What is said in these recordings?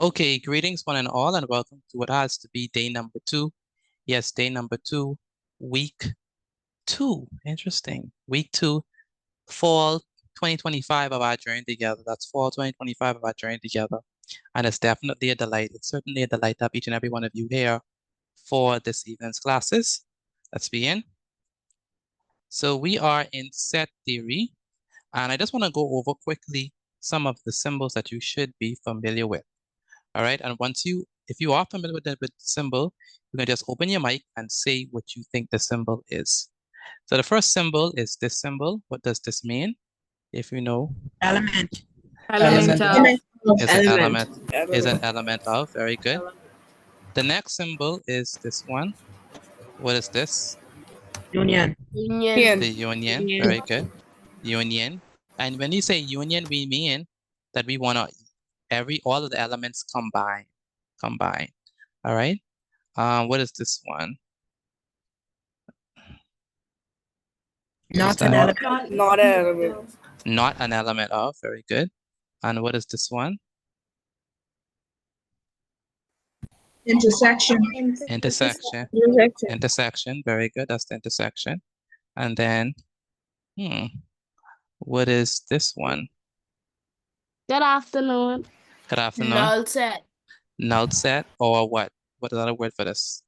Okay, greetings one and all, and welcome to what has to be day number 2. Yes, day number 2, week 2. Interesting. Week 2, fall 2025 of our journey together. That's fall 2025 of our journey together. And it's definitely a delight. It's certainly a delight to have each and every one of you here for this evening's classes. Let's begin. So we are in set theory, and I just want to go over quickly some of the symbols that you should be familiar with. All right. And if you are familiar with the symbol, you can just open your mic and say what you think the symbol is. So the first symbol is this symbol. What does this mean? If you know, Element. Element of. is an element, is an element of. Very good. The next symbol is this one. What is this? Union. Union. The union. Very good. Union. And when you say union, we mean that we want all of the elements combined. All right. What is this one? Not an element. Not an element. Not an element of. Very good. And what is this one? Intersection. Intersection. Very good. That's the intersection. And then, what is this one? Good afternoon. Good afternoon. Null set. Null set or what? What is another word for this?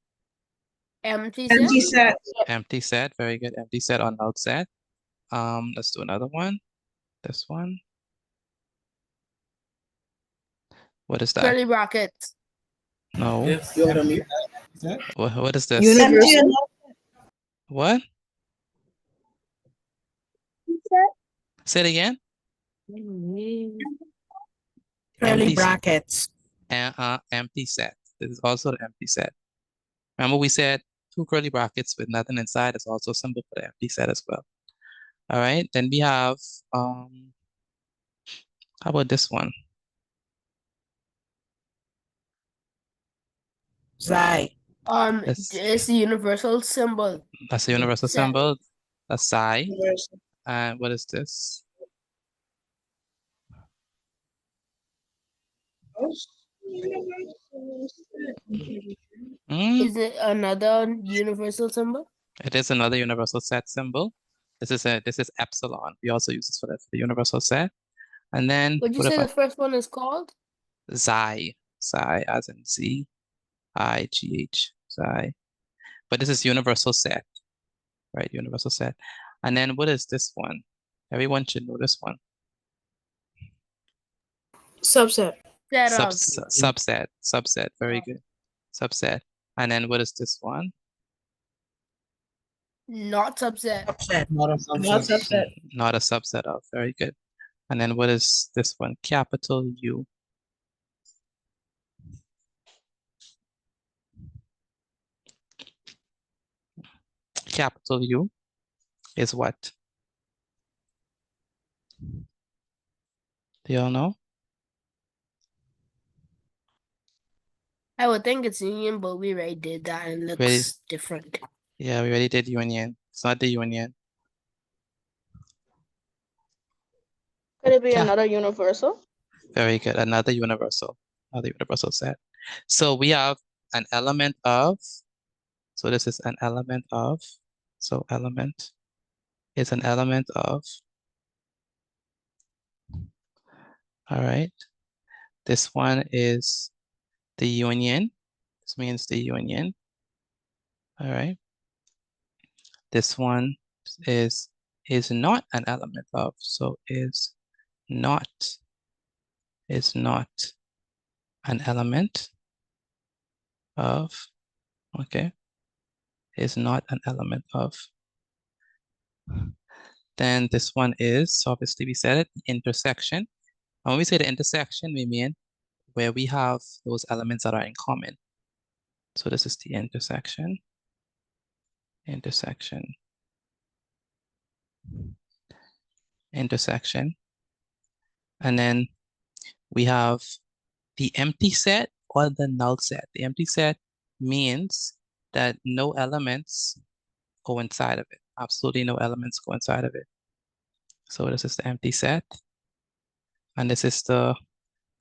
Empty Empty set. set. Empty set. Very good. Empty set or null set. Let's do another one. This one. What is that? Curly brackets. No. Yes. You want me? What is this? Universal. What? Say it again. Curly brackets. Empty set. This is also the empty set. Remember we said 2 curly brackets with nothing inside is also a symbol for the empty set as well. All right, then we have, how about this one? Xi. It's the universal symbol. That's the universal Set. symbol. That's psi. And what is this? Is it another universal symbol? It is another universal set symbol. This is epsilon. We also use this for the universal set. And then Would you say the first one is called? Xi. Xi as in Z-I-G-H. Xi. But this is universal set. Right, universal set. And then what is this one? Everyone should know this one. Subset. Subset. Very good. Subset. And then what is this one? Not subset. Not a subset. Not a subset of. Very good. And then what is this one? Capital U. Capital U is what? Do y'all know? I would think it's union, but we already did that and it looks different. Yeah, we already did union. It's not the union. Could it be another universal? Very good. Another universal set. So we have an element of, so this is an element of, so element is an element of, all right. This one is the union. This means the union. All right. This one is not an element of, so is not an element of, okay, is not an element of. Then this one is, obviously we said it, intersection. And when we say the intersection, we mean where we have those elements that are in common. So this is the intersection. Intersection. And then we have the empty set or the null set. The empty set means that no elements go inside of it. Absolutely no elements go inside of it. So this is the empty set. And this is the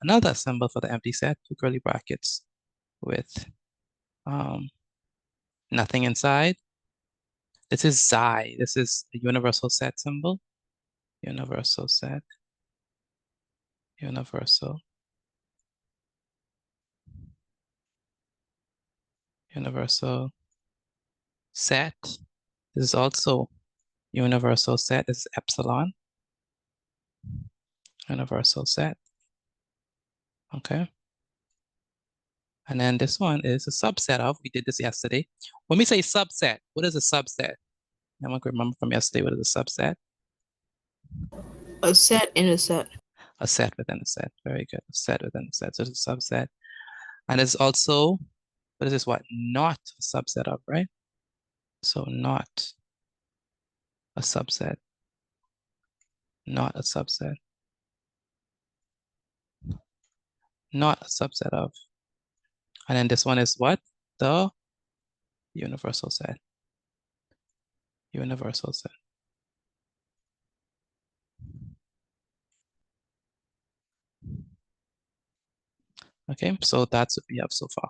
another symbol for the empty set, 2 curly brackets with nothing inside. This is Xi. This is a universal set symbol. Universal set. Universal. Universal set. This is also universal set. This is epsilon. Universal set. Okay. And then this one is a subset of, we did this yesterday. When we say subset, what is a subset? Anyone can remember from yesterday, what is a subset? A set in a set. A set within a set. Very good. A set within a set. So it's a subset. And it's also, what is this? What? Not a subset of, right? So not a subset. Not a subset. Not a subset of. And then this one is what? The universal set. Universal set. Okay, so that's what we have so far.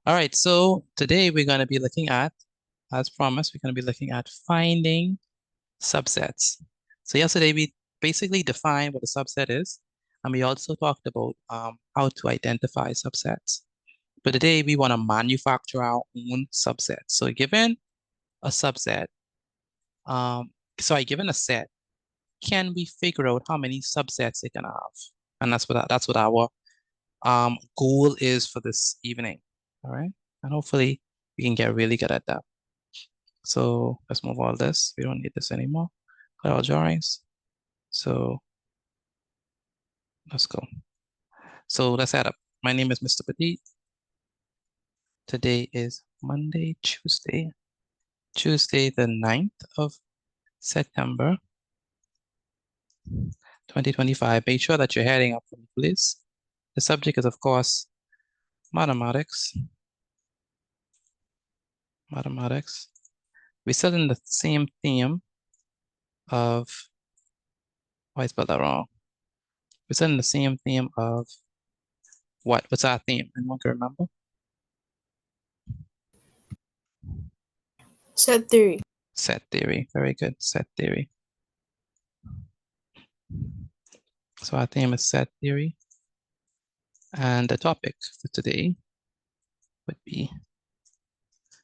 All right, so today we're going to be looking at, as promised, we're going to be looking at finding subsets. So yesterday we basically defined what a subset is, and we also talked about how to identify subsets. But today we want to manufacture our own subset. So given a subset, given a set, can we figure out how many subsets it can have? And that's what our goal is for this evening. All right, and hopefully we can get really good at that. So let's move all this. We don't need this anymore. Got our drawings. So let's go. So let's add up. My name is Mr. Petit. Today is Tuesday the 9th of September, 2025. Make sure that you're heading up for me, please. The subject is, of course, mathematics. Mathematics. We're still in the same theme of, I spelled that wrong. We're still in the same theme of what? What's our theme? Anyone can remember? Set theory. Set theory. Very good. Set theory. So our theme is set theory. And the topic for today would be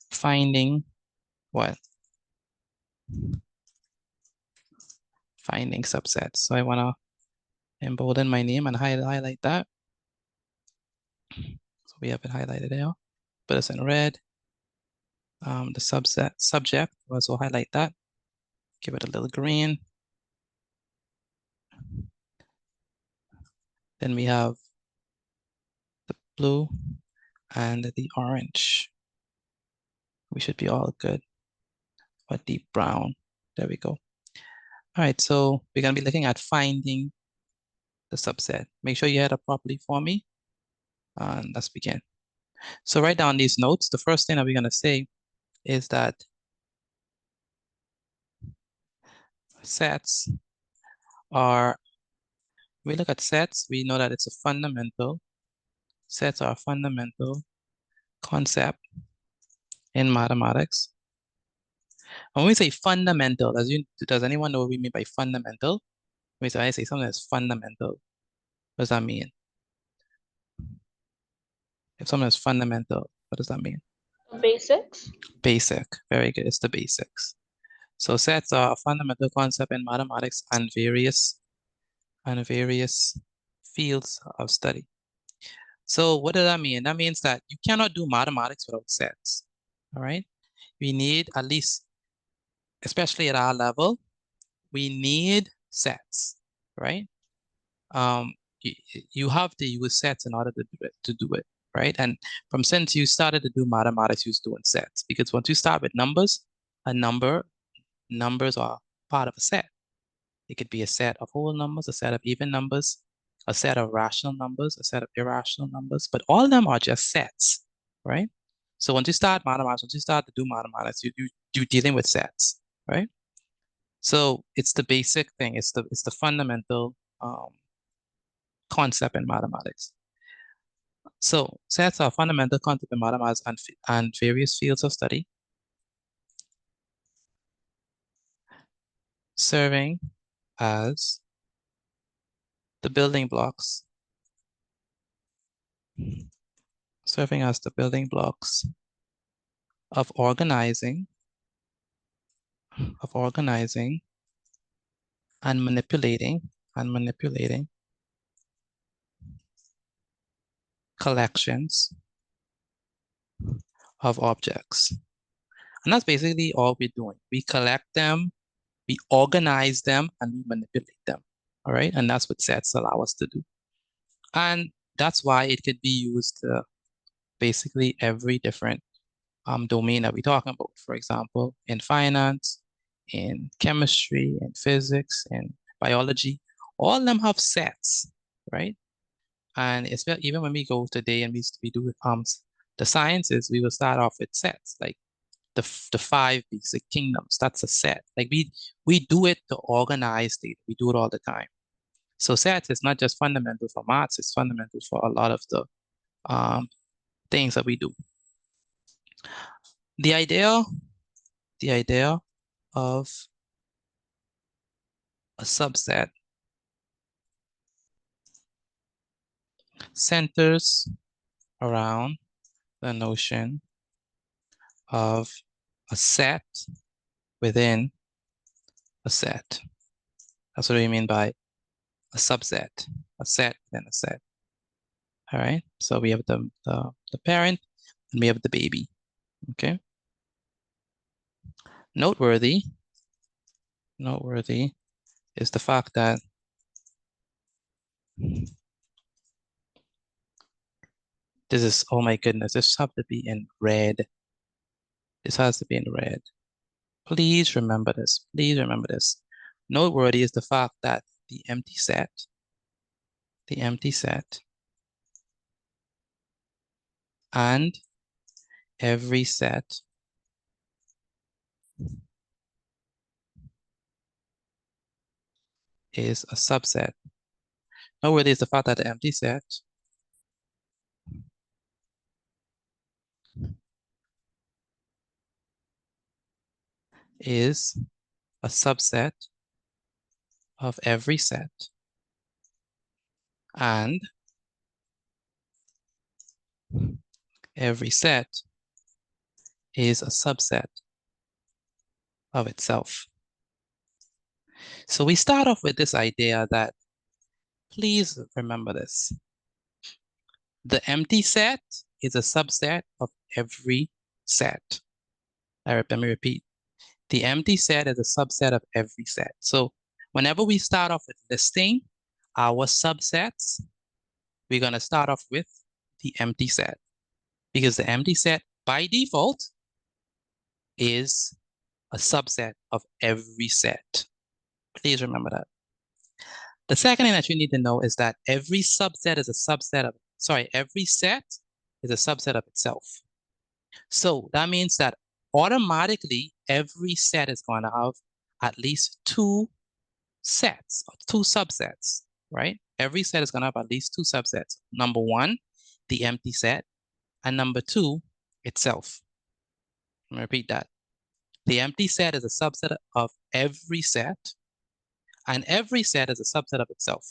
finding what? Finding subsets. So I want to embolden my name and highlight that. So we have it highlighted there. Put us in red. The subject, also highlight that. Give it a little green. Then we have the blue and the orange. We should be all good. Or deep brown. There we go. All right, so we're going to be looking at finding the subset. Make sure you head up properly for me. And let's begin. So write down these notes. The first thing that we're going to say is that sets are, we look at sets, we know that it's a fundamental, sets are a fundamental concept in mathematics. When we say fundamental, does anyone know what we mean by fundamental? When I say something that's fundamental, what does that mean? If something is fundamental, what does that mean? Basics. Basic, very good, it's the basics. So sets are a fundamental concept in mathematics and various fields of study. So what does that mean? That means that you cannot do mathematics without sets, all right? We need at least, especially at our level, we need sets, right? You have to use sets in order to do it, right? And since you started to do mathematics, you're doing sets, because once you start with numbers, numbers are part of a set. It could be a set of whole numbers, a set of even numbers, a set of rational numbers, a set of irrational numbers, but all of them are just sets, right? So once you start mathematics, once you start to do mathematics, you're dealing with sets, right? So it's the basic thing. It's the fundamental concept in mathematics. So sets are fundamental concept in mathematics and various fields of study, serving as the building blocks, of organizing and manipulating collections of objects. And that's basically all we're doing. We collect them, we organize them, and we manipulate them. All right. And that's what sets allow us to do. And that's why it could be used basically every different domain that we're talking about. For example, in finance, in chemistry, in physics, in biology, all of them have sets, right? And especially even when we go today and we do the sciences, we will start off with sets like the 5 basic kingdoms. That's a set. Like we do it to organize data. We do it all the time. So sets is not just fundamental for maths, it's fundamental for a lot of the things that we do. The idea of a subset centers around the notion of a set within a set. That's what we mean by a subset, a set within a set. All right, so we have the parent and we have the baby, okay? Noteworthy is the fact that this is, oh my goodness, this has to be in red. This has to be in red. Please remember this. Please remember this. Noteworthy is the fact that the empty set and every set is a subset. Noteworthy is the fact that the empty set is a subset of every set and every set is a subset of itself. So we start off with this idea that, please remember this. The empty set is a subset of every set. Let me repeat. The empty set is a subset of every set. So whenever we start off with listing our subsets, we're going to start off with the empty set, because the empty set by default is a subset of every set. Please remember that. The second thing that you need to know is that every subset is a subset of, every set is a subset of itself. So that means that automatically every set is going to have at least 2 sets, or 2 subsets, right? Every set is going to have at least 2 subsets. Number 1, the empty set, and number 2, itself. Let me repeat that. The empty set is a subset of every set, and every set is a subset of itself.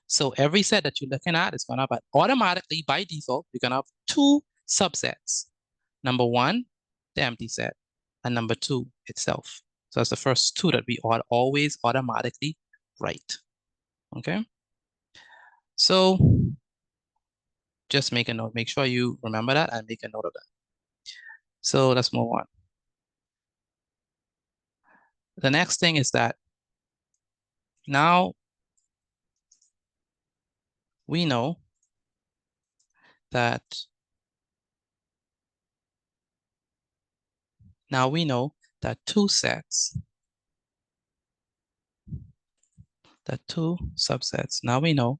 So every set that you're looking at is going to have automatically, by default, you're going to have 2 subsets. Number 1, the empty set, and number 2, itself. So that's the first 2 that we always automatically write. Okay? So just make a note. Make sure you remember that and make a note of that. So let's move on. The next thing is that now we know that two sets, that 2 subsets. Now we know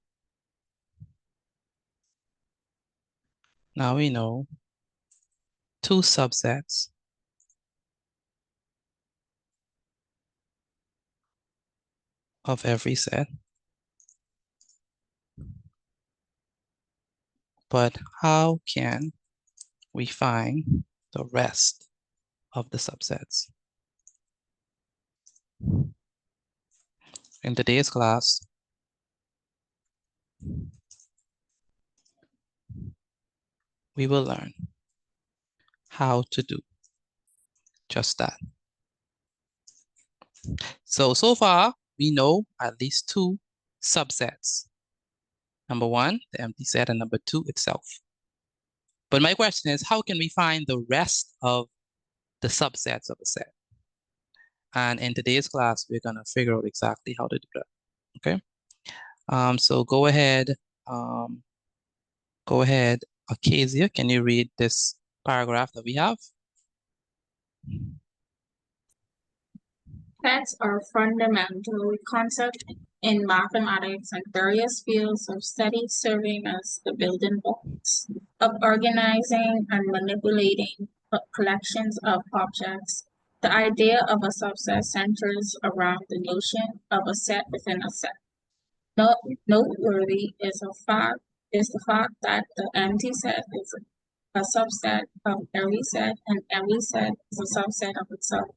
2 subsets of every set but how can we find the rest of the subsets? In today's class, we will learn how to do just that. So far, we know at least two subsets. Number one, the empty set, and number two, itself. But my question is, how can we find the rest of the subsets of a set? And in today's class, we're gonna figure out exactly how to do that, okay? So go ahead, Acacia, can you read this paragraph that we have? Sets are fundamental concept in mathematics and various fields of study, serving as the building blocks of organizing and manipulating collections of objects. The idea of a subset centers around the notion of a set within a set. Noteworthy is the fact that the empty set is a subset of every set, and every set is a subset of itself.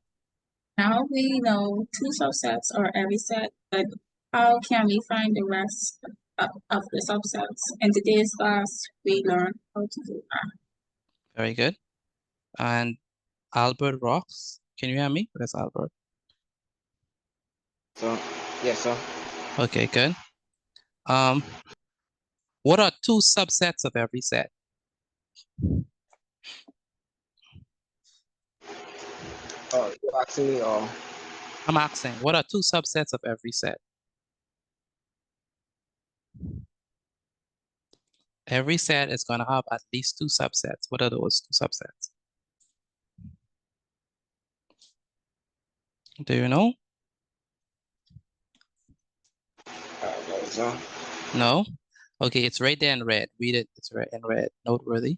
Now we know two subsets are every set, but how can we find the rest of the subsets? In today's class, we learn how to do that. Very good. And Albert Ross, can you hear me? Where's Albert? Yes, sir. Okay, good. What are two subsets of every set? You're asking me, or I'm asking, what are two subsets of every set? Every set is going to have at least two subsets. What are those two subsets? Do you know? no, sir. No? Okay, it's right there in red. Read it. It's right in red. Noteworthy.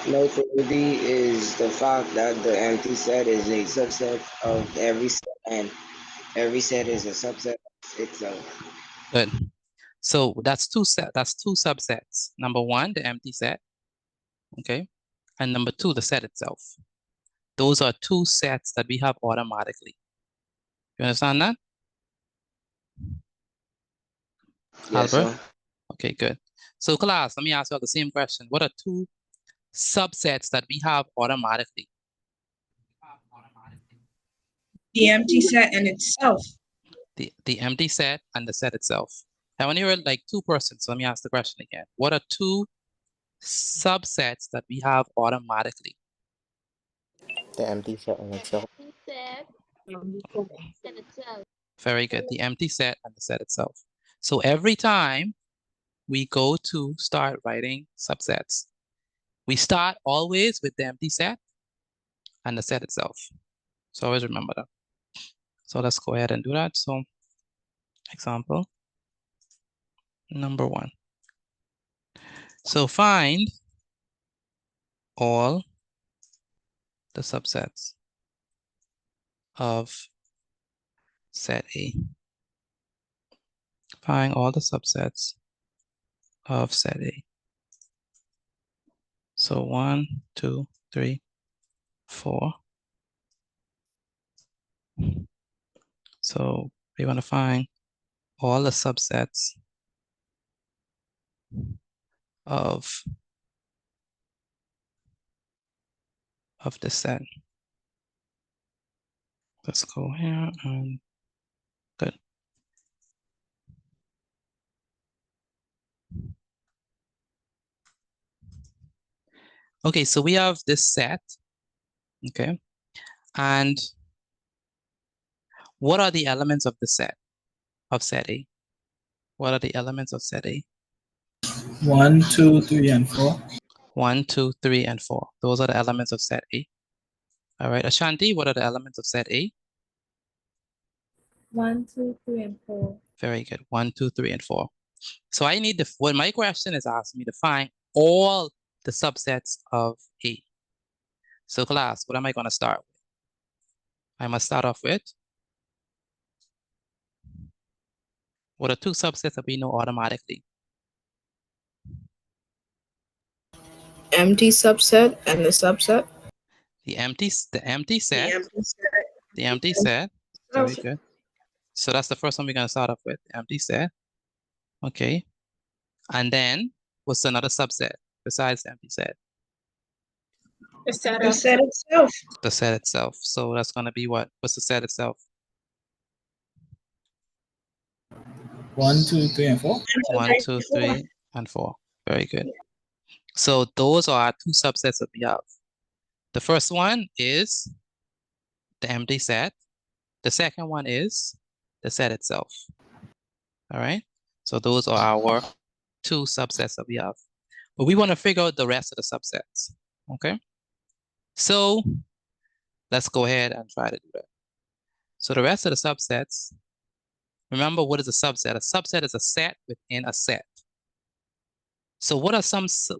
Noteworthy is the fact that the empty set is a subset of every set, and every set is a subset of itself. Good. So that's two subsets. Number one, the empty set. Okay. And number two, the set itself. Those are two sets that we have automatically. You understand that? Yes, Albert? sir. Okay, good. So class, let me ask you all the same question. What are two subsets that we have automatically? The empty set and itself. The empty set and the set itself. I want to hear like two persons. So let me ask the question again. What are two subsets that we have automatically? The empty set in itself. Very good. The empty set and the set itself. So every time we go to start writing subsets, we start always with the empty set and the set itself. So always remember that. So let's go ahead and do that. So example number one. So find all the subsets of set A. Find all the subsets of set A. So 1, 2, 3, 4. So we want to find all the subsets of the set. Let's go here and good. Okay, so we have this set, okay? And what are the elements of the set, of set A? What are the elements of set A? 1, 2, 3, and 4. 1, 2, 3, and 4. Those are the elements of set A. All right, Ashanti, what are the elements of set A? 1, 2, 3, and 4. Very good. 1, 2, 3, and 4. So I need what my question is asking me to find all the subsets of A. So class, what am I going to start with? I must start off with what are two subsets that we know automatically? empty subset and the subset. The empty The set. empty set. The empty set. Very Self. good. So that's the first one we're gonna start off with, the empty set. Okay. And then what's another subset besides the empty set? The set The of set itself. The set itself. So that's gonna be what? What's the set itself? 1, 2, 3, and 4. 1, 2, 3, and 4. Very good. So those are our two subsets that we have. The first one is the empty set. The second one is the set itself. All right. So those are our two subsets that we have. But we want to figure out the rest of the subsets. Okay. So let's go ahead and try to do that. So the rest of the subsets, remember what is a subset? A subset is a set within a set. So what are some, so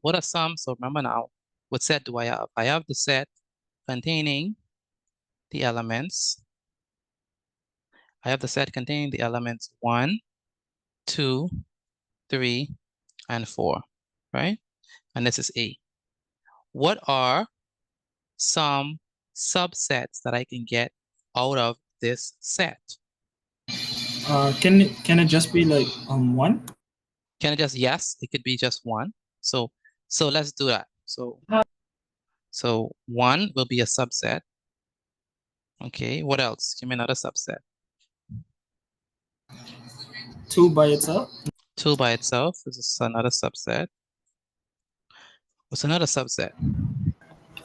remember now, what set do I have? I have the set containing the elements. I have the set containing the elements 1, 2, 3, and 4, right? And this is A. What are some subsets that I can get out of this set? Can it just be like 1? Can it just, yes, it could be just 1. So let's do that. So 1 will be a subset. Okay, what else? Give me another subset. 2 by itself. 2 by itself is another subset. What's another subset?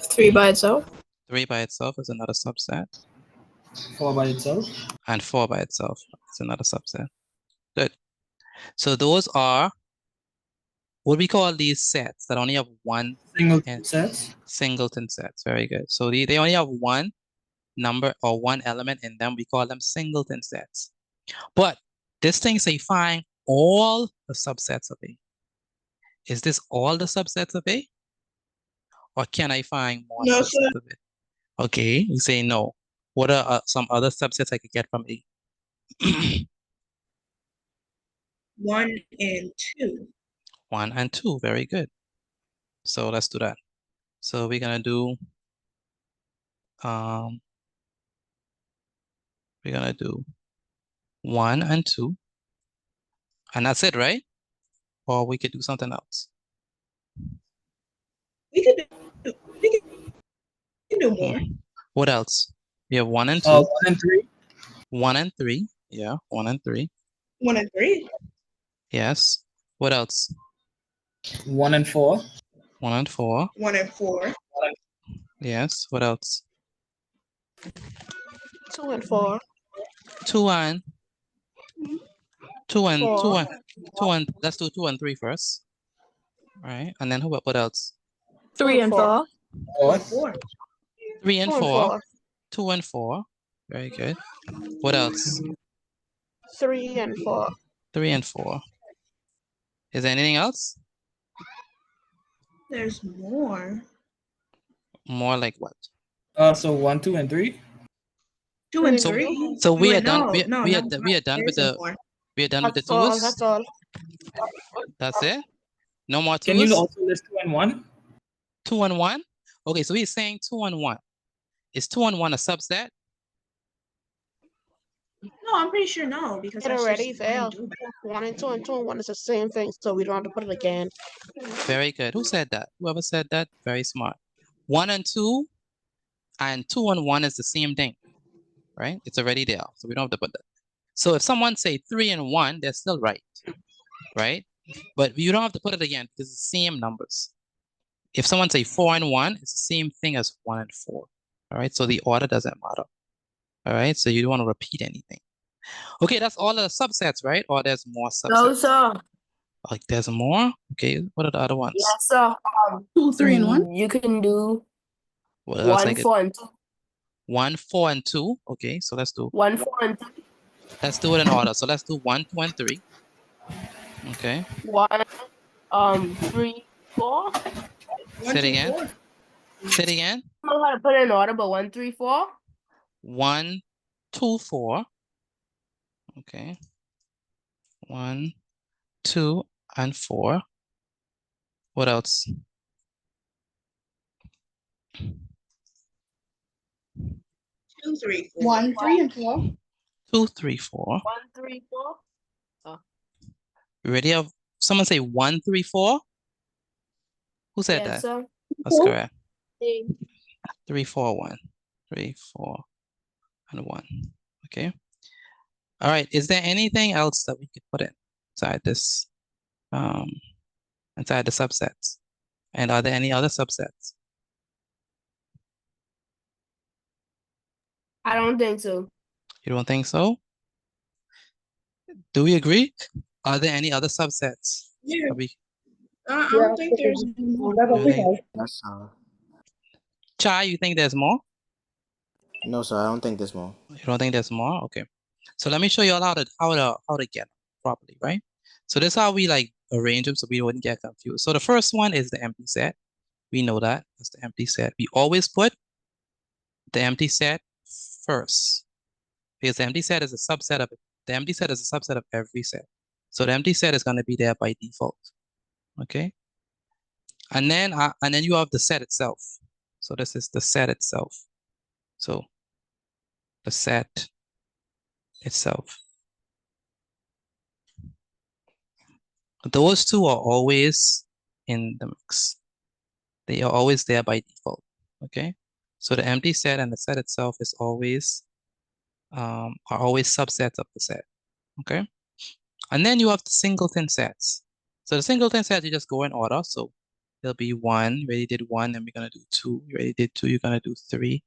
3 by itself. 3 by itself is another subset. 4 by itself. And 4 by itself is another subset. Good. So those are what we call these sets that only have one Singleton sets. Singleton sets. Very good. So they only have one number or one element in them. We call them singleton sets. But this thing say find all the subsets of A. Is this all the subsets of A? Or can I find more No, subsets sir. of it? Okay, you say no. What are some other subsets I could get from A? 1 and 2. 1 and 2, very good. So let's do that. So we're gonna do we're gonna do 1 and 2. And that's it, right? Or we could do something else. We could do more. What else? We have 1 and 2. 1 and 3. 1 and 3. Yeah, 1 and 3. 1 and 3. Yes. What else? 1 and 4. 1 and 4. 1 and 4. Yes. What else? 2 and 4. 2 and 2 and 2 4. and 2 and let's do 2 and 3 first. All right. And then what else? 3 and 4. 4. 4. 3 and 2 and 4. 4. 2 and 4. Very good. What else? 3 and 4. 3 and 4. Is there anything else? There's more. More like what? So 1, 2, and 3. 2 and So- 3. So we Wait, are done. no, We no, are no, done with there the isn't more. we are done with the That's all. twos. That's all. That's it. No more Can you twos. also list 2 and 1? 2 and 1. Okay, so he's saying 2 and 1. Is 2 and 1 a subset? No, I'm pretty sure no, because It that's already just one and failed. two. 1 and 2 and 2 and 1 is the same thing, so we don't have to put it again. Very good. Who said that? Whoever said that, very smart. 1 and 2 and 2 and 1 is the same thing, right? It's already there, so we don't have to put that. So if someone say 3 and 1, they're still right, right? But you don't have to put it again because it's the same numbers. If someone say 4 and 1, it's the same thing as 1 and 4. All right, so the order doesn't matter. All right, so you don't want to repeat anything. Okay, that's all the subsets, right? Or there's more subsets? No, sir. Like there's more? Okay, what are the other ones? Yes, sir. 2, 3, and 1. You can do What else? 1, Like 4, and 2. 1, 4, and 2. Okay, so let's do 1, 4, and 3. let's do it in order. So let's do 1, 2, and 3. Okay. 1, 3, 4. Say it again. Say it again. I don't know how to put it in order, but 1, 3, 4. 1, 2, 4. Okay. 1, 2, and 4. What else? 2, 3, 4. 1, 3, and 4. 2, 3, 4. 1, 3, 4. You ready? Someone say 1, 3, 4. Who said Yes, that? sir. That's correct. Same. 3, 4, 1. 3, 4, and 1. Okay. All right. Is there anything else that we could put inside this, inside the subsets? And are there any other subsets? I don't think so. You don't think so? Do we agree? Are there any other subsets? Yeah. Are we, I don't think there's any more. you think, Yes, sir. Chai, you think there's more? No, sir, I don't think there's more. You don't think there's more? Okay. So let me show you all how to get them properly, right? So this is how we like arrange them so we wouldn't get confused. So the first one is the empty set. We know that. That's the empty set. We always put the empty set first. Because the empty set is a subset of the empty set is a subset of every set. So the empty set is going to be there by default. Okay. And then you have the set itself. So this is the set itself. So the set itself. Those two are always in the mix. They are always there by default. Okay. So the empty set and the set itself is always are always subsets of the set. Okay. And then you have the singleton sets. So the singleton sets, you just go in order. So there'll be 1, you already did 1, then we're gonna do 2. You already did 2, you're gonna do 3. You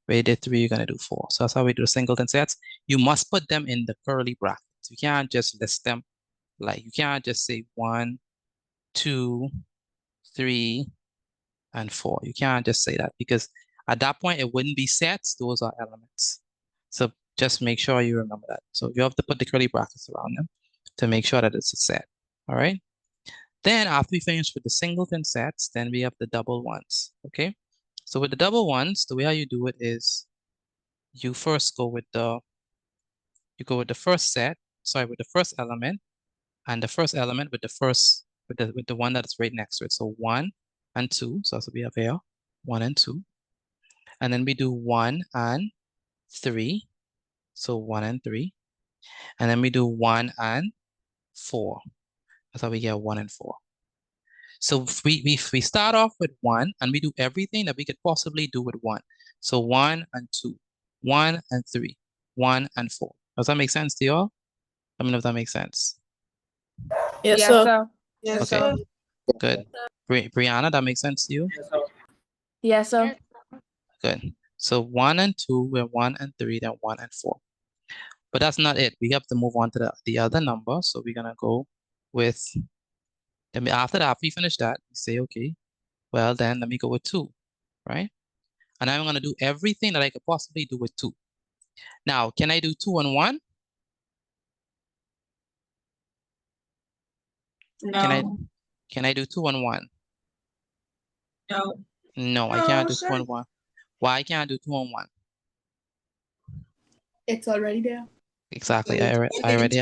already did 3, you're gonna do 4. So that's how we do the singleton sets. You must put them in the curly brackets. You can't just list them like you can't just say 1, 2, 3, and 4. You can't just say that because at that point it wouldn't be sets, those are elements. So just make sure you remember that. So you have to put the curly brackets around them to make sure that it's a set. All right. Then after we finish with the singleton sets, then we have the double ones. Okay. So with the double ones, the way how you do it is you first go with the first set, with the first element, and the first element with the first with the one that's right next to it. So 1 and 2. So that's what we have here. 1 and 2. And then we do 1 and 3. So 1 and 3. And then we do 1 and 4. That's how we get 1 and 4. So we start off with 1 and we do everything that we could possibly do with 1. So 1 and 2, 1 and 3, 1 and 4. Does that make sense to y'all? Let me know if that makes sense. Yes, sir. Yes, Okay. sir. Good. Brianna, that makes sense to you? Yes, sir. Good. So 1 and 2, we're 1 and 3, then 1 and 4. But that's not it. We have to move on to the other number. So we're gonna go with, then after that, we finish that, we say, okay, well then let me go with 2, right? And I'm gonna do everything that I could possibly do with 2. Now, can I do 2 and 1? No, Can I do 2 and 1? no. No, I No, can't do sir. 2 and 1. Why can't I do 2 and 1? It's already there. Exactly. I already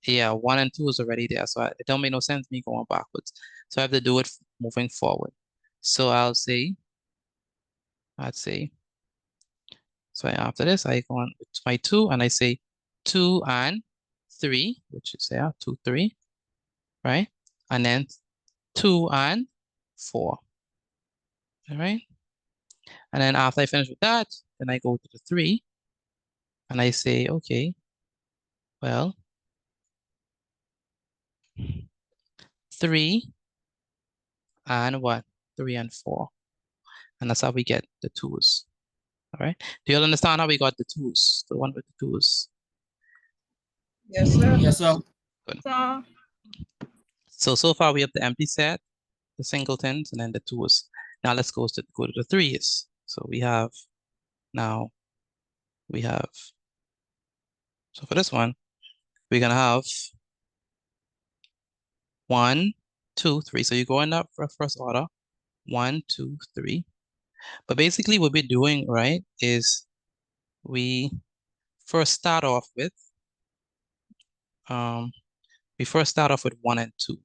yeah, 1 and 2 is already there. So it don't make no sense me going backwards. So I have to do it moving forward. So I'd say, so after this, I go on with my 2 and I say 2 and 3, which is there, 2, 3, right? And then 2 and 4, all right? And then after I finish with that, then I go to the 3 and I say, okay, well, 3 and what? 3 and 4. And that's how we get the 2's. All right. Do you all understand how we got the 2's? The one with the 2's. Yes, sir. Yes, sir. Good. Sir. So far we have the empty set, the singletons, and then the 2's. Now let's go to the 3's. So we have so for this one, we're gonna have 1, 2, 3. So you go in that first order, 1, 2, 3. But basically what we're doing, right, is we first start off with 1 and 2.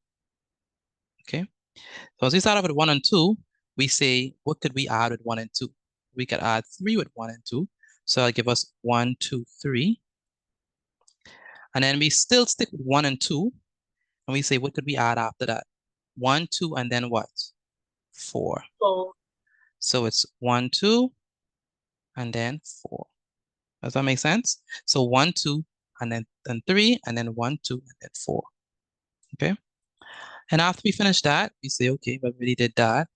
Okay. So once we start off with 1 and 2, we say, what could we add with 1 and 2? We could add 3 with 1 and 2. So that'll give us 1, 2, 3. And then we still stick with 1 and 2. And we say, what could we add after that? 1, 2, and then what? 4. So it's 1, 2, and then 4. Does that make sense? So 1, 2, and then 3, and then 1, 2, and then 4. Okay. And after we finish that, we say, okay, we already did that.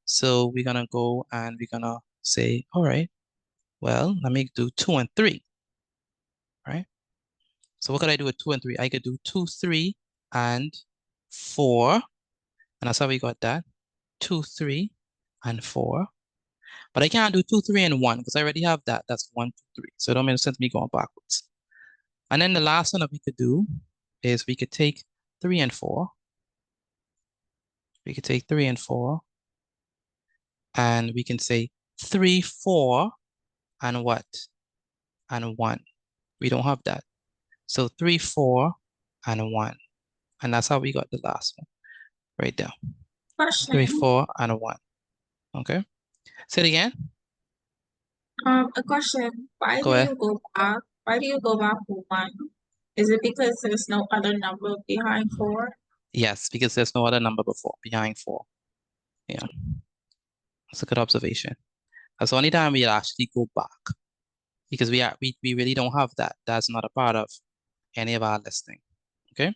So we're gonna go and we're gonna say, all right, well, let me do 2 and 3. Right? So what could I do with 2 and 3? I could do 2, 3, and 4. And that's how we got that. 2, 3, and 4. But I can't do 2, 3, and 1 because I already have that. That's 1, 2, 3. So it don't make sense me going backwards. And then the last one that we could do is we could take 3 and 4. We could take 3 and 4. And we can say 3, 4, and what? And 1. We don't have that. So 3, 4, and 1. And that's how we got the last one. Right there. Question. 3, 4, and 1. Okay. Say it again. A question. Why Go do ahead. you go back? Why do you go back to 1? Is it because there's no other number behind 4? Yes, because there's no other number behind 4. Yeah. That's a good observation. That's the only time we actually go back. Because we really don't have that. That's not a part of any of our listing. Okay.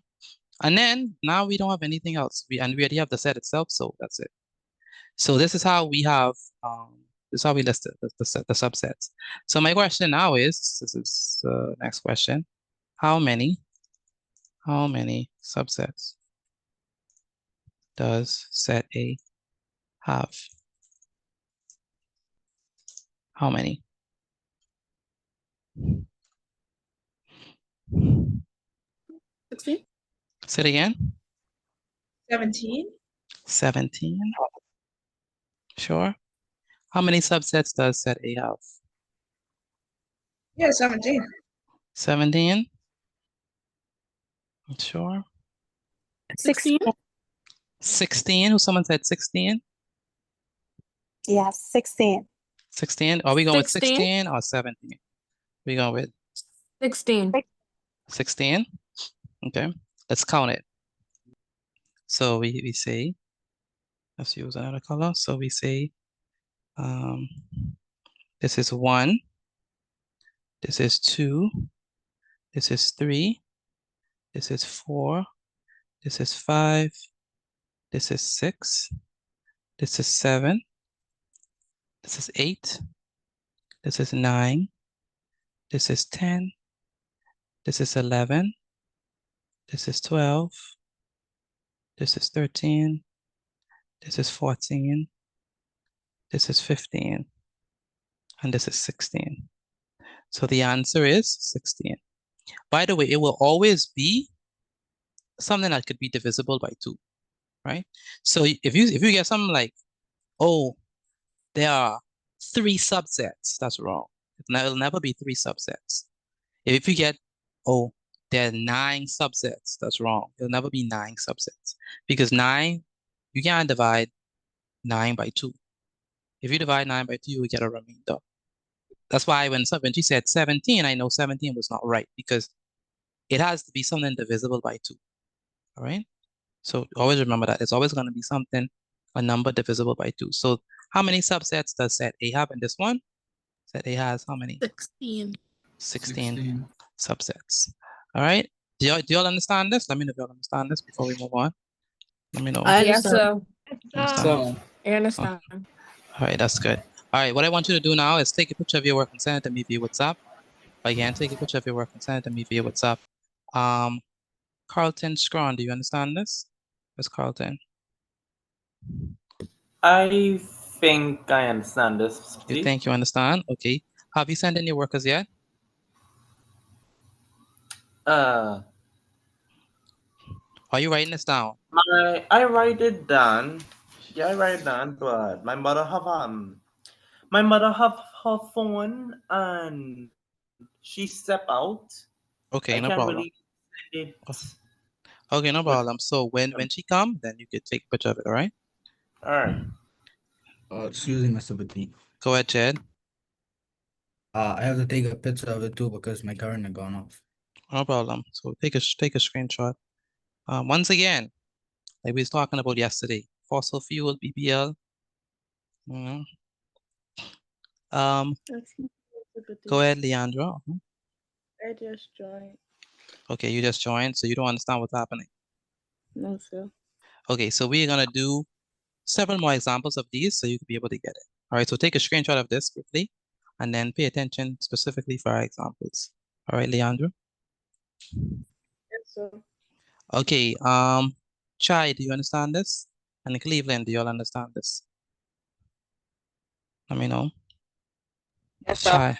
And then now we don't have anything else. We already have the set itself, so that's it. So this is how we have this is how we list the subsets. So my question now is, this is the next question. How many subsets does set A have? How many? Say it again. 17. 17. Sure. How many subsets does set A have? Yeah, 17. 17. Sure. 16. 16. Someone said 16. Yes, 16. 16. Are we going with 16? 16 or 17? We going with 16. 16. Okay. Let's count it. So we say, let's use another color. So we say, this is 1. This is 2. This is 3. This is 4. This is 5. This is 6. This is 7. This is 8. This is 9. This is 10. This is 11. This is 12. This is 13. This is 14. This is 15. And this is 16. So the answer is 16. By the way, it will always be something that could be divisible by 2, right? So if you get something like, oh, there are 3 subsets, that's wrong. It'll never be 3 subsets. If you get, oh, there are 9 subsets, that's wrong. It'll never be 9 subsets. Because 9, you can't divide 9 by 2. If you divide 9 by 2, you will get a remainder. That's why when she said 17, I know 17 was not right because it has to be something divisible by 2. All right? So always remember that. It's always going to be something, a number divisible by 2. So how many subsets does set A have in this one? Set A has how many? 16. 16 subsets. All right? Do y'all understand this? Let me know if y'all understand this before we move on. Let me know. Yes, sir. Understand? I understand. All right, that's good. All right, what I want you to do now is take a picture of your work and send it to me via WhatsApp. Again, take a picture of your work and send it to me via WhatsApp. Carlton Scron, do you understand this? Where's Carlton? I think I understand this. You think you understand? Okay. Have you sent in your workers yet? Are you writing this down? I write it down. Yeah, I write it down, but my mother have her phone and she step out. Okay, I no can't problem. really send it. Okay, no problem. So when she come, then you could take a picture of it, all right? All right. Excuse me, Mr. Petit. Go ahead, Jed. I have to take a picture of it too because my current had gone off. No problem. So take a screenshot. Once again, like we was talking about yesterday, fossil fuel, BBL. You know. Go ahead, Leandro. I just joined. Okay, you just joined, so you don't understand what's happening. No, sir. Okay, so we're gonna do several more examples of these so you can be able to get it. All right, so take a screenshot of this quickly and then pay attention specifically for our examples. All right, Leandro. Yes, sir. Okay, Chai, do you understand this? And Cleveland, do you all understand this? Let me know. Yes, sir. Chai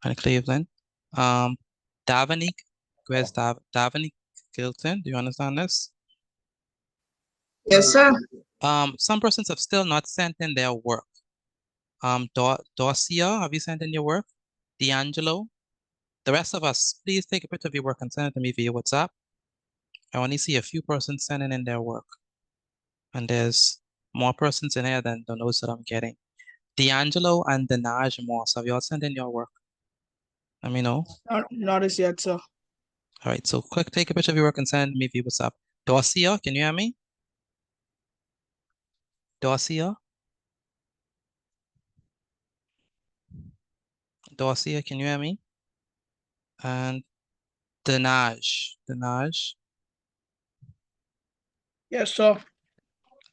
and Cleveland. Davanique, where's Davanique Gilton? Do you understand this? Yes, sir. Some persons have still not sent in their work. Dorcia, have you sent in your work? D'Angelo, the rest of us, please take a picture of your work and send it to me via WhatsApp. I only see a few persons sending in their work. And there's more persons in here than the notes that I'm getting. D'Angelo and Denaj Moss, have you all sent in your work? Let me know. Not as yet, sir. All right, so quick, take a picture of your work and send it to me via WhatsApp. Dorcia, can you hear me? Dorcia? Dorcia, can you hear me? And Denaj. Yes, sir.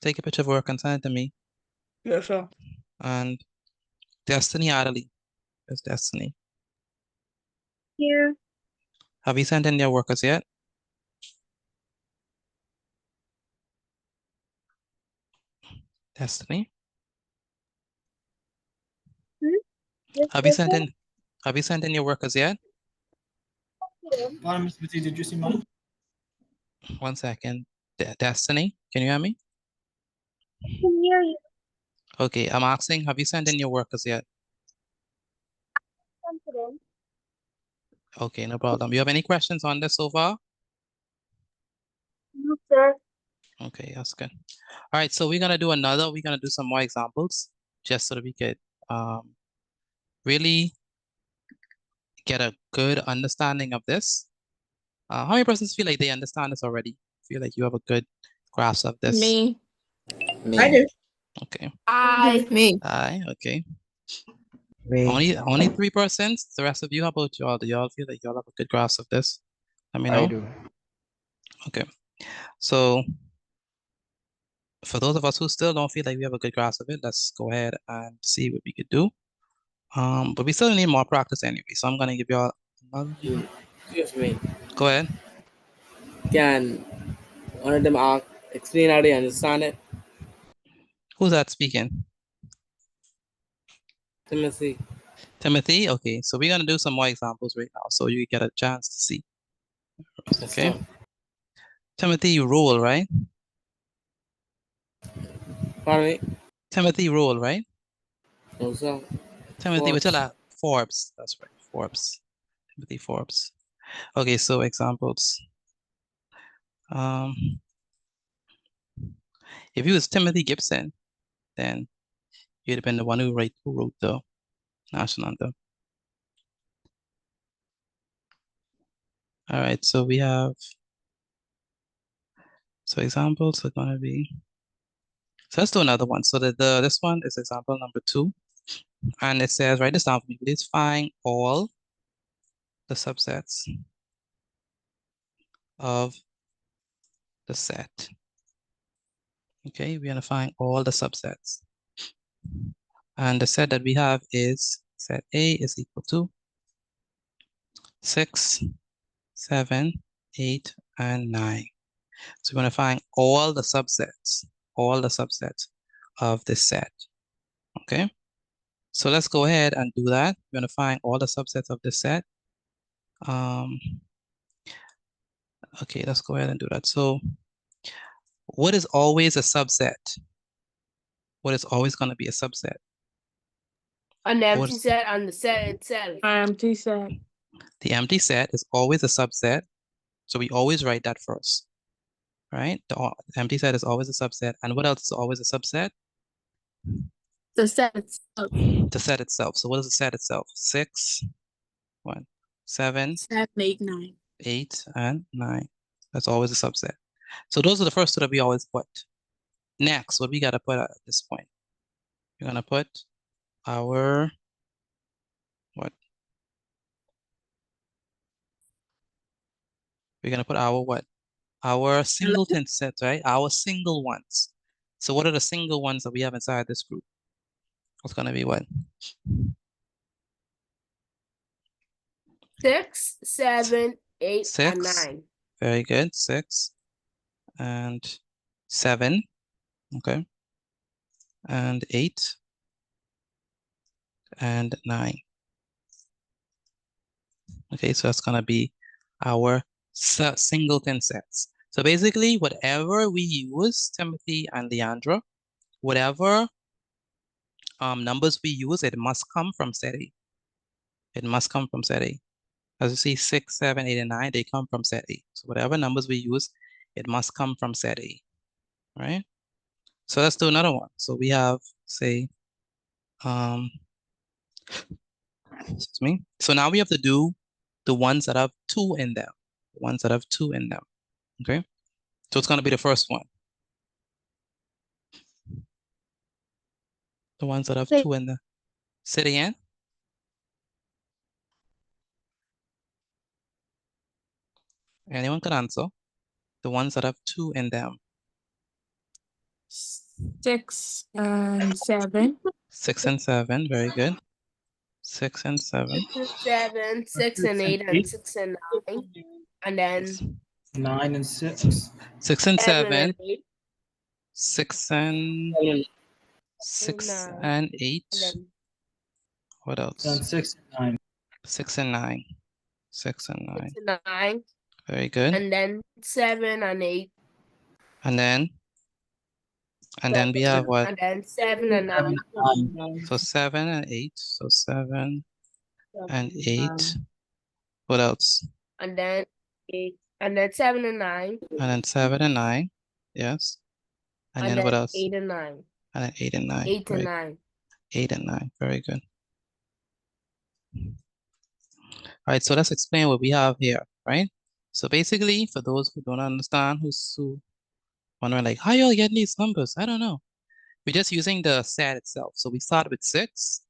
Take a picture of work and send it to me. Yes, sir. And Destiny Adderley. There's Destiny. Here. Have you sent in your workers yet? Destiny? Yes, Have you yes, sent sir. in your workers yet? Mr. Petit, did you see mine? One second. Destiny, can you hear me? I can hear you. Okay, I'm asking, have you sent in your workers yet? Confident. Okay, no problem. You have any questions on this so far? No, sir. Okay, that's good. All right, so we're gonna do some more examples just so that we could really get a good understanding of this. How many persons feel like they understand this already? Feel like you have a good grasp of this? Me. I do. Okay. Me. Okay. Me. Only 3%. The rest of you, how about y'all? Do y'all feel like y'all have a good grasp of this? Let me know. I do. Okay. So for those of us who still don't feel like we have a good grasp of it, let's go ahead and see what we could do. But we still need more practice anyway. So I'm gonna give y'all another. Excuse me. Go ahead. Can one of them explain how they understand it? Who's that speaking? Timothy. Timothy? Okay, so we're gonna do some more examples right now so you get a chance to see. Okay. Timothy, you roll, right? Pardon me? Timothy roll, right? No, sir. Timothy, Forbes. what's your Forbes. That's right, Forbes. Timothy Forbes. Okay, so examples. If you was Timothy Gibson, then you'd have been the one who wrote the national anthem. All right, so we have, so examples are gonna be, so let's do another one. So this one is example number 2. And it says, write this down for me, please. Find all the subsets of the set. Okay, we're gonna find all the subsets. And the set that we have is set A is equal to 6, 7, 8, and 9. So we're gonna find all the subsets of this set. Okay, so let's go ahead and do that. We're gonna find all the subsets of this set. Okay, let's go ahead and do that. So what is always a subset? What is always gonna be a subset? An empty set on the set itself. Empty set. The empty set is always a subset. So we always write that first, right? The empty set is always a subset. And what else is always a subset? The set itself. The set itself. So what is the set itself? 6, 1, 7, 7, 8, 9. 8, and 9. That's always a subset. So those are the first two that we always put. Next, what we got to put at this point? We're going to put our, what? We're going to put our what? Our singleton sets, right? Our single ones. So what are the single ones that we have inside this group? It's going to be what? 6, 7, 8, 6. and 9. Very good. 6 and 7. Okay. And 8 and 9. Okay, so that's going to be our singleton sets. So basically, whatever we use, Timothy and Leandra, whatever numbers we use, it must come from set A. It must come from set A. As you see, 6, 7, 8, and 9, they come from set A. So whatever numbers we use, it must come from set A, right? So let's do another one. So we have, say, excuse me. So now we have to do the ones that have 2 in them. The ones that have 2 in them, okay? So it's going to be the first one. The ones that have 2 in them. Say it again. Anyone can answer. The ones that have 2 in them. 6 and 7. 6 and 7, very good. 6 and 7. 6 and 7, 6 and 8, and 6 and 9. And then 9 and 6. 6 and 7 7. and 8. 6 and 8. And then What else? And 6 and 9. 6 and 9. 6 and 9. 6 and 9. Very good. And then 7 and 8. And then we have what? And then 7 and 9. So 7 and 8. So 7 and 8. What else? And then 8. And then 7 and 9. And then 7 and 9. Yes. And then what else? 8 and 9. And then 8 and 9. 8 and Right. 9. 8 and 9. Very good. All right, so let's explain what we have here, right? So basically, for those who don't understand, who's wondering like, how y'all getting these numbers? I don't know. We're just using the set itself. So we start with 6,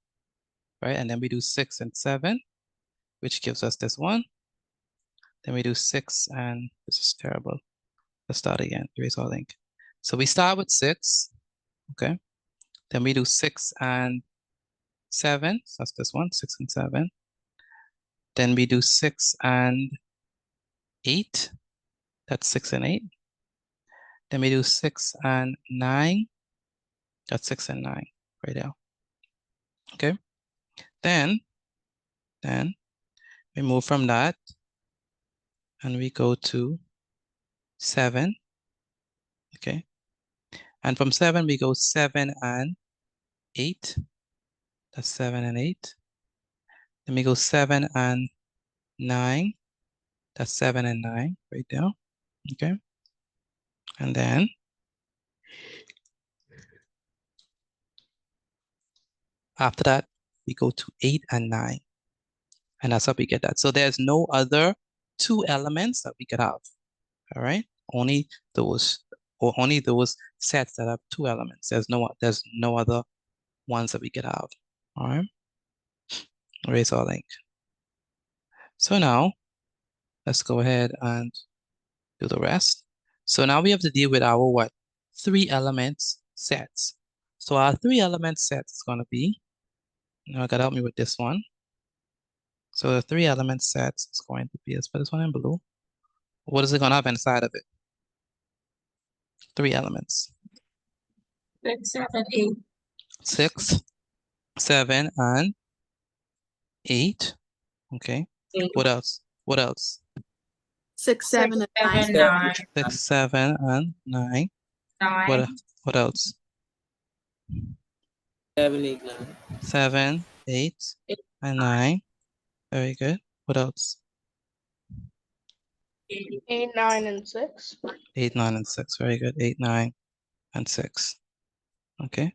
right? And then we do 6 and 7, which gives us this one. Then we do 6 and, this is terrible. Let's start again, erase all link. So we start with 6, okay? Then we do 6 and 7, so that's this one, 6 and 7. Then we do 6 and 8, that's 6 and 8. Then we do 6 and 9, that's 6 and 9, right there. Okay, then we move from that and we go to 7, okay? And from 7, we go 7 and 8, that's 7 and 8. Then we go 7 and 9, that's 7 and 9, right there, okay? And then after that, we go to 8 and 9. And that's how we get that. So there's no other 2 elements that we could have. All right. Only those, or only those sets that have 2 elements. There's no other ones that we could have. All right. Erase our link. So now let's go ahead and do the rest. So now we have to deal with our what? 3 elements sets. So our 3 element sets is going to be, you gotta help me with this one. So the 3 element sets is going to be, let's put this one in blue. What is it gonna have inside of it? 3 elements. 6, 7, 8. 6, 7, and 8. Okay. 8. What else? What else? 6, 7, and 9. 9. 6, 7, and 9. 9. What else? 7, 8, 9. 7, 8, and 9. Very good. What else? 8, 9, and 6. 8, 9, and 6. Very good. 8, 9, and 6. Okay.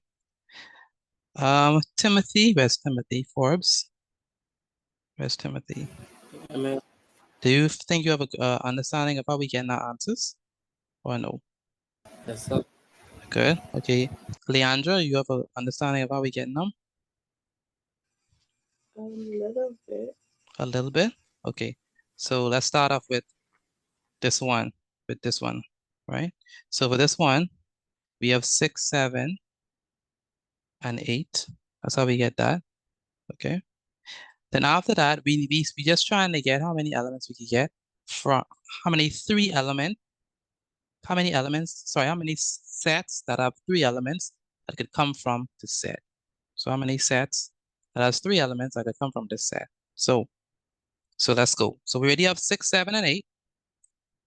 Timothy, where's Timothy? Forbes, where's Timothy? Do you think you have a understanding of how we get our answers, or no? Yes, sir. Good. Okay. Leandra, you have a understanding of how we get them? A little bit. A little bit. Okay. So let's start off with this one. Right? So for this one, we have 6, 7, and 8. That's how we get that. Okay. Then after that, we just trying to get how many elements we can get from how many sets that have 3 elements that could come from the set. So how many sets that has 3 elements that could come from this set? So let's go. So we already have 6, 7, and 8.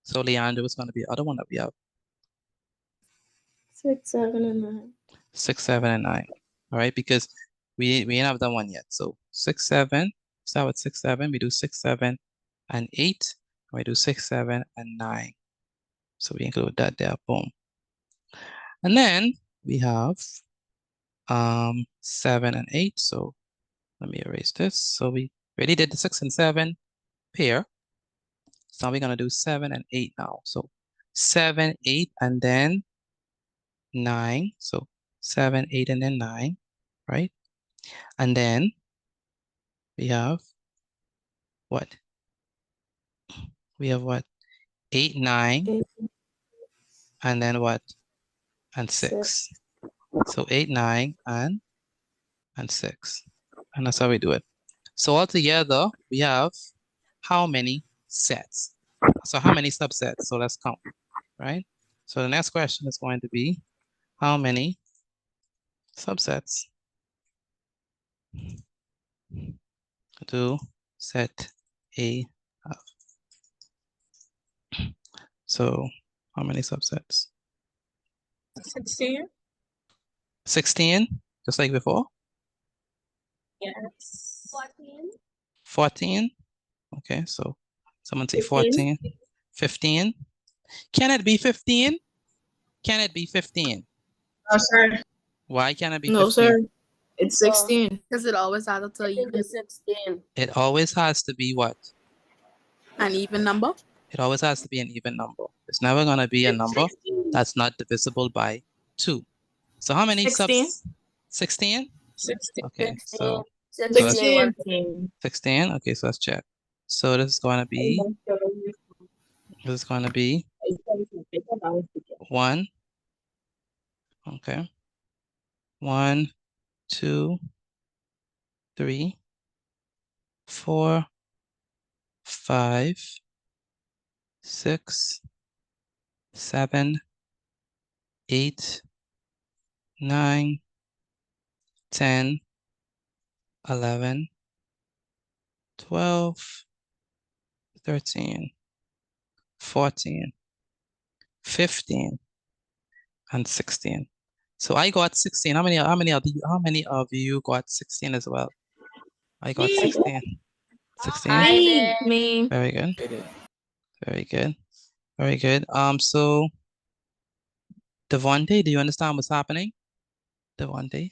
So Leandro is going to be the other one that we have. 6, 7, and 9. 6, 7, and 9. All right, because we ain't have done one yet. So 6, 7. Start with 6, 7. We do 6, 7, and 8. And we do 6, 7, and 9. So we include that there. Boom. And then we have 7 and 8. So let me erase this. So we already did the 6 and 7 pair. So now we're gonna do 7 and 8 now. So 7, 8, and then 9. So 7, 8, and then 9, right? And then we have what? We have what? 8, 9, 8. and then what? And 6. So 8, 9, and 6. And that's how we do it. So altogether, we have how many sets? So how many subsets? So let's count, right? So the next question is going to be how many subsets do set A have? So how many subsets? 16. 16, just like before? Yes. 14. 14? Okay, so someone say 14. 15? Can it be 15? Can it be 15? No, sir. Why can't it be 15? No, sir. It's 16. Because it always has to I tell think you it's 16. It always has to be what? an even number. It always has to be an even number. It's never going to be a number that's not divisible by 2. So how many 16. subs? 16? 16. Okay, so 16. 16. Okay, so let's check. So this is going to be 1. Okay. 1, 2, 3, 4, 5, 6, 7, 8, 9, 10, 11, 12, 13, 14, 15, and 16. So I got 16. How many of you got 16 as well? I got 16. 16. I did. Me. Very good. Very good. Very good. So Devontae, do you understand what's happening? Devontae?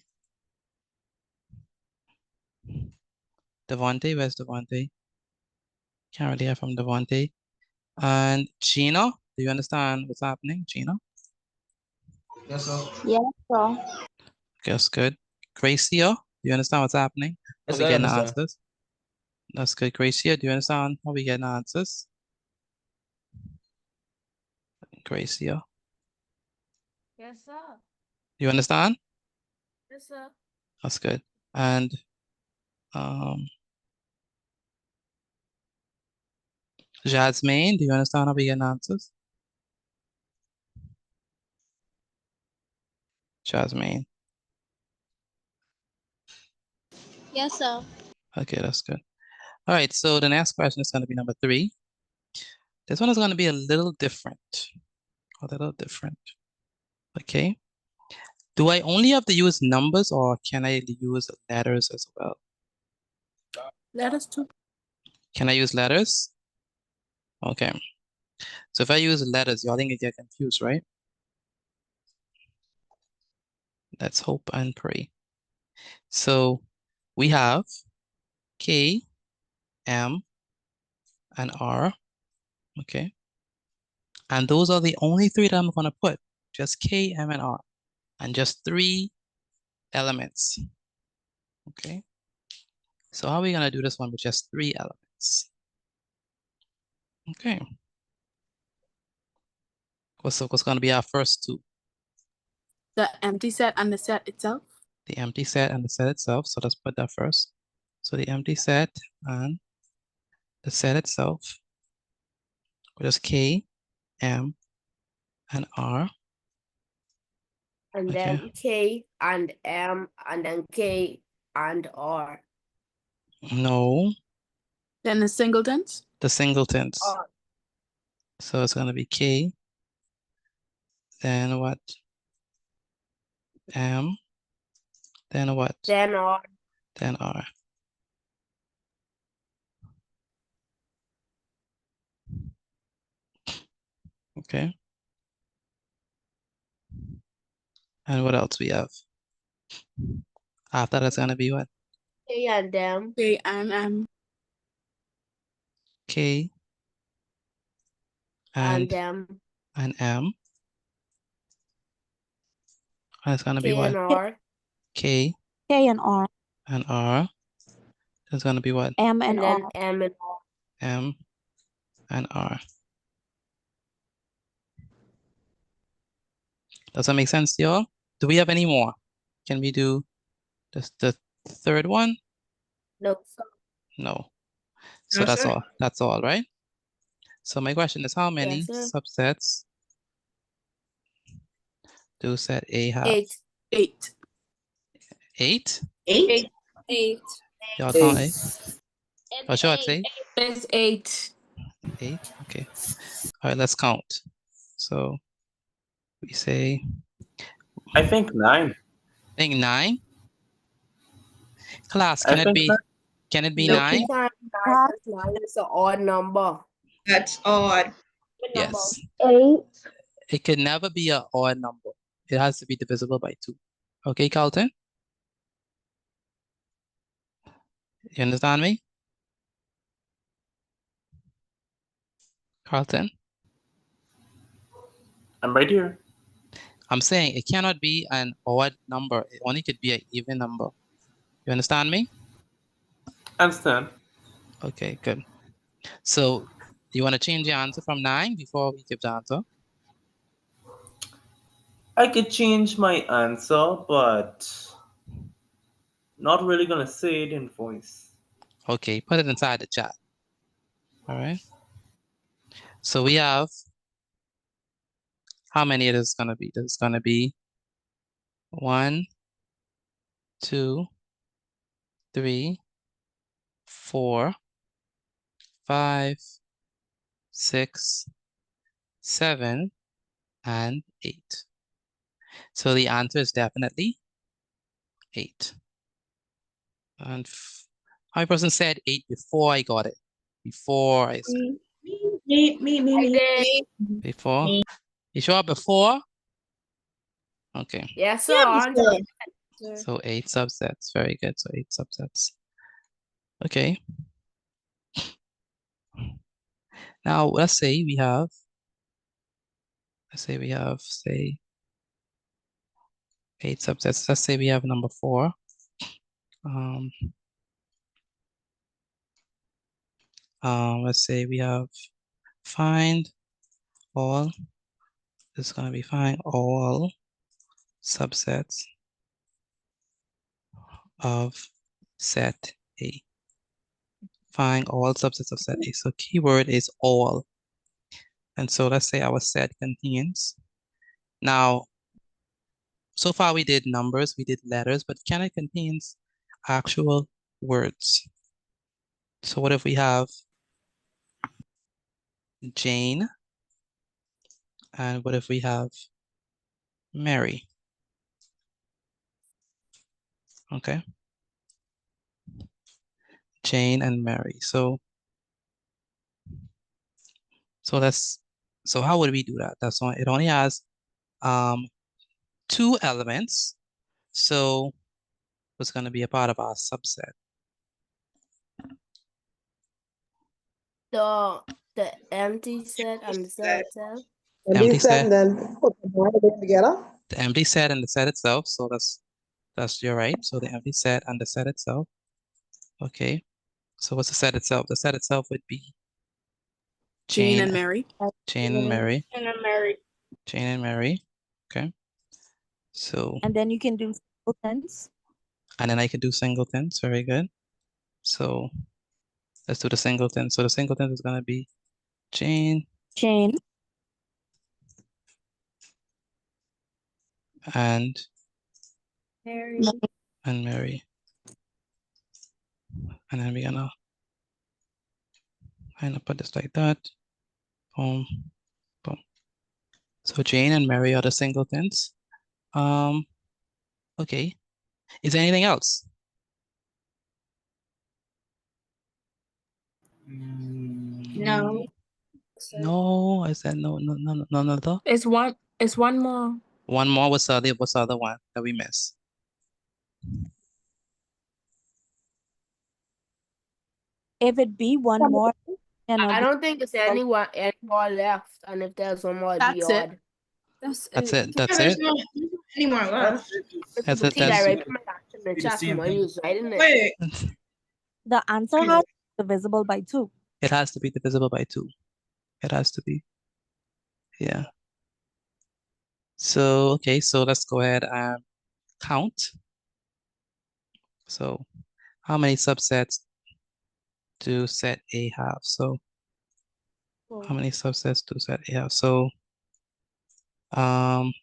Devontae, where's Devontae? Can't really hear from Devontae. And Gina, do you understand what's happening, Gina? Yes, sir. Yes, sir. That's good. Gracia, do you understand what's happening? How Yes, we I getting the understand. answers? That's good. Gracia, do you understand how we getting the answers? Gracia, Yes, sir. you understand? Yes, sir. That's good. And Jasmine, do you understand how we getting the answers? Jasmine. Yes, sir. Okay, that's good. All right, so the next question is going to be number 3. This one is going to be a little different. Okay. Do I only have to use numbers or can I use letters as well? Letters too. Can I use letters? Okay. So if I use letters, y'all think you get confused, right? Let's hope and pray. So we have K, M, and R, okay? And those are the only three that I'm gonna put, just K, M, and R, and just 3 elements, okay? So how are we gonna do this one with just 3 elements? Okay. What's gonna be our first 2? The empty set and the set itself. The empty set and the set itself. So let's put that first. So the empty set and the set itself, just K, M, and R. And Okay. then K and M and then K and R. No, Then the singletons. the singletons. R. So it's gonna be K, then what? M, then what? Then R. Then R. Okay. And what else we have? After that's gonna be what? K and M. K and M. K And and M. M. And it's gonna be K and what? R. K K and R. and R. It's gonna be what? M And and then R. M and R. M and R. Does that make sense to y'all? Do we have any more? Can we do the third one? No. No. So No, that's sir. all. That's all, right? So my question is, how many sir. subsets do set A have? 8. 8. 8? 8? 8. Y'all count 8? It's Oh, sure, it's 8? It's 8. 8? Okay. All right, let's count. So we say, I think 9. I think 9. Class, I think can it be No, 9? 9 is an odd number. That's odd. Yes. 8. It could never be an odd number. It has to be divisible by 2. Okay, Carlton? You understand me? Carlton? I'm right here. I'm saying it cannot be an odd number. It only could be an even number. You understand me? Understand. Okay, good. So you want to change your answer from 9 before we give the answer? I could change my answer, but not really gonna say it in voice. Okay, put it inside the chat. All right. So we have, how many it is going to be? There's going to be 1, 2, 3, 4, 5, 6, 7, and 8. So the answer is definitely 8. And how many person said 8 before I got it? Before I said Me. before? You sure before? Okay. Yes, sir. Yeah, sir. So 8 subsets. Very good. So 8 subsets. Okay. Now let's say we have, say 8 subsets. Let's say we have number 4. Let's say we have find all. This is gonna be find all subsets of set A. Find all subsets of set A. So keyword is all. And so let's say our set contains. Now, so far we did numbers, we did letters, but can it contains actual words? So what if we have Jane? And what if we have Mary? Okay. Jane and Mary. So how would we do that? It only has 2 elements. So was going to be a part of our subset? The empty set and the set itself. Empty set. Then put them together. The empty set and the set itself. So that's you're right. So the empty set and the set itself. Okay. So what's the set itself? The set itself would be Jane and Mary. Jane and Mary. And then Mary. Jane and Mary. Okay. So And then you can do singletons. and then I could do singletons. Very good. So let's do the singleton. So the singleton is gonna be Jane and Mary. Mary. And then we're gonna put this like that. Boom, boom. So Jane and Mary are the singletons. Okay. Is there anything else? No. No, I said no. It's one more. One more. What's the other one that we missed? If it be one more, I don't think it's any more left, and if there's one more, it'd be That's it. odd. That's it. That's There's it. no any more left. That's it. See, I That's write my answer in the the chat same when thing. you was writing it. Wait, the answer has to be divisible by 2. It has to be divisible by 2. It has to be. Yeah. So okay, so let's go ahead and count. So how many subsets do set A have? So how many subsets do set A have? So and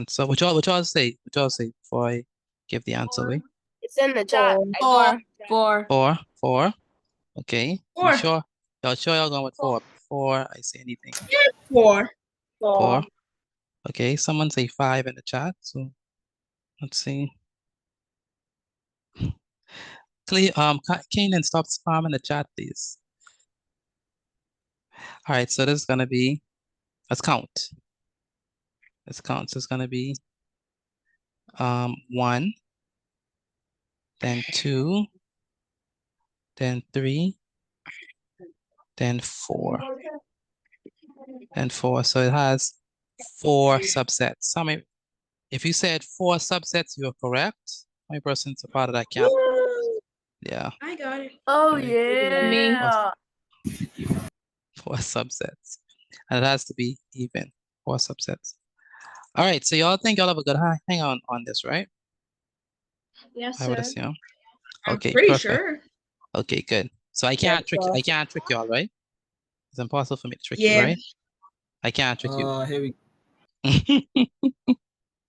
so what y'all say before I give the answer away? It's in the chat. I got it. Four. Four. Okay. Four. You sure? Y'all going with 4 before I say anything? 4. Four. Okay, someone say 5 in the chat. So let's see. Kanan, stop spamming the chat, please. All right, so this is gonna be, let's count. Let's count. So it's gonna be 1, then 2, then 3, then 4, and 4. So it has 4 subsets. If you said 4 subsets, you're correct. How many persons are part of that camp? Yeah, I got it. Oh Right. yeah. 4 subsets. And it has to be even, 4 subsets. All right, so y'all think y'all have a good hang on this, right? Yes, I would sir. assume. I'm Okay, pretty perfect. sure. Okay, good. So I can't trick y'all, right? It's impossible for me to trick you, Yeah. right? I can't trick you. Here we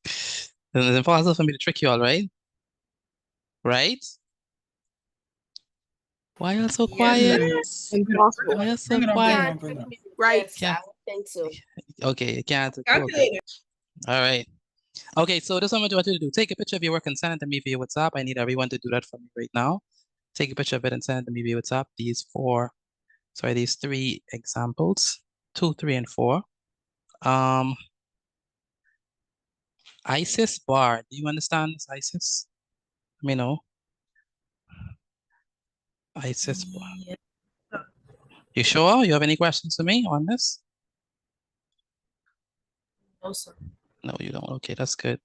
It's impossible for me to trick you all, right? Right? Why are you so quiet? Impossible. Why are you so Bring it on, quiet? bring it on. Right. Yes, I would think so. Okay, you can't. Okay. Calculator. All right. Okay, so this is what I want you to do. Take a picture of your work and send it to me via WhatsApp. I need everyone to do that for me right now. Take a picture of it and send it to me via WhatsApp. These 3 examples, 2, 3, and 4. ISIS bar. Do you understand this, ISIS? Let me know. ISIS bar. You sure? You have any questions for me on this? No, sir. No, you don't. Okay, that's good.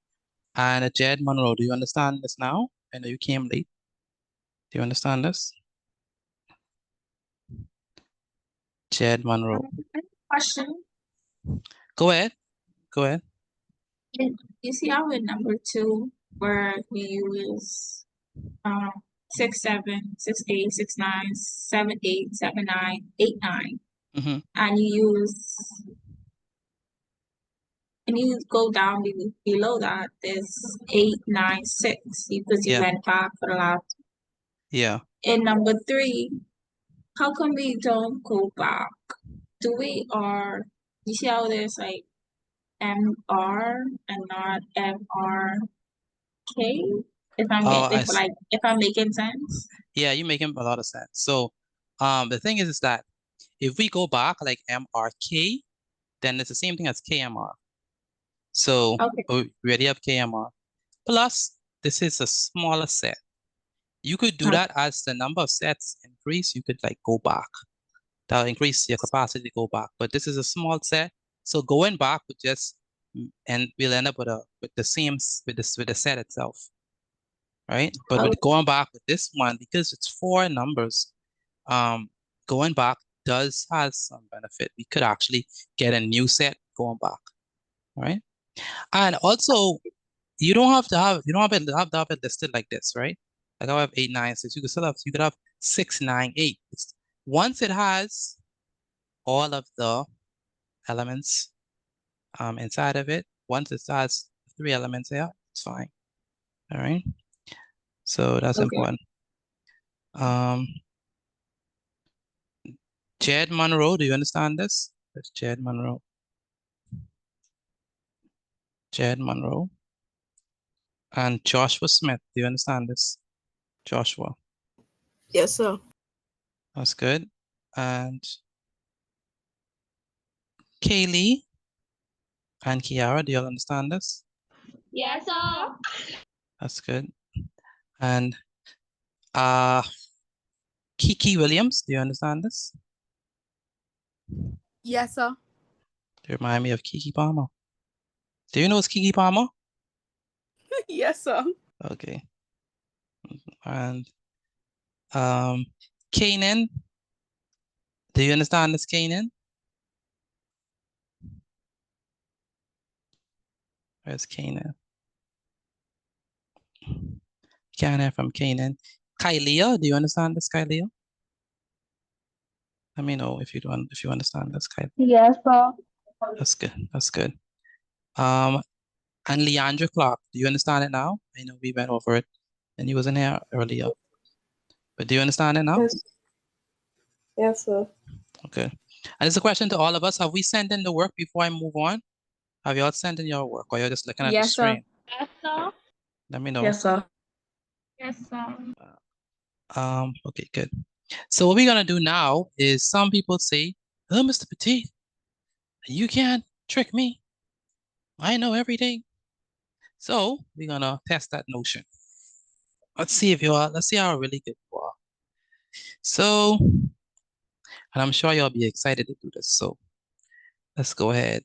And Jed Monroe, do you understand this now? I know you came late. Do you understand this? Jed Monroe. Question. Go ahead. Go ahead. You see how in number 2 where we use 6, 7, 6, 8, 6, 9, 7, 8, 7, 9, 8, 9. Mm-hmm. And you go down below that, there's 8, 9, 6, because you Yeah. went back for the last. Yeah. In number 3, how come we don't go back? Do we, or you see how there's like MR and not MRK? If I'm making sense. Yeah, you're making a lot of sense. So, the thing is that if we go back like MRK, then it's the same thing as KMR. So Okay. we already have KMR. Plus, this is a smaller set. You could do that as the number of sets increase. You could like go back. That'll increase your capacity to go back. But this is a small set, so going back would just and we'll end up with the same with the set itself, right? But with going back with this one, because it's 4 numbers, going back does has some benefit. We could actually get a new set going back, right? And also, you don't have to have it listed like this, right? Like I have 8, 9, 6. You could have 6, 9, 8. Once it has all of the elements inside of it, once it has 3 elements there, it's fine. All right. So that's important. Jed Monroe, do you understand this? That's Jed Monroe. Jed Monroe. And Joshua Smith, do you understand this? Joshua. Yes, sir. That's good. And Kaylee and Kiara, do you all understand this? Yes, sir. That's good. And Kiki Williams, do you understand this? Yes, sir. You remind me of Kiki Palmer. Do you know what's Kiki Palmer? Yes, sir. Okay. And Kanan, do you understand this, Kanan? Where's Kanan? Can't hear from Kanan. Kylia, do you understand this, Kylia? Let me know if you understand this, Kylia. Yes, sir. That's good. That's good. And Leandra Clark, do you understand it now? I know we went over it and he wasn't here earlier. But do you understand it now? Yes. Yes, sir. Okay. And it's a question to all of us. Have we sent in the work before I move on? Have you all sent in your work or you're just looking at the screen? Yes, sir. Let me know. Yes, sir. Yes, sir. Okay, good. So what we're gonna do now is some people say, oh, Mr. Petit, you can't trick me. I know everything. So we're gonna test that notion. Let's see how really good you are. So, and I'm sure you'll be excited to do this. So let's go ahead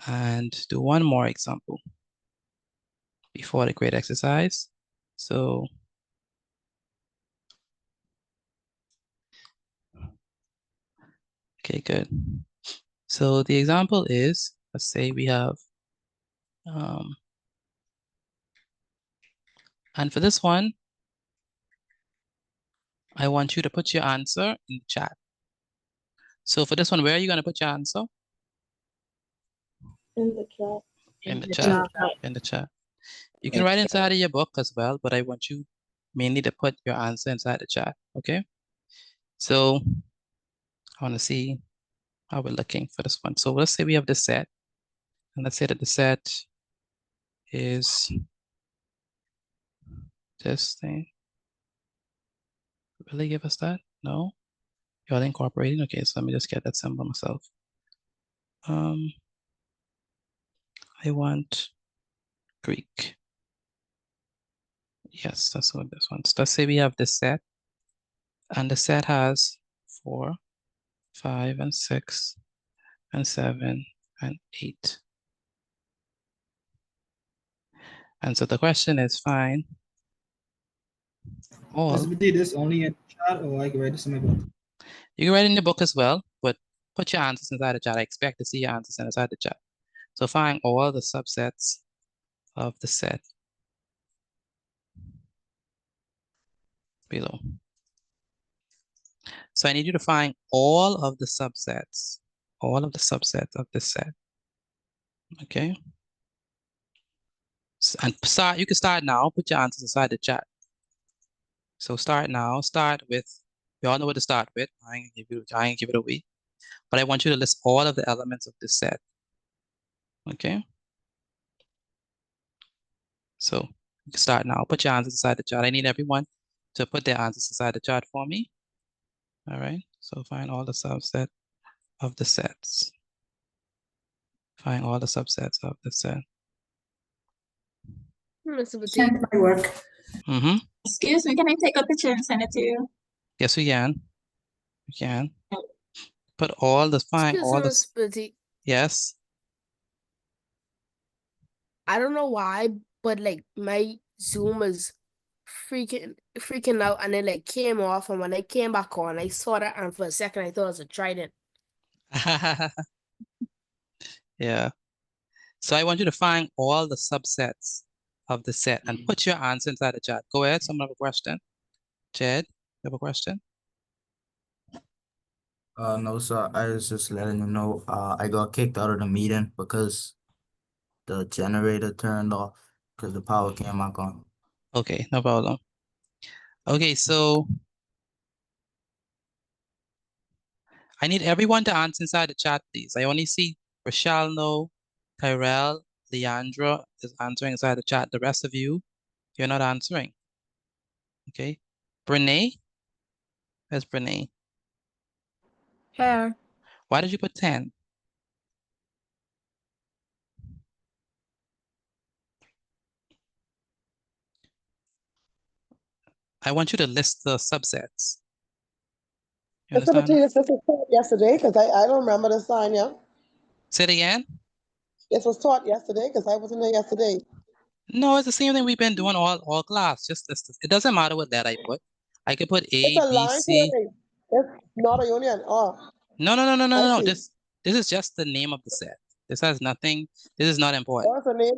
and do one more example before the great exercise. So okay, good. So the example is, let's say we have, and for this one, I want you to put your answer in the chat. So for this one, where are you going to put your answer? In the chat. In the chat. In the chat. You can write inside of your book as well, but I want you mainly to put your answer inside the chat, okay? So I want to see how we're looking for this one. So let's say we have this set, and let's say that the set is this thing. Really give us that? No? Y'all incorporating? Okay, so let me just get that symbol myself. I want Greek. Yes, that's what this one. So let's say we have this set, and the set has 4, 5, and 6, and 7, and 8. And so the question is, fine. This only in chat, or I can write this in my book? You can write in your book as well, but put your answers inside the chat. I expect to see your answers inside the chat. So find all the subsets of the set below. So I need you to find all of the subsets of the set. Okay. And start, you can start now, put your answers inside the chat. So start now, start with, you all know what to start with. I ain't gonna give it away. But I want you to list all of the elements of this set. Okay. So you can start now, put your answers inside the chat. I need everyone to put their answers inside the chat for me. All right. So find all the subset of the sets. Find all the subsets of the set. Mr. Petit. Send my work. Mm-hmm. Excuse me, can I take a picture and send it to you? Yes, we can. We can. Put all the fine, Excuse all me, the Mr. Petit. yes. I don't know why, but like my Zoom is freaking out, and it like came off, and when I came back on, I saw that, and for a second I thought it was a trident. Yeah. So I want you to find all the subsets of the set and put your answer inside the chat. Go ahead. Someone have a question? Jed, you have a question? No, sir. I was just letting you know, I got kicked out of the meeting because the generator turned off because the power came back on. Okay, no problem. Okay, so I need everyone to answer inside the chat, please. I only see Rochelle, no, Tyrell, Leandra is answering inside the chat. The rest of you, you're not answering. Okay. Brene? Where's Brene? Here. Why did you put 10? I want you to list the subsets. You Mr. understand? Martinez, this was taught yesterday because I don't remember the sign, yeah. Say it again. This was taught yesterday because I wasn't there yesterday. No, it's the same thing we've been doing all class. Just list it. It doesn't matter what letter I put. I could put A, It's a B, line C. query. It's not a union. Oh, No. I see. This is just the name of the set. This has nothing. This is not important. What's the name?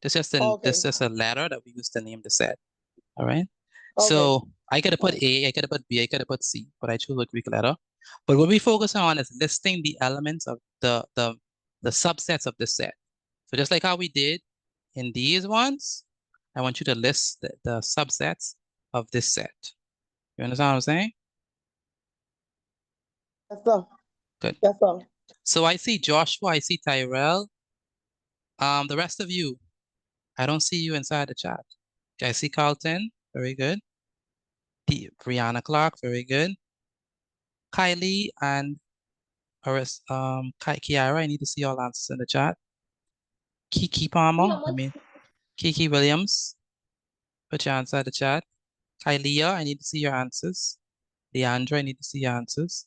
This is Okay. just a letter that we use to name the set. All right. Okay. So I could have put A, I could have put B, I could have put C, but I choose a Greek letter. But what we focus on is listing the elements of the subsets of the set. So just like how we did in these ones, I want you to list the subsets of this set. You understand what I'm saying? Yes, sir. Good. Yes, sir. So I see Joshua, I see Tyrell. The rest of you, I don't see you inside the chat. Okay, I see Carlton, very good. Brianna Clark, very good. Kylie and Kiara, I need to see all answers in the chat. Kiki Palmer, Kiki Williams, put your answer in the chat. Kylia, I need to see your answers. Leandra, I need to see your answers.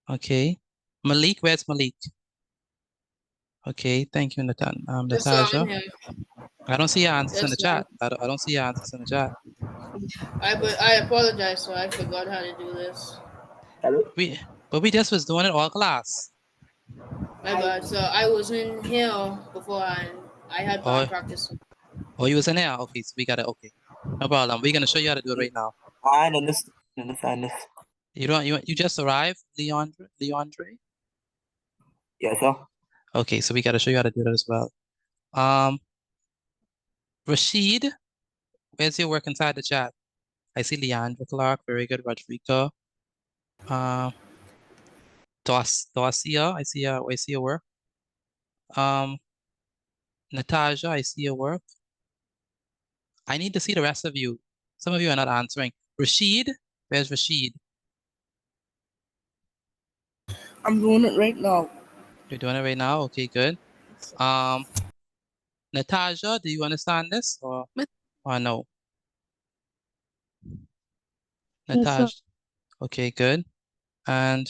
Okay. Malik, where's Malik? Okay, thank you, Yes, sir, Natasha. I'm here. I don't see your answers in Yes, the sir. chat. I don't see your answers in the chat. I apologize, so I forgot how to do this. But we just was doing it all class. My bad. So I was in here before and I had bad practice. Oh, you was in there? Okay, so we got it. Okay, no problem. We're gonna show you how to do it right now. I understand this. You just arrived, Leandre? Yes, sir. Okay, so we gotta show you how to do that as well. Rashid, where's your work inside the chat? I see Leandra Clark, very good. Rodrigo. Dosia, I see your work. Natasha, I see your work. I need to see the rest of you. Some of you are not answering. Rashid, where's Rashid? I'm doing it right now. You're doing it right now? Okay, good. Natasha, do you understand this or no? Natasha. Okay, good. And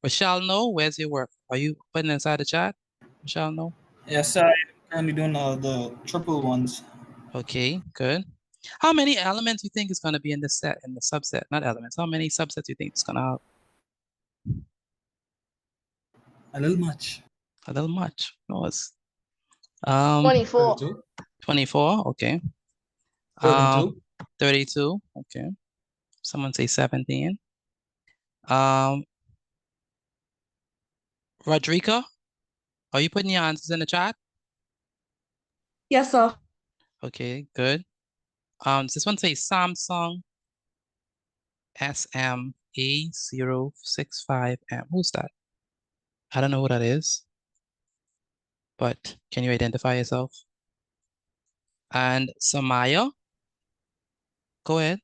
Rochelle, no, where's your work? Are you putting it inside the chat? Rochelle, no? Yes, sir. I'm currently doing the triple ones. Okay, good. How many elements do you think is going to be in this set, in the subset? Not elements. How many subsets do you think it's going to have? A little much. A little much. No, it's 24. 24, okay. 32. 32, okay. Someone say 17. Rodrigo, are you putting your answers in the chat? Yes, sir. Okay, good. This one says Samsung SMA065M. Who's that? I don't know who that is, but can you identify yourself? And Samaya, go ahead.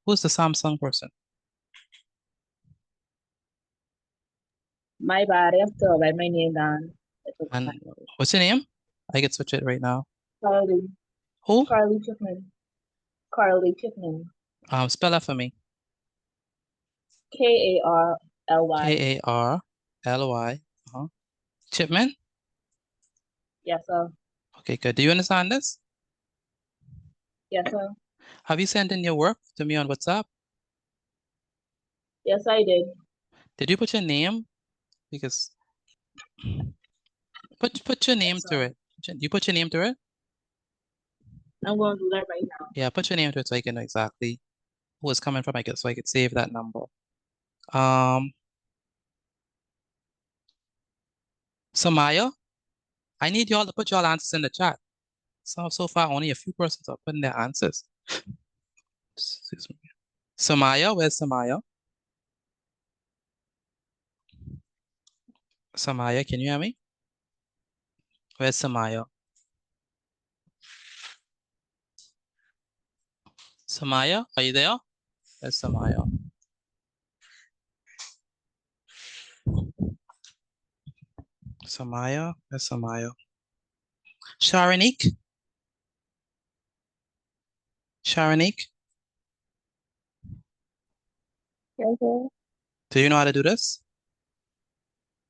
Who's the Samsung person? My bad, I have to write my name down. And what's your name? I can switch it right now. Sorry. Who? Carly Chipman. Carly Chipman. Spell that for me. Karly. Karly. Chipman? Yes, sir. Okay, good. Do you understand this? Yes, sir. Have you sent in your work to me on WhatsApp? Yes, I did. Did you put your name? Because put your name to it. You put your name to it? I'm going to do that right now. Yeah, put your name to it so I can know exactly who is coming from, I guess, so I could save that number. Samaya, I need y'all to put y'all answers in the chat. So far, only a few persons are putting their answers. Excuse me. Samaya, where's Samaya? Samaya, can you hear me? Where's Samaya? Samaya, are you there? Where's Samaya? Samaya, where's Samaya? Sharonique? Sharonique? Yes, sir. Do you know how to do this?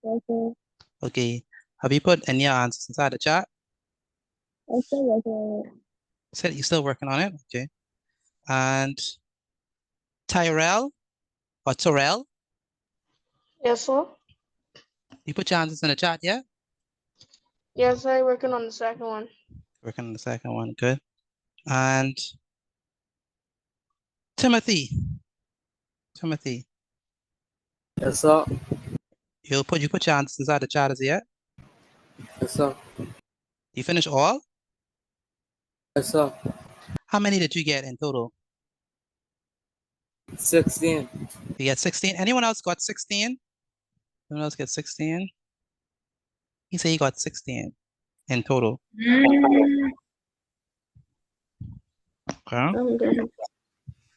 Yes, sir. Okay. Have you put any answers inside the chat? Yes, sir. Yes, sir. Said you're still working on it? Okay. And Tyrell or Terrell? Yes, sir. You put your answers in the chat yet? Yes, I working on the second one. Working on the second one, good. And Timothy. Timothy. Yes, sir. You put your answers inside the chat as yet? Yes, sir. You finish all? Yes, sir. How many did you get in total? 16. You get 16. Anyone else got 16? Anyone else get 16? He said he got 16 in total. Okay.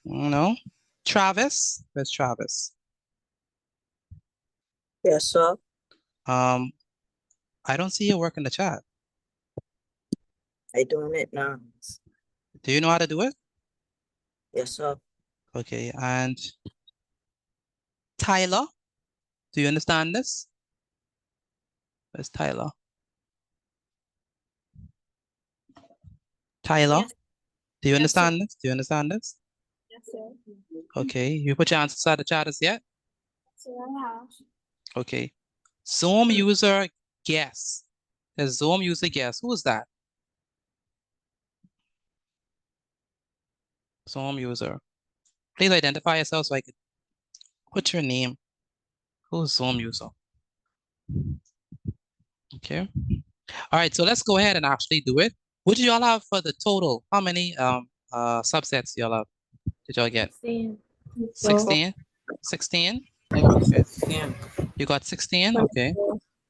No. Travis? Where's Travis? Yes, sir. I don't see your work in the chat. I doing it now. Do you know how to do it? Yes, sir. Okay, and Tyler, do you understand this? Where's Tyler? Tyler, Yes. do you Yes, understand this? Do you understand this? Yes, sir. Okay, you put your answers inside the chat as yet? So I have. Okay. Zoom user guess. There's Zoom user guess. Who is that? Zoom user. Please identify yourself so I could put your name. Who's Zoom user? Okay. All right, so let's go ahead and actually do it. What did y'all have for the total? How many subsets y'all have? Did y'all get? 16. 16? 16? I got Okay. 16. You got 16? Okay.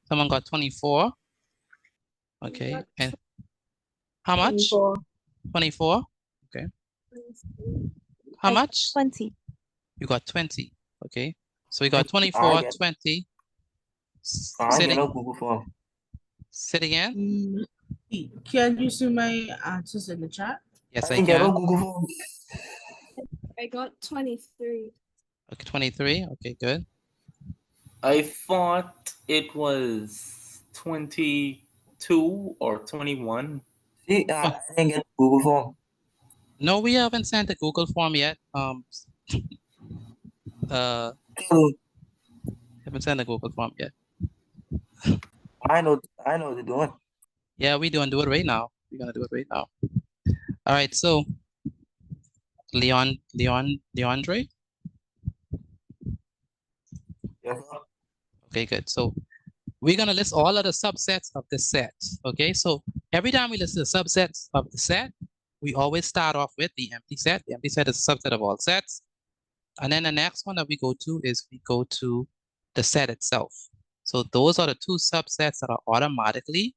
Someone got 24. Okay. And how much? 24. Okay. How much? 20. You got 20. Okay. So you got I 24, get 20. I Say get it, a Google form. say it again. Can you see my answers in the chat? Yes, I I can get a can. Google form. I got 23. Okay, 23. Okay, good. I thought it was 22 or 21. See, I didn't get Google form. No, we haven't sent a Google form yet. Haven't sent a Google form yet. I know what they're doing. Yeah, we're gonna do it right now. We're gonna do it right now. All right, so Leandre. Yes, sir. Okay, good. So we're gonna list all of the subsets of the set. Okay, so every time we list the subsets of the set, we always start off with the empty set. The empty set is a subset of all sets. And then the next one that we go to is we go to the set itself. So those are the two subsets that are automatically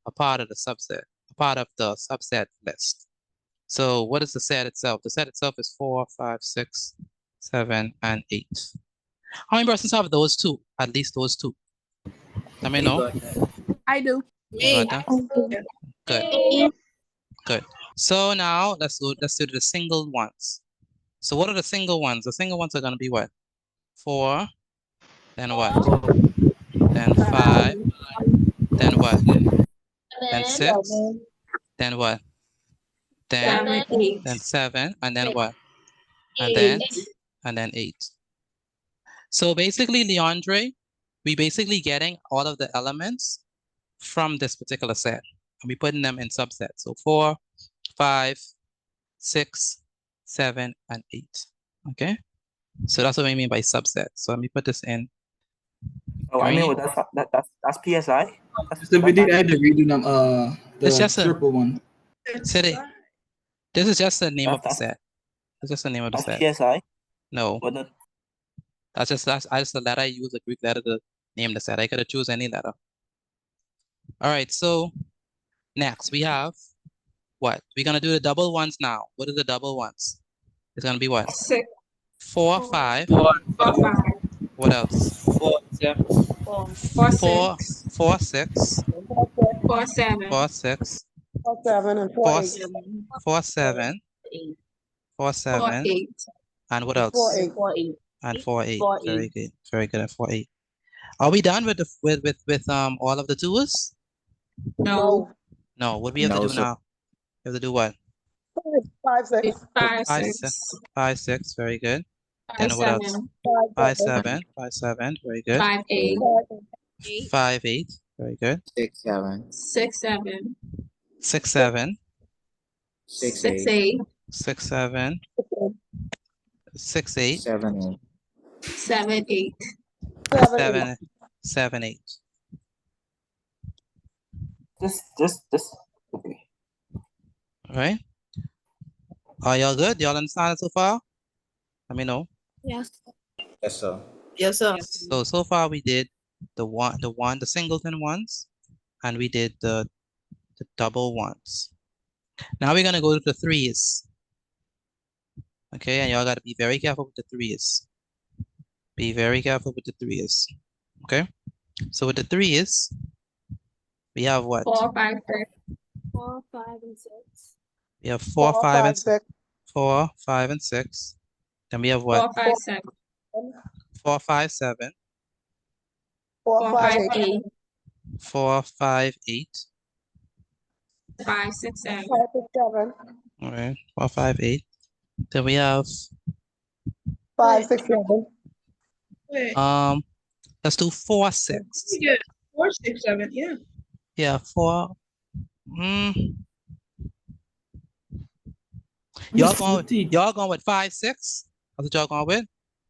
a part of the subset, a part of the subset list. So what is the set itself? The set itself is 4, 5, 6, 7, and 8. How many persons have those two? At least those two. Let me know. I do. You got that? Good. Good. So now let's do the single ones. So what are the single ones? The single ones are gonna be what? 4, then what? Then 5, then what? Then 6, then what? Then 7, and then what? And then 8. So basically, Leandre, we basically getting all of the elements from this particular set, and we putting them in subsets. So 4, 5, 6, 7, and 8. Okay, so that's what I mean by subset. So let me put this in. Oh, I mean, well, that's PSI. So we did add the redo the It's just a- triple one. City. This is just the name of the set. It's just the name of the set. PSI. No. What the? That's just the letter I use, a Greek letter to name the set. I could have choose any letter. All right, so next we have what? We're gonna do the double ones now. What are the double ones? It's gonna be what? 6. 4, 5. 4, 5. What else? 4, 7. 4, 4, 6. 4, 6. 4, 7. 4, 6. 4, 7 and 4, 4, 8. 4, 7. 4, 4, 7. 8. And what else? 4, 8. 4, 8. And 4, 8. 4, Very 8. good. Very good at 4, 8. Are we done with the with all of the doers? No. No. What do we have to do now? We have to do what? 5, 6. 5, 5, 6. 5, 6. Very good. 5, Then what else? 7. 5, 7. 5, 7. Very good. 5, 8. 5, 8. Very good. 6, 7. 6, 7. 6, 7. 6, 6, 8. 8. 6, 7. 6, 8. 7, 8. 7, 8. 7, 7, 8. Just. Okay. All right. Are y'all good? Y'all understand it so far? Let me know. Yes. Yes, sir. Yes, sir. So far we did the singleton ones, and we did the double ones. Now we're gonna go to the threes. Okay, and y'all gotta be very careful with the threes. Be very careful with the threes. Okay. So with the threes, we have what? 4, 5, 6. 4, 5, and 6. We have 4, 5, and 6. 4, 5, and 6. Then we have what? 4, 5, 7. 4, 5, 7. 4, 5, 8. 4, 5, 8. 5, 6, 7. 5, 6, 7. All right. 4, 5, 8. Then we have 5, 6, 7. Wait. Let's do 4, 6. Yeah, 4, 6, 7. Yeah. Yeah, 4. Y'all going with 5, 6? That's what y'all going with?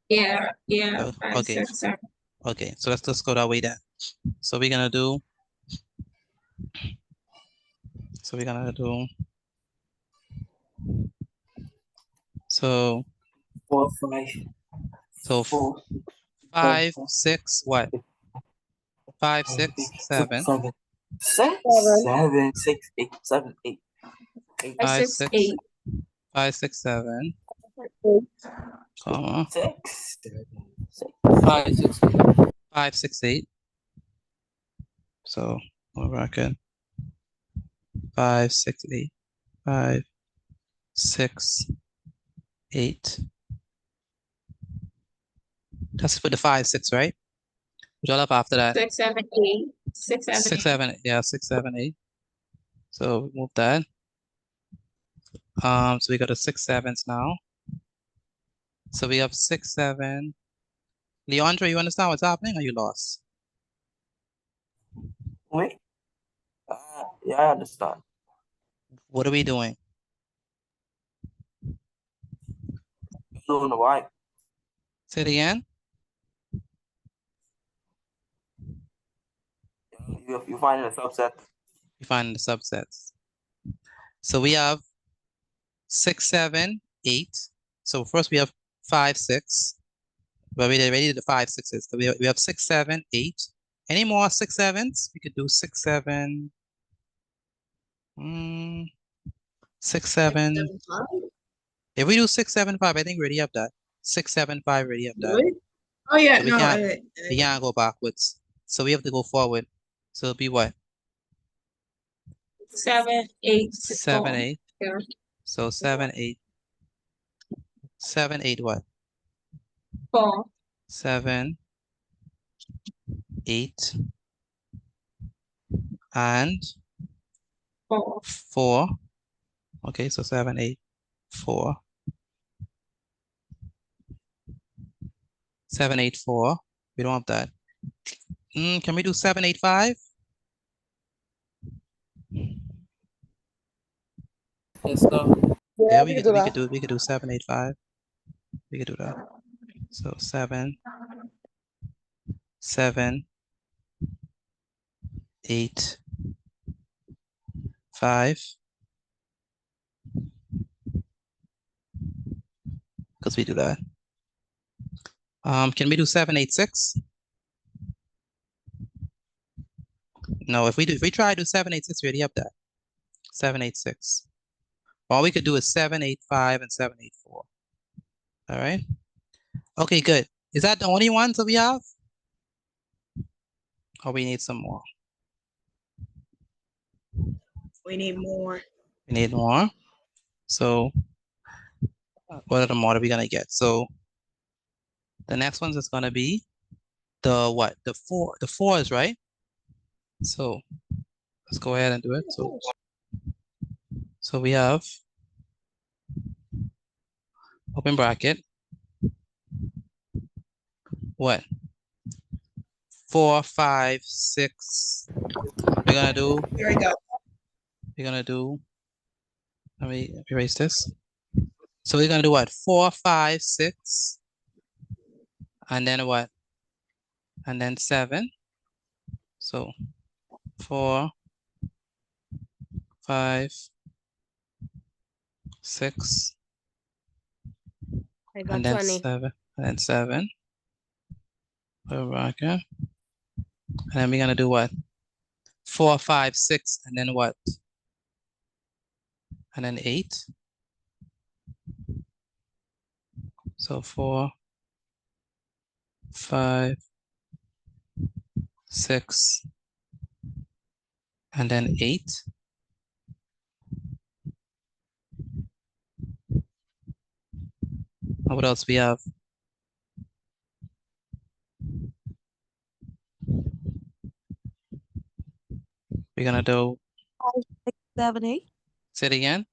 Yeah. Oh, 5, okay. 6, 7. Okay, so let's just go that way then. So we're gonna do. So 4, 5. So 5, 6, what? 5, 6, 7. 7. 7, 6, 8, 7, 8. 5, 6, 8. 5, 6, 7. 6. 5, 6, 8. 5, 6, 8. So we're rocking 5, 6, 8. 5, 6, 8. That's for the 5, 6, right? What y'all up after that? 6, 7, 8. 6, 7, 6, 7, yeah, 6, 7, 8. So move that. So we got the 6, 7s now. So we have 6, 7. Leandre, you understand what's happening, or you lost? Wait. Yeah, I understand. What are we doing? Doing the right. Say it again. You find a subset. You find the subsets. So we have 6, 7, 8. So first we have 5, 6. But we already did the 5, 6s. So we have 6, 7, 8. Any more 6, 7s? We could do 6, 7. 6, 7. If we do 6, 7, 5, I think we already have that. 6, 7, 5, already have that. Really? Oh, yeah. So we No. can't go backwards. So we have to go forward. So it'll be what? 7, 8, 7, 4. 8. Yeah. So 7, 8. 7, 8 what? 4. 7, 8, and 4. 4. Okay, so 7, 8, 4. 7, 8, 4. We don't have that. Can we do 7, 8, 5? Yes, sir. Yeah, we can do that. we could do 7, 8, 5. We could do that. So 7, 7, 8, 5. Because we do that. Can we do 7, 8, 6? No, if we try to do 7, 8, 6, we already have that. 7, 8, 6. All we could do is 7, 8, 5, and 7, 8, 4. All right. Okay, good. Is that the only ones that we have? Or we need some more? We need more. We need more. So what other more are we gonna get? So the next one's is gonna be the what? The 4s, right? So let's go ahead and do it. So we have open bracket. What? 4, 5, 6. We're gonna do. Here we go. We're gonna do. Let me erase this. So we're gonna do what? 4, 5, 6, and then what? And then 7. So 4, 5, 6, I got and then 20. 7, and then 7. Okay. And then we're gonna do what? 4, 5, 6, and then what? And then 8. So 4, 5, 6, and then 8. What else we have? We're gonna do. 5, 6, 7, 8. Say it again.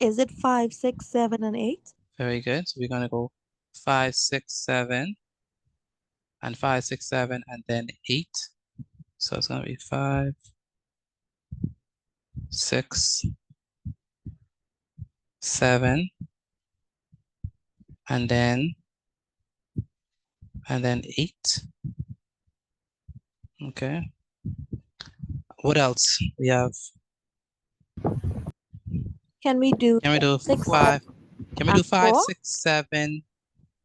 Is it 5, 6, 7, and 8? Very good. So we're gonna go 5, 6, 7, and 5, 6, 7, and then 8. So it's gonna be 5, 6, 7, and then 8. Okay. What else we have? Can we do 6, 5? Can we do 5, 6, 7?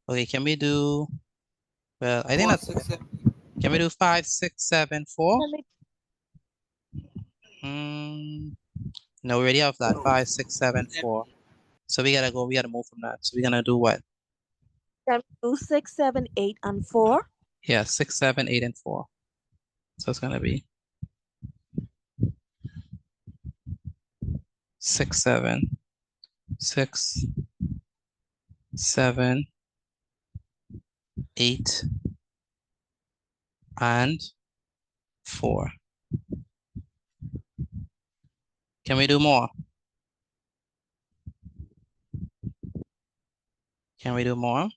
Okay, can we do, well, I think that's, 6, 7. can we do 5, 6, 7, 4? No, we already have that. 5, 6, 7, 4. So we gotta move from that. So we're gonna do what? Can we do 6, 7, 8, and 4? Yeah, 6, 7, 8, and 4. So it's gonna be 6, 7, 6, 7, 8, and 4. Can we do more? Can we do more?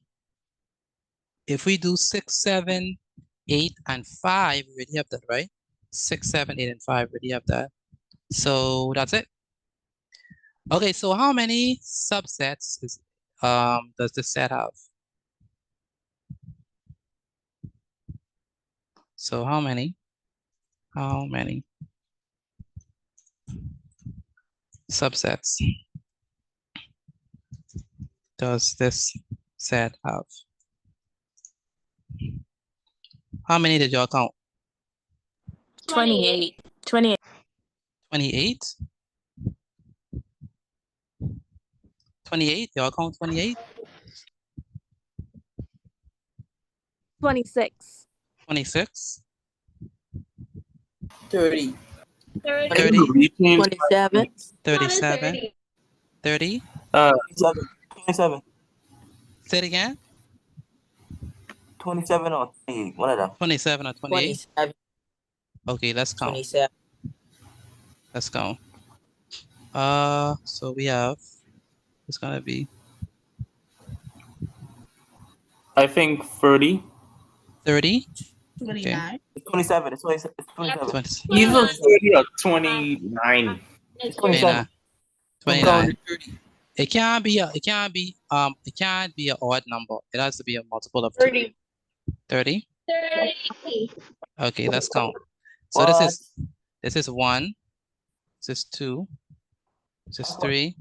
If we do 6, 7, 8, and 5, we already have that, right? 6, 7, 8, and 5, we already have that. So that's it. Okay, so how many subsets does this set have? So how many subsets does this set have? How many did y'all count? 28. 28. 28? 28? Y'all count 28? 26. 26? 30. 30. 30, 27. 37, 30. 27. Say it again. 27 or 28. One of them. 27 or 28. 27. Okay, let's count. 27. Let's count. So we have, it's gonna be I think 30. 30. 29. It's 27. It's 27. 20, Either 30 or 29. It's 29. 27. 29. It can't be an odd number. It has to be a multiple of 2. 30. 30. 30. Okay, let's count. So What? this is 1. This is 2. This is 3.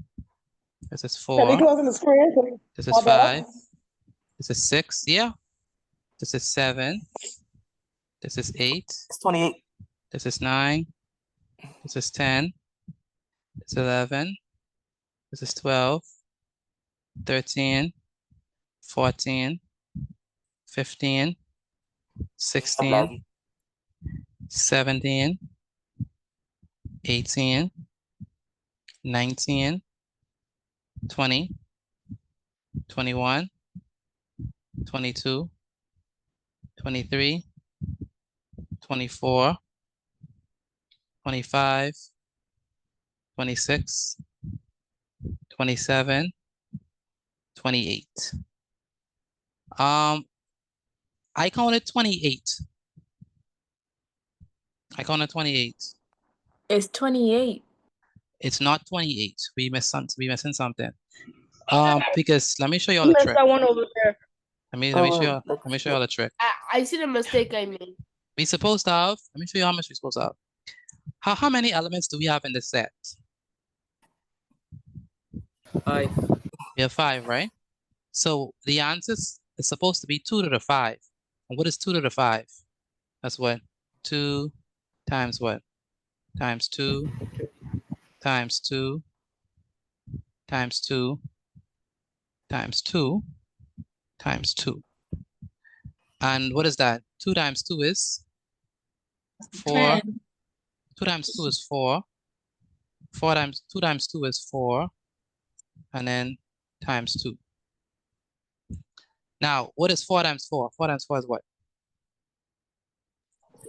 This is 4. This is 5. This is 6. Yeah. This is 7. This is 8. It's 28. This is 9. This is 10. This is 11. This is 12. 13. 14. 15. 16. 17. 18. 19. 20. 21. 22. 23. 24. 25. 26. 27. 28. I counted 28. I counted 28. It's 28. It's not 28. We missing something. Because let me show you all You the missed trick. that one over there. Let me show you all the trick. I see the mistake I made. We supposed to have, let me show you how much we supposed to have. How many elements do we have in the set? 5. We have 5, right? So the answer is supposed to be 2 to the 5. And what is 2 to the 5? That's what? 2 times what? Times 2 times 2 times 2 times 2 times 2. And what is that? 2 times 2 is 4. 10. 2 times 2 is 4. 2 times 2 is 4. And then times 2. Now, what is 4 times 4? 4 times 4 is what?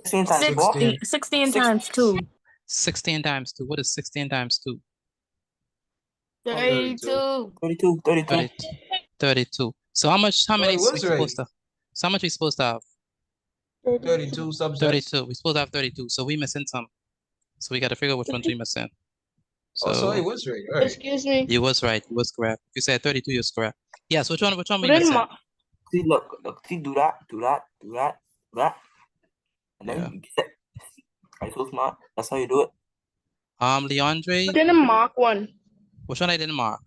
16 times 4. 16 times 2. 16 times 2. What is 16 times 2? 32. 32. So how many we supposed to? So how much we supposed to have? 32 subsets. 32. We supposed to have 32. So we missing some. So we got to figure out which ones we missing. So it was right. Excuse me. you was right. You was correct. If you said 32, you was correct. Yeah. So which one we Put in missing? See, look. See, do that. And then you get it. I'm so smart. That's how you do it. Leandre, Put in a mark one. which one I didn't mark?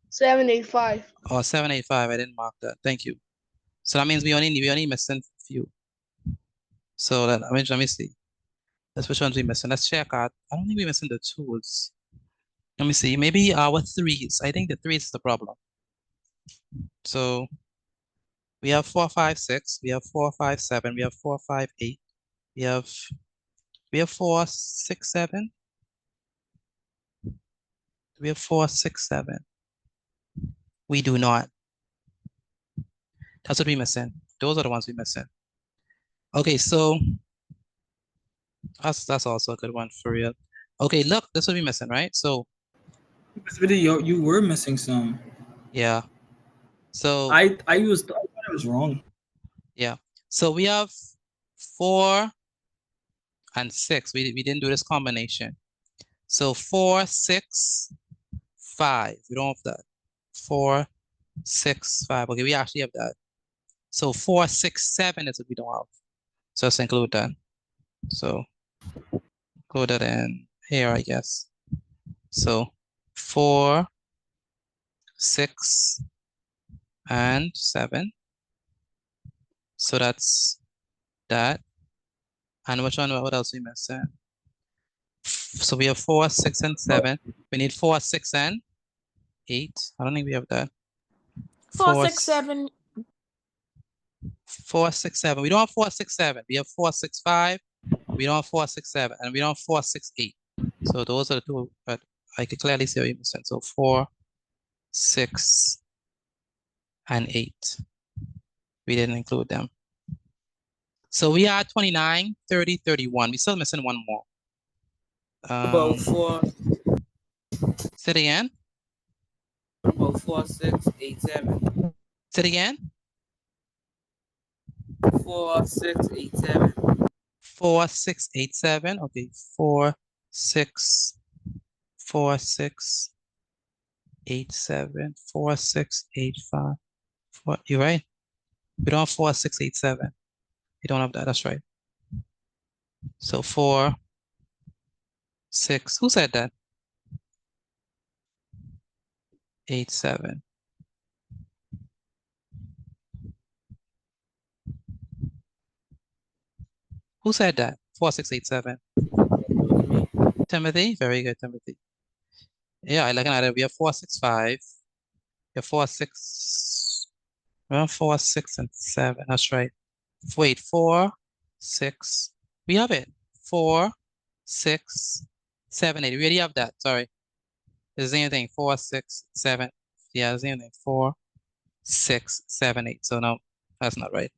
785. Oh, 785. I didn't mark that. Thank you. So that means we only missing a few. So let me see. That's which ones we missing. Let's check out. I don't think we're missing the 2s. Let me see. Maybe our 3s. I think the 3s is the problem. So we have 4, 5, 6. We have 4, 5, 7. We have 4, 5, 8. We have 4, 6, 7. We have 4, 6, 7. We do not. That's what we're missing. Those are the ones we're missing. Okay, so that's also a good one for real. Okay, look, that's what we're missing, right? So This video, you were missing some. yeah. So I thought I was wrong. yeah. So we have 4 and 6. We didn't do this combination. So 4, 6, 5. We don't have that. 4, 6, 5. Okay, we actually have that. So 4, 6, 7 is what we don't have. So let's include that. So include that in here, I guess. So 4, 6, and 7. So that's that. And which one? What else we missing? So we have 4, 6, and 7. We need 4, 6, and 8. I don't think we have that. 4, 6, 7. 4, 6, 7. We don't have 4, 6, 7. We have 4, 6, 5. We don't have 4, 6, 7. And we don't have 4, 6, 8. So those are the two, but I can clearly see what you said. So 4, 6, and 8. We didn't include them. So we are 29, 30, 31. We still missing one more. About 4, Say it again. about 4, 6, 8, 7. Say it again. 4, 6, 8, 7. 4, 6, 8, 7. Okay, 4, 6, 4, 6, 8, 7, 4, 6, 8, 5. 4. You're right. We don't have 4, 6, 8, 7. We don't have that. That's right. So 4, 6. Who said that? 8, 7. Who said that? 4, 6, 8, 7. Timothy. Very good, Timothy. Yeah, I looking at it. We have 4, 6, 5. We have 4, 6. Well, 4, 6, and 7. That's right. Wait, 4, 6. We have it. 4, 6, 7, 8. We already have that. Sorry. It's the same thing. 4, 6, 7. Yeah, it's the same thing. 4, 6, 7, 8. So no, that's not right.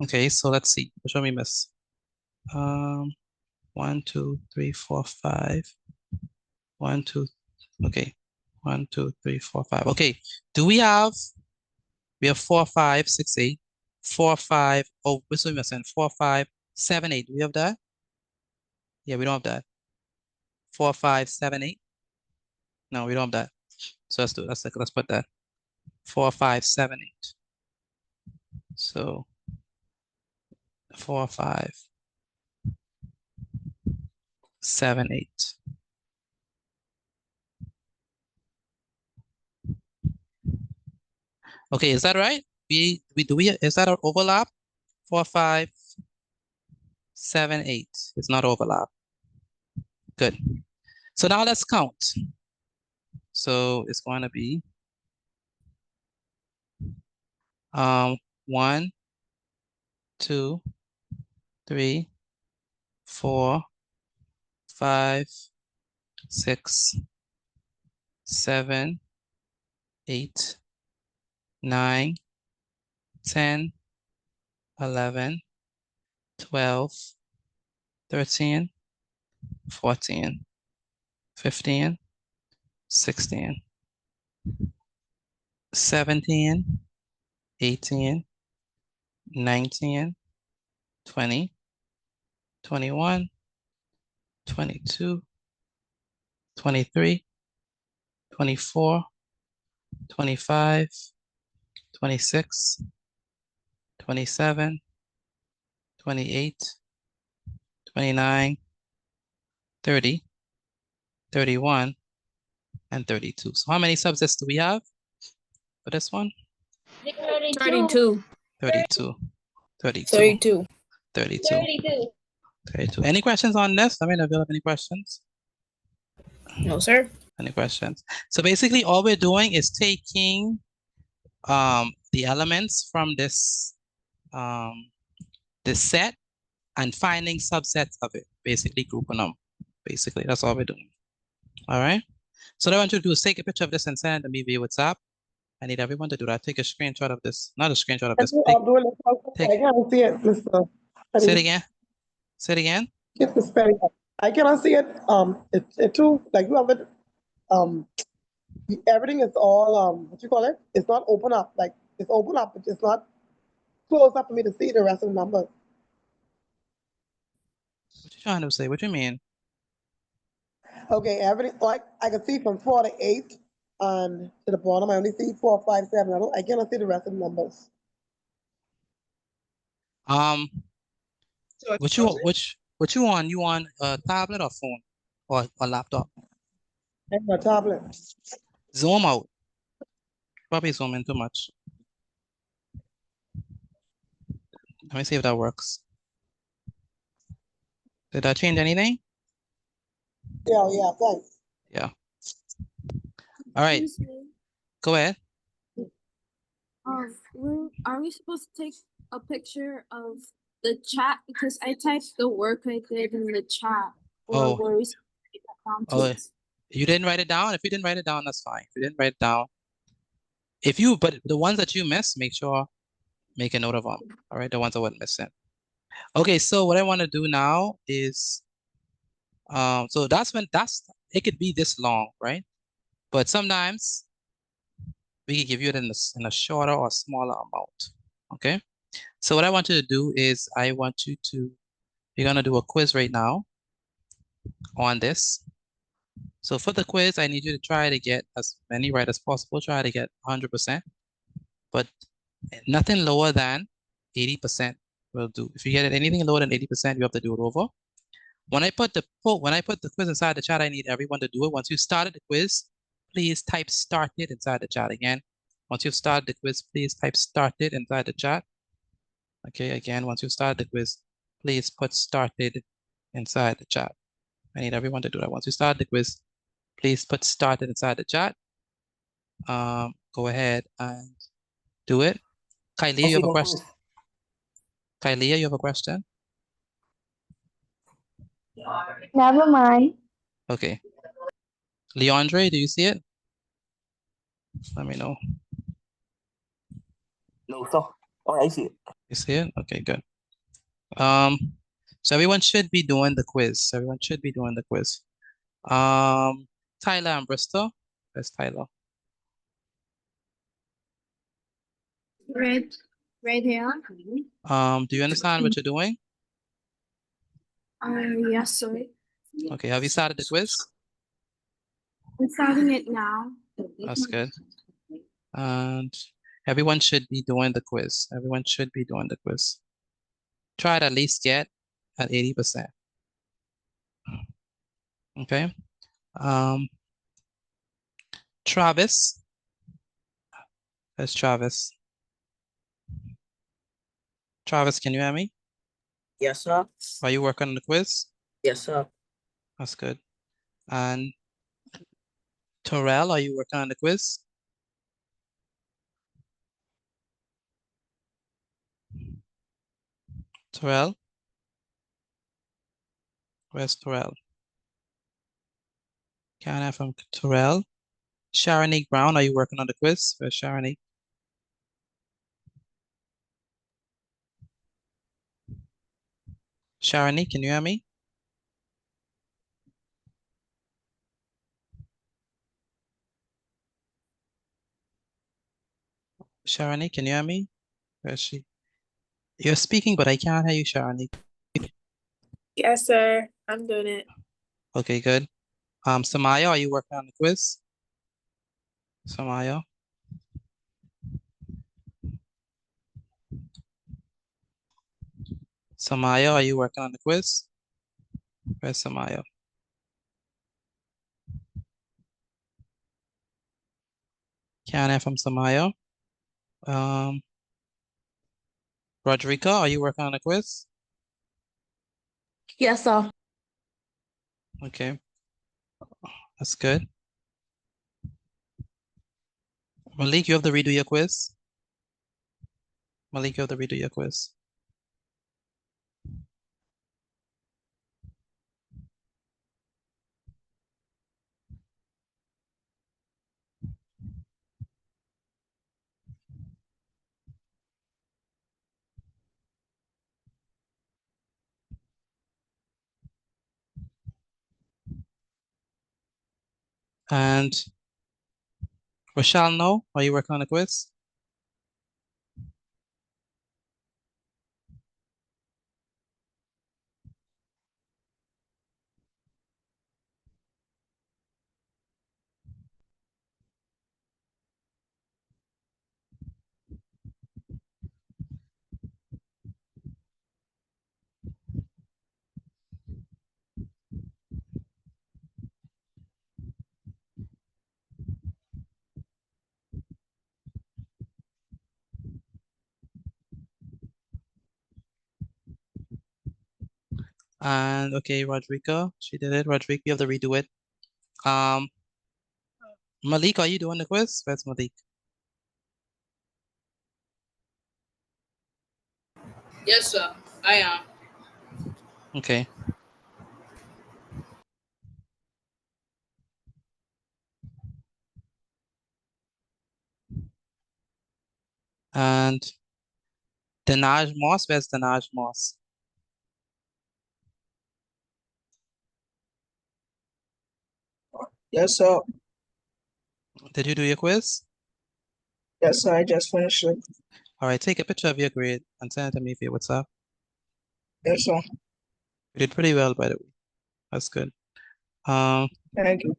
Okay, so let's see. Which one we miss? 1, 2, 3, 4, 5. 1, 2. Okay. 1, 2, 3, 4, 5. Okay. Do we have 4, 5, 6, 8. 4, 5. Oh, which one we missing? 4, 5, 7, 8. Do we have that? Yeah, we don't have that. 4, 5, 7, 8. No, we don't have that. So let's do it. Let's put that. 4, 5, 7, 8. So 4, 5, 7, 8. Okay, is that right? Is that an overlap? 4, 5, 7, 8. It's not overlap. Good. So now let's count. So it's going to be 1, 2, 3, 4, 5, 6, 7, 8, 9, 10, 11, 12, 13, 14, 15, 16, 17, 18, 19, 20, 21, 22, 23, 24, 25, 26, 27, 28, 29, 30, 31, and 32. So how many subsets do we have for this one? 32. 32. 32. 32. 32. 32. Any questions on this? I mean, if you have any questions? No, sir. Any questions? So basically all we're doing is taking the elements from this set and finding subsets of it, basically grouping them. Basically, that's all we're doing. All right. So what I want you to do is take a picture of this and send it to me via WhatsApp. I need everyone to do that. Take a screenshot of this. Not a screenshot of this. I cannot see it, Mr. Say it again. Say it again. Get the spelling. I cannot see it. It too, like you have it. Everything is all what you call it? It's not open up. Like it's open up, but it's not close up for me to see the rest of the numbers. What you trying to say? What do you mean? Okay, everything like I can see from 4 to 8 and to the bottom. I only see 4, 5, 7. I cannot see the rest of the numbers. What you on? You on a tablet or phone or a laptop? A tablet. Zoom out. Probably zoom in too much. Let me see if that works. Did that change anything? Yeah, thanks. Yeah. All right. Go ahead. Are we supposed to take a picture of the chat because I typed the work I did in the chat. Oh. Where we Oh, you didn't write it down? If you didn't write it down, that's fine. If you didn't write it down, but the ones that you missed, make a note of them. All right, the ones that were missing. Okay, so what I want to do now is, so it could be this long, right? But sometimes we can give you it in a shorter or smaller amount. Okay, so what I want you to do is you're gonna do a quiz right now on this. So for the quiz, I need you to try to get as many right as possible. Try to get 100%, but nothing lower than 80% will do. If you get anything lower than 80%, you have to do it over. When I put the quiz inside the chat, I need everyone to do it. Once you started the quiz, please type started inside the chat again. Once you've started the quiz, please type started inside the chat. Okay, again, once you start the quiz, please put started inside the chat. I need everyone to do that. Once you start the quiz, please put started inside the chat. Go ahead and do it. Kylie, you have a question? Kylie, you have a question? Never mind. Okay. Leandre, do you see it? Let me know. No, sir. Oh, I see it. You see it? Okay, good. So everyone should be doing the quiz. Everyone should be doing the quiz. Tyler and Bristol. Where's Tyler? right here. Do you understand what you're doing? Yes, sir. Okay, have you started the quiz? I'm starting it now. That's good. And everyone should be doing the quiz. Everyone should be doing the quiz. Try to at least get at 80%. Okay. Travis. That's Travis. Travis, can you hear me? Yes, sir. Are you working on the quiz? Yes, sir. That's good. And Terrell, are you working on the quiz? Terrell? Where's Terrell? Can I have from Terrell? Sharonique Brown, are you working on the quiz? Where's Sharonique? Sharonique, can you hear me? Sharonique, can you hear me? Where is she? You're speaking, but I can't hear you, Sharonique. Yes, sir. I'm doing it. Okay, good. Samaya, are you working on the quiz? Samaya? Samaya, are you working on the quiz? Where's Samaya? Can I have from Samaya? Rodrika, are you working on the quiz? Yes, sir. Okay. That's good. Malik, you have to redo your quiz. Malik, you have to redo your quiz. And Rochelle, no? Are you working on the quiz? And okay, Rodrika, she did it. Rodrika, you have to redo it. Malik, are you doing the quiz? Where's Malik? Yes, sir. I am. Okay. And Danaj Moss, where's Danaj Moss? Yes, sir. Did you do your quiz? Yes, sir. I just finished it. All right, take a picture of your grade and send it to me via WhatsApp. Yes, sir. You did pretty well, by the way. That's good. Thank you.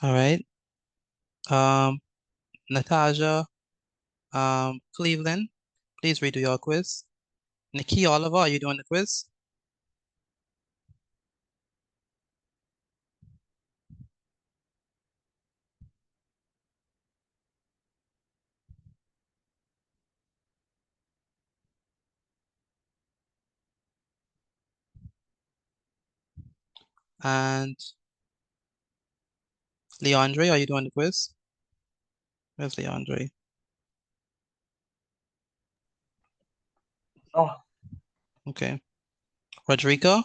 All right. Natasha, Cleveland, please redo your quiz. Nikki Oliver, are you doing the quiz? And Leandre, are you doing the quiz? Where's Leandre? Oh, Okay. Rodrigo,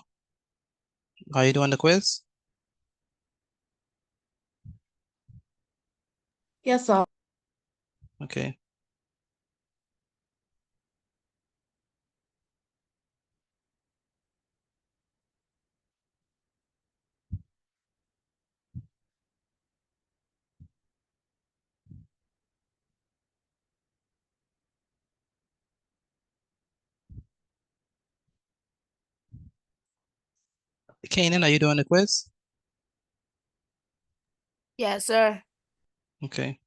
are you doing the quiz? Yes, sir. Okay. Kanan, are you doing the quiz? Yes, sir. Okay.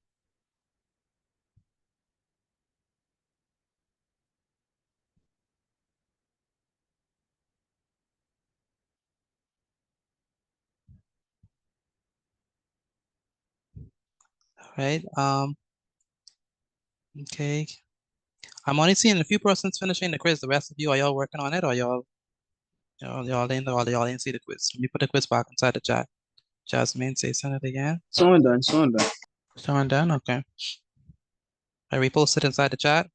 All right. Okay. I'm only seeing a few persons finishing the quiz. The rest of you, are y'all working on it, or y'all didn't see the quiz? Let me put the quiz back inside the chat. Jasmine, say send it again. Someone done. Someone done. Someone done? Okay. I reposted inside the chat.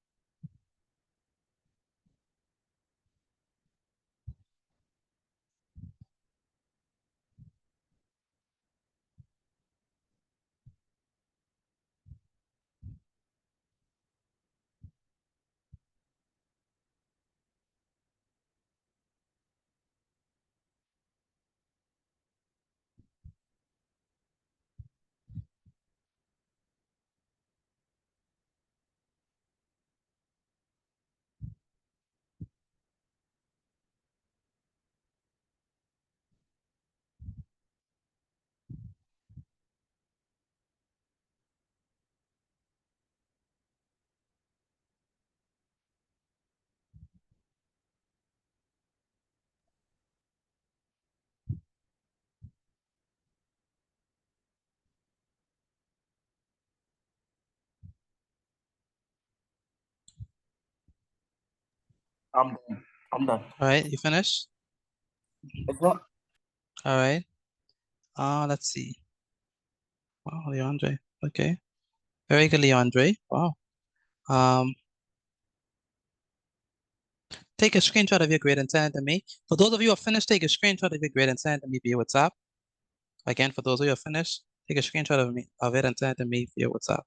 I'm done. I'm done. All right, you finished? Yes, sir. All right. Let's see. Wow, Leandre. Okay. Very good, Leandre. Wow. Take a screenshot of your grade and send it to me. For those of you who have finished, take a screenshot of your grade and send it to me via WhatsApp. Again, for those of you who have finished, take a screenshot of it and send it to me via WhatsApp.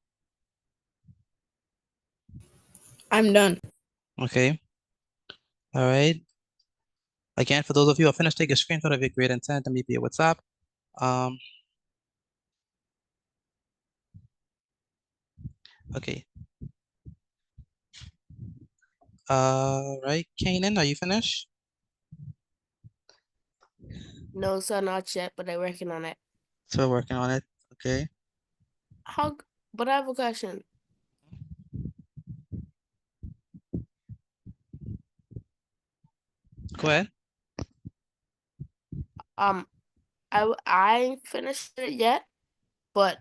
I'm done. Okay. All right. Again, for those of you who have finished, take a screenshot of your grade and send it to me via WhatsApp. Okay. Right, Kanan, are you finished? No, sir, not yet, but I'm working on it. Still working on it. Okay. But I have a question. Go ahead. I ain't finished it yet, but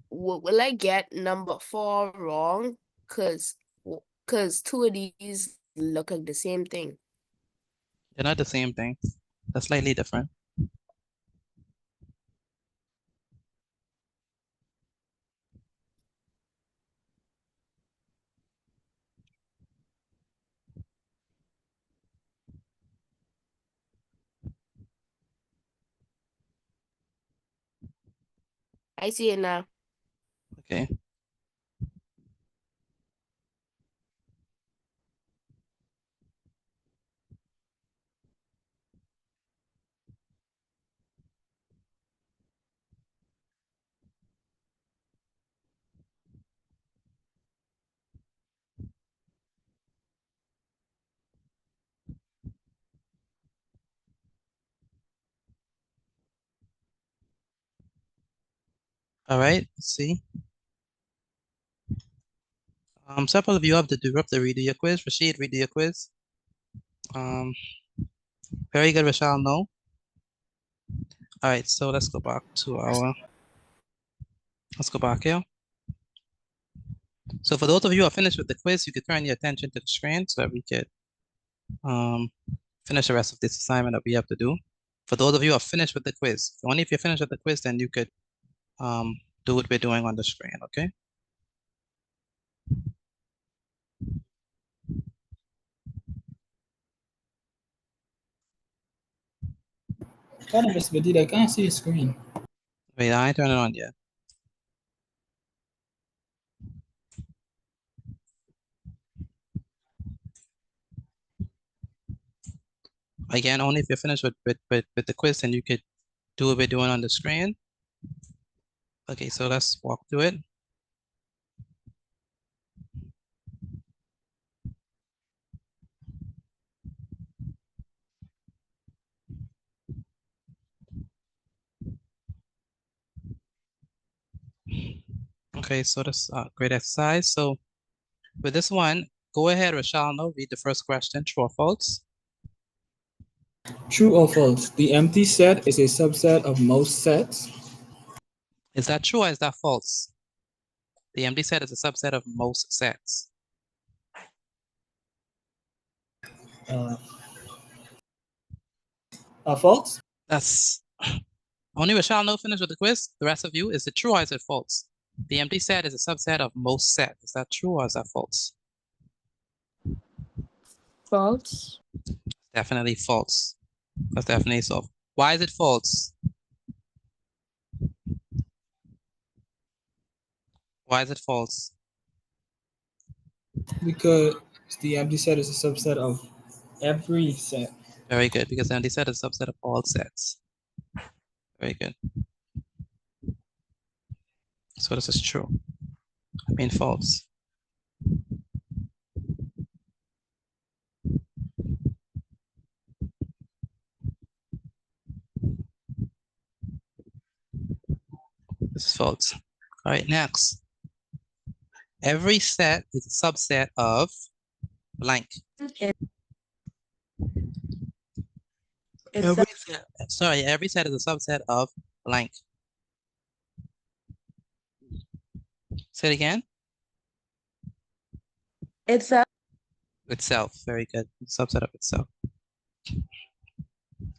will I get number 4 wrong? Cause two of these look like the same thing. They're not the same thing. They're slightly different. I see it now. Okay. All right, let's see. Several of you have to redo your quiz. Rashid, redo your quiz. Very good, Rashal. No. All right, so let's go back to our. Let's go back here. So for those of you who are finished with the quiz, you could turn your attention to the screen so that we could finish the rest of this assignment that we have to do. For those of you who are finished with the quiz, only if you're finished with the quiz, then you could do what we're doing on the screen, okay? Kind of Miss Medina, I can't see the screen. Wait, I ain't turning it on yet. Again, only if you're finished with the quiz, then you could do what we're doing on the screen. Okay, so let's walk through it. Okay, so that's a great exercise. So with this one, go ahead, Rashal, read the first question, true or false? True or false? The empty set is a subset of most sets. Is that true or is that false? The empty set is a subset of most sets. False? That's only Rashal finished with the quiz. The rest of you, is it true or is it false? The empty set is a subset of most sets. Is that true or is that false? False. Definitely false. That's definitely so. Why is it false? Why is it false? Because the empty set is a subset of every set. Very good, because the empty set is a subset of all sets. Very good. So this is true. I mean false. This is false. All right, next. Every set is a subset of blank. Every set is a subset of blank. Say it again. Itself. Itself. Very good. Subset of itself.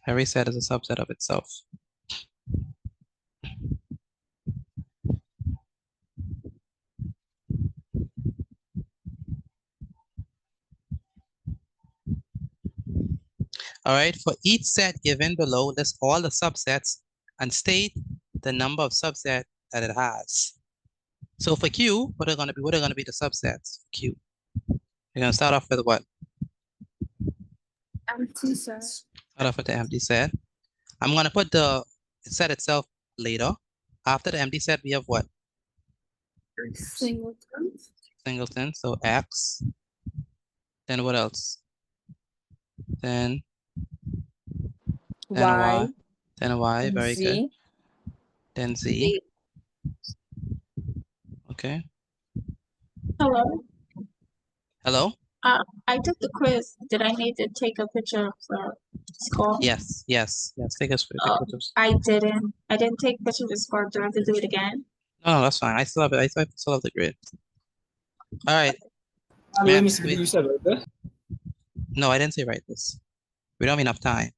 Every set is a subset of itself. All right, for each set given below, list all the subsets and state the number of subsets that it has. So for Q, what are going to be the subsets for Q? You're going to start off with what? Empty set. Start off with the empty set. I'm going to put the set itself later. After the empty set, we have what? Singletons. Singleton, so X. Then what else? Then Y. Then Y, very good. Z. Then Z. Okay. Hello. Hello? I took the quiz. Did I need to take a picture of the score? Yes. Take a pictures. I didn't. I didn't take pictures of the score. Do I have to do it again? No, that's fine. I still have it. I still have the grid. All right. Let me Ma'am, see what you said right there. no, I didn't say write this. We don't have enough time.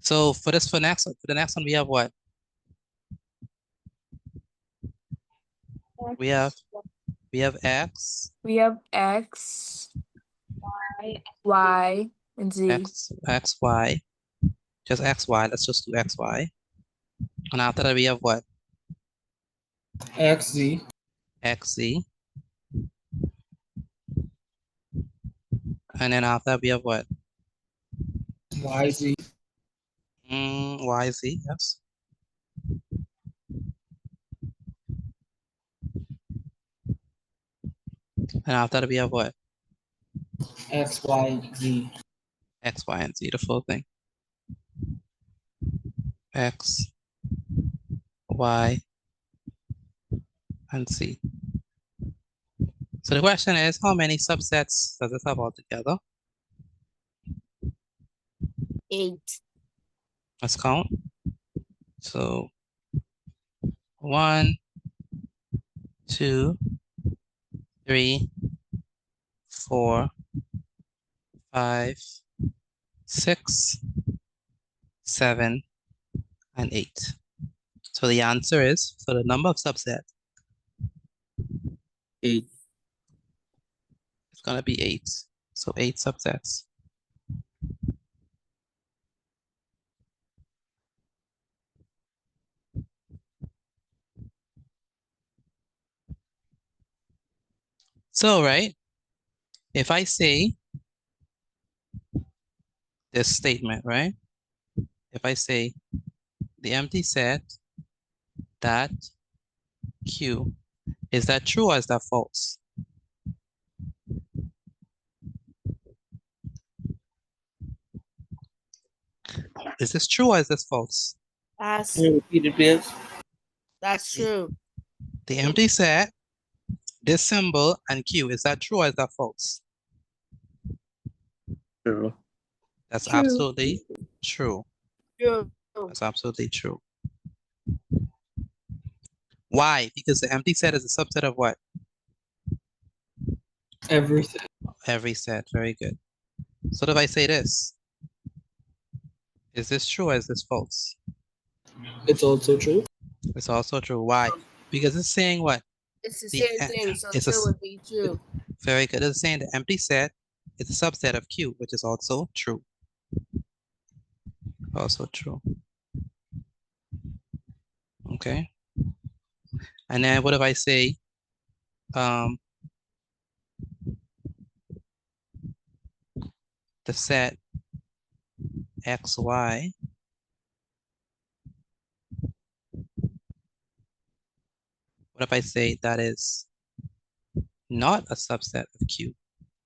So for the next one, we have what? We have X, We have X, Y, and Z. X, Y. Just X, Y. Let's just do X, Y. And after that, we have what? X, Z. X, Z. And then after that, we have what? Y, Z. Y, Z, yes. And after that, we have what? X, Y, Z. X, Y, and Z, the full thing. X, Y, and Z. So the question is, how many subsets does this have altogether? 8. Let's count. So 1, 2, 3, 4, 5, 6, 7, and 8. So the answer is, for the number of subsets, 8. it's gonna be 8. So 8 subsets. So, right, if I say this statement, right? If I say the empty set that Q, is that true or is that false? Is this true or is this false? That's Can you repeat it, please? that's true. The empty set, this symbol and Q, is that true or is that false? True. That's True. absolutely true. True. That's absolutely true. Why? Because the empty set is a subset of what? Everything. Every set. Very good. So if I say this, is this true or is this false? It's also true. It's also true. Why? Because it's saying what? It's the The same thing, so it's a true would be true. Very good. It's saying the empty set is a subset of Q, which is also true. Also true. Okay. And then what if I say, the set X, Y what if I say that is not a subset of Q?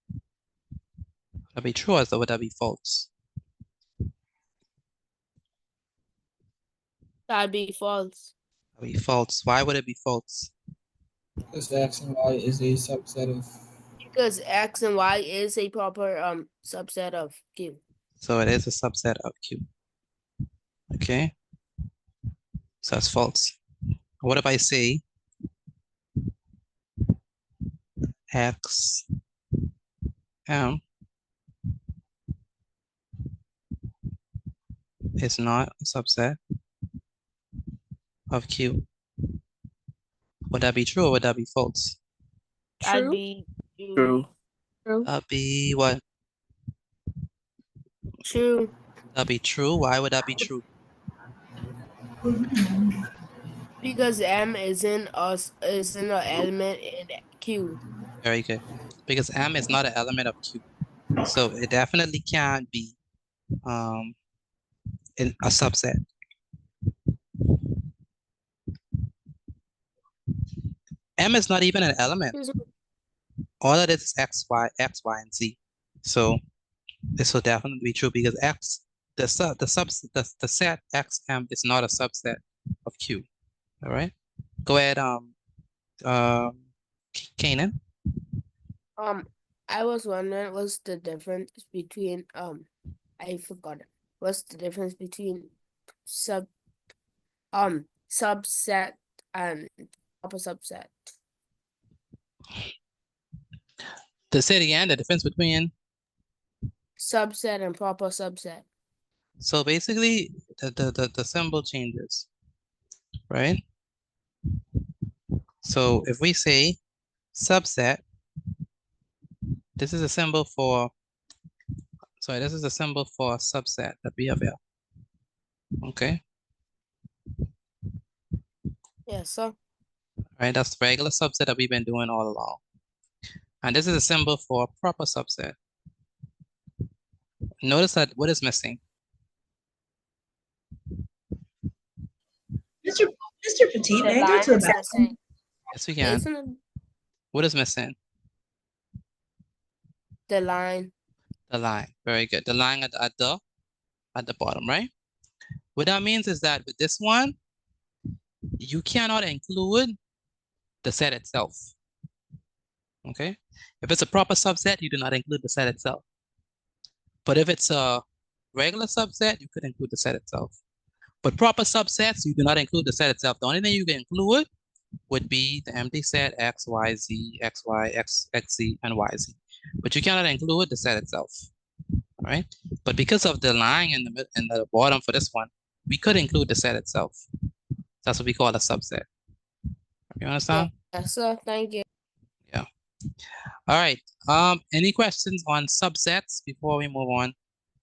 Would that be true or would that be false? That'd be false. That would be false. Why would it be false? Because X and Y is a subset of. Because X and Y is a proper subset of Q. So it is a subset of Q. Okay. So that's false. What if I say X M is not a subset of Q? Would that be true or would that be false? That'd be True. That'd be what? True. That'd be true. Why would that be true? Because M isn't an element in Q. Very good. Because M is not an element of Q. So it definitely can't be in a subset. M is not even an element. All it is X, Y, and Z. So this will definitely be true because X, the set XM is not a subset of Q. All right. Go ahead, Kanan. I was wondering what's the difference between I forgot it. What's the difference between subset and proper subset? To say it again, the difference between Subset and proper subset. so basically the symbol changes, right? So if we say subset, this is a symbol for this is a symbol for subset that we have here. Okay. Yes, sir. Right, that's the regular subset that we've been doing all along. And this is a symbol for a proper subset. Notice that what is missing? Mr. Petit, may I go to the bathroom? Yes, we can. Isn't it What is missing? the line? The line. Very good. The line at the bottom, right? What that means is that with this one, you cannot include the set itself. Okay? If it's a proper subset, you do not include the set itself. But if it's a regular subset, you could include the set itself. But proper subsets, you do not include the set itself. The only thing you can include would be the empty set X, Y, Z, X, Y, X, Z, and Y, Z. But you cannot include the set itself. All right? But because of the line in the bottom for this one, we could include the set itself. That's what we call a subset. You understand? Yes, sir. Thank you. Yeah. All right. Any questions on subsets before we move on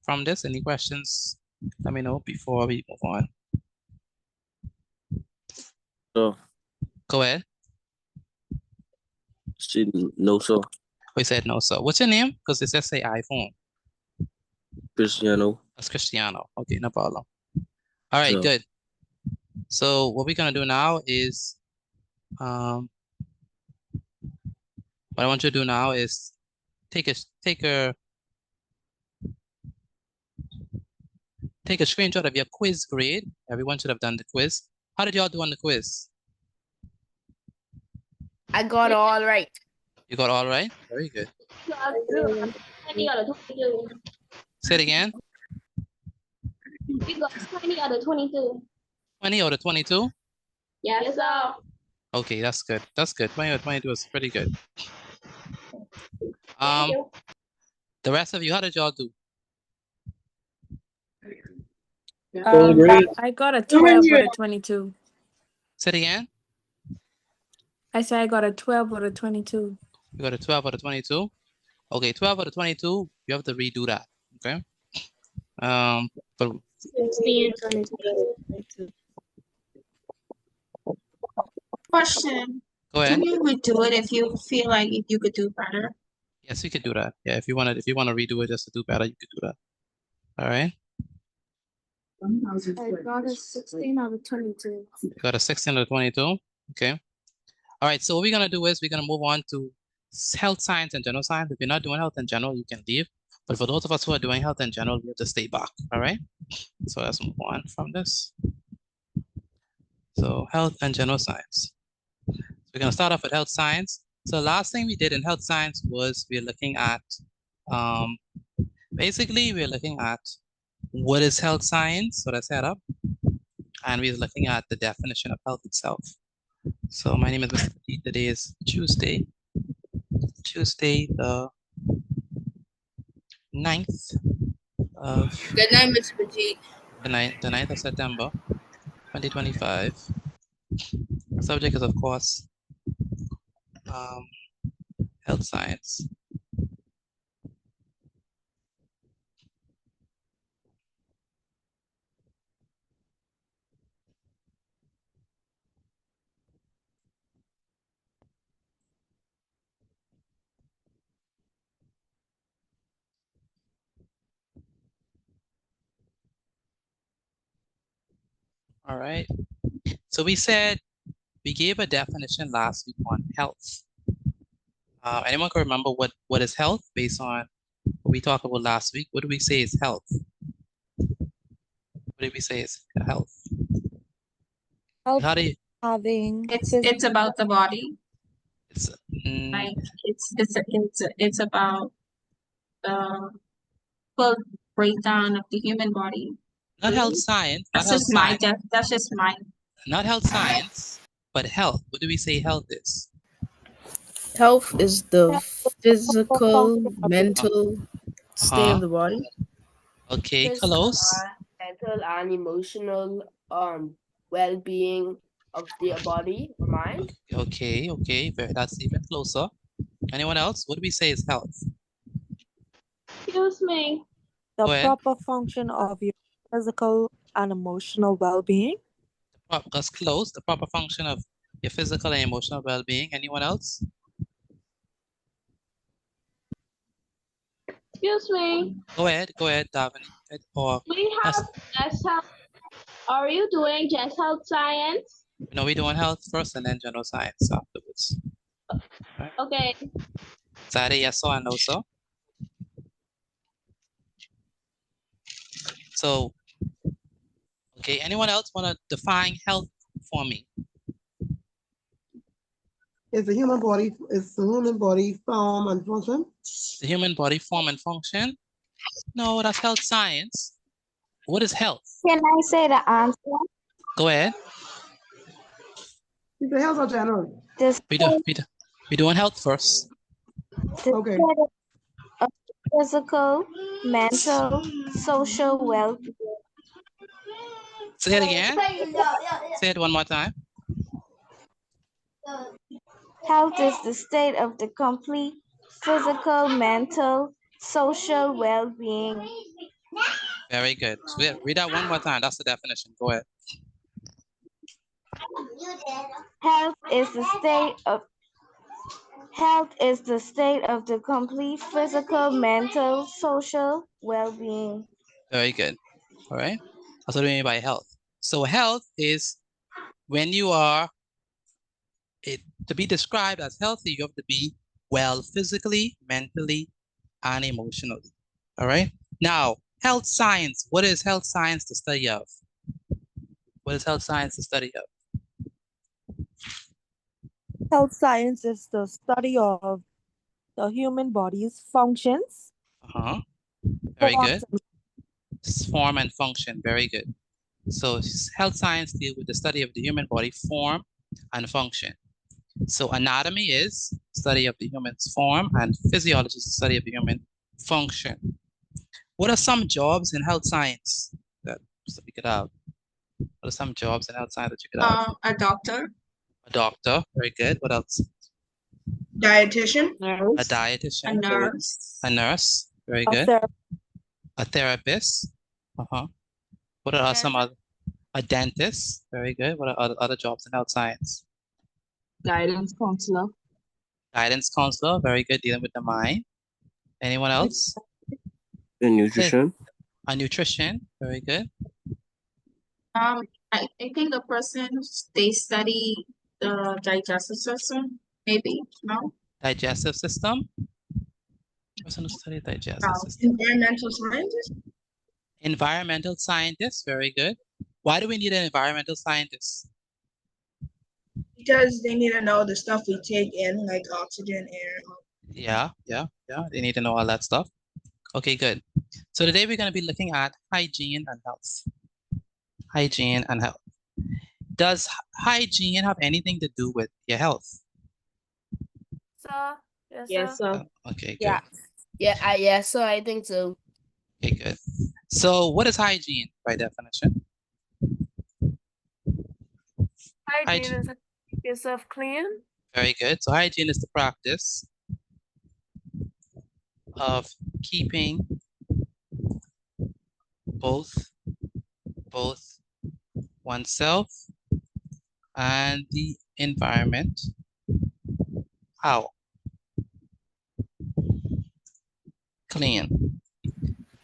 from this? Any questions? Let me know before we move on. So, Go ahead. no, sir. We said no, sir. What's your name? Because it says say iPhone. Cristiano. That's Cristiano. Okay, no problem. All right, No. good. So what we're gonna do now is, what I want you to do now is take a screenshot of your quiz grade. Everyone should have done the quiz. How did y'all do on the quiz? I got all right. You got all right? Very good. Say it again. We got 20 out of 22. 20 out of 22? Yes, sir. Okay, that's good. That's good. 20 out of 22 is pretty good. The rest of you, how did y'all do? I got a 12 out of 22. Say it again. I said I got a 12 out of 22. You got a 12 out of 22? Okay, 12 out of 22, you have to redo that. Okay. But 16 and 22. Question. go ahead. Can you redo it if you feel like if you could do better? Yes, you could do that. Yeah, if you want to redo it just to do better, you could do that. All right. I got a 16 out of 22. You got a 16 out of 22. Okay. All right. So what we're gonna do is we're gonna move on to health science and general science. If you're not doing health in general, you can leave. But for those of us who are doing health in general, we have to stay back. All right. So let's move on from this. So health and general science. We're gonna start off with health science. So last thing we did in health science was we're looking at basically we're looking at what is health science, so that's set up, and we're looking at the definition of health itself. So my name is Mr. Petit. Today is Tuesday the 9th of Good night, Mr. Petit. the 9th of September 2025. The subject is of course health science. All right. So we gave a definition last week on health. Anyone can remember what is health based on what we talked about last week? What do we say is health? What did we say is health? Health How do you, having It's about the body. it's, Like it's about the full breakdown of the human body. not health science, not That's health just my science, that's just my not health science, but health. What do we say health is? Health is the physical, mental state Uh-huh. of the body. Okay, Physical, close. mental and emotional well-being of their body or mind. Okay, that's even closer. Anyone else? What do we say is health? Excuse me. the Go ahead. proper function of your physical and emotional well-being. That's close. The proper function of your physical and emotional well-being. Anyone else? Excuse me. Go ahead, Davini. Or We have just health. Are you doing just health science? no, we doing health first and then general science afterwards. Okay. Is that a yes or a no, sir? So, okay, anyone else want to define health for me? Is the human body form and function? The human body form and function? No, that's health science. What is health? Can I say the answer? Go ahead. Is the health or general? We doing health first. Okay. Of physical, mental, social well-being. Say it again. Say it one more time. Health is the state of the complete physical, mental, social well-being. Very good. So read that one more time. That's the definition. Go ahead. Health is the state of the complete physical, mental, social well-being. Very good. All right. That's what we mean by health. So health is when you are, to be described as healthy, you have to be well physically, mentally, and emotionally. All right. Now, health science. What is health science the study of? What is health science the study of? Health science is the study of the human body's functions. Very good. Form and function. Very good. So health science deals with the study of the human body form and function. So anatomy is study of the human's form and physiology is the study of the human function. What are some jobs in health science that we could have? What are some jobs in health science that you could have? a doctor. A doctor. Very good. What else? Dietitian. A dietitian. A nurse. A nurse. Very good. A therapist. What are some other? A dentist. Very good. What are other jobs in health science? Guidance counselor. Guidance counselor. Very good. Dealing with the mind. Anyone else? A nutrition. A nutrition. Very good. I think the person they study the digestive system. Maybe no. Digestive system. Person who studied digestive system. Environmental scientist. Environmental scientist. Very good. Why do we need an environmental scientist? Because they need to know the stuff we take in, like oxygen, air. Yeah. They need to know all that stuff. Okay, good. So today we're going to be looking at hygiene and health. Hygiene and health. Does hygiene have anything to do with your health? Sir? Yes, sir. Okay, good. Yeah, so I think so. Okay, good. So what is hygiene by definition? Hygiene is keep yourself clean. Very good. So hygiene is the practice of keeping both oneself and the environment how? Clean.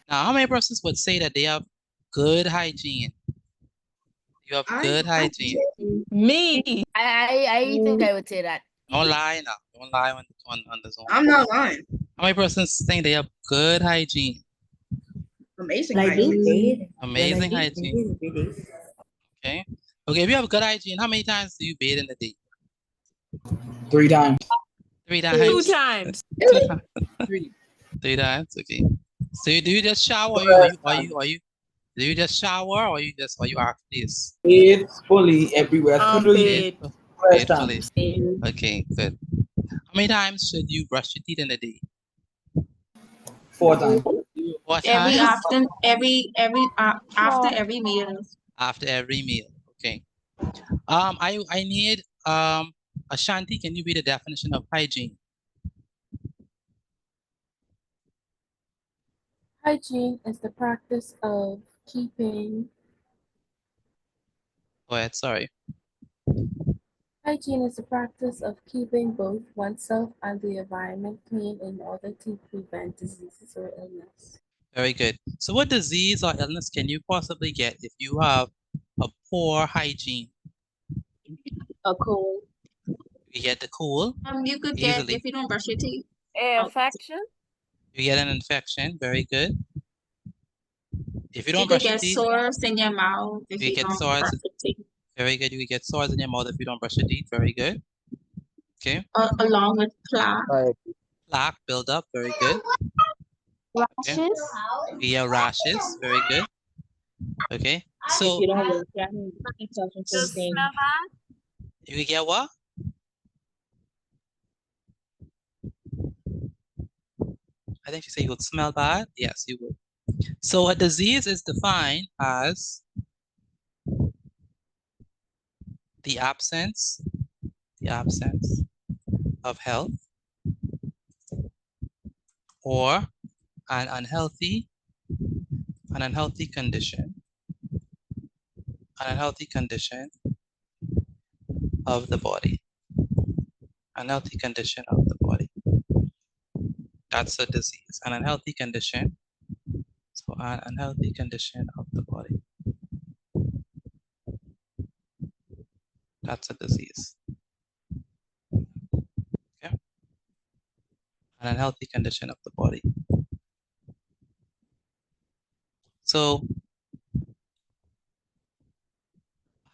Now, how many persons would say that they have good hygiene? You have good hygiene. Me. I think I would say that. Don't lie now. Don't lie on the Zoom. I'm not lying. How many persons think they have good hygiene? Amazing I do hygiene. bathe. Amazing Well, I do hygiene. bathe every day. Okay. Okay, if you have good hygiene, how many times do you bathe in a day? 3 times. 3 2 times? times. 2 times. 3. 3 times. Okay. So do you just shower or you do you just shower or you after this? Bathe fully everywhere. 3 Paid. rest Faithfully. times. Okay, good. How many times should you brush your teeth in a day? 4 times. 4 Every times? after every meal. After every meal. Okay. I need Ashanti, can you read the definition of hygiene? Hygiene is the practice of keeping. Go ahead, sorry. Hygiene is the practice of keeping both oneself and the environment clean in order to prevent diseases or illness. Very good. So what disease or illness can you possibly get if you have a poor hygiene? A cold. You get the cold You could get easily. if you don't brush your teeth. Infection? You get an infection. Very good. If you You don't could brush your get teeth, sores in your mouth if you you get don't sores. brush your teeth. Very good. You will get sores in your mouth if you don't brush your teeth. Very good. Okay. Along with plaque. Plaque build up. Very good. Okay. Rashes. Yeah, rashes. Very good. Okay. If So you don't wash your hands, it's also the same thing. you will get what? I think you say you would smell bad. Yes, you would. So a disease is defined as the absence of health or an unhealthy condition of the body. Unhealthy condition of the body. That's a disease. An unhealthy condition. So an unhealthy condition of the body. That's a disease. Okay. An unhealthy condition of the body. So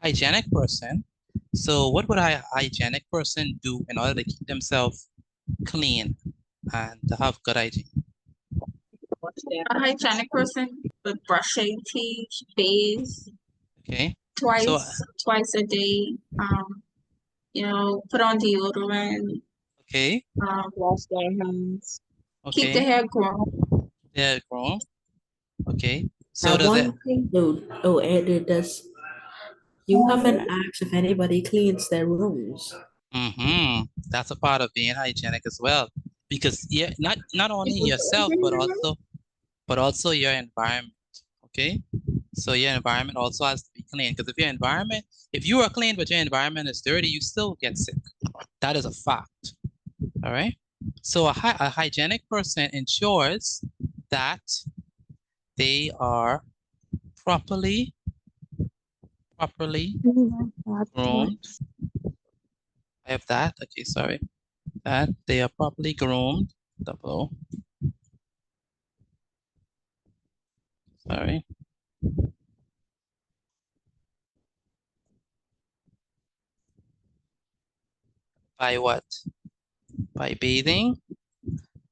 hygienic person. So what would a hygienic person do in order to keep themselves clean and to have good hygiene? A hygienic person would brush their teeth, bathe Okay. twice a day. Put on deodorant. Okay. Wash their hands. Okay. Keep the hair grown. Hair grown. Okay. So Now, does one it? thing though, Eddie, does you haven't asked if anybody cleans their rooms? Mm-hmm. That's a part of being hygienic as well, because yeah, not only yourself, but also your environment. Okay. So your environment also has to be clean, because if you are clean but your environment is dirty, you still get sick. That is a fact. All right. So a hygienic person ensures that they are properly groomed. I have that. Okay, sorry. That they are properly groomed. Double. Sorry. By what? By bathing?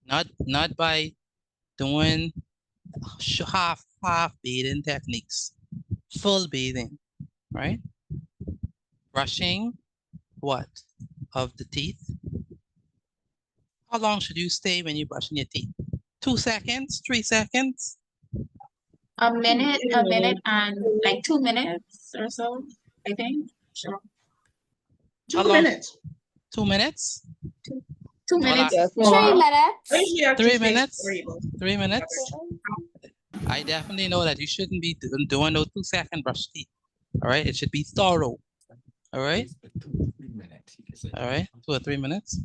Not by doing half bathing techniques. Full bathing, right? Brushing what? Of the teeth. How long should you stay when you're brushing your teeth? 2 seconds? 3 seconds? A minute and like 2 minutes or so, I think. Sure. 2 minutes. 2 minutes? 2 minutes. 3 minutes. 3 minutes? 3 minutes? I definitely know that you shouldn't be doing those 2-second brush teeth. All right, it should be thorough. All right. All right, 2 or 3 minutes.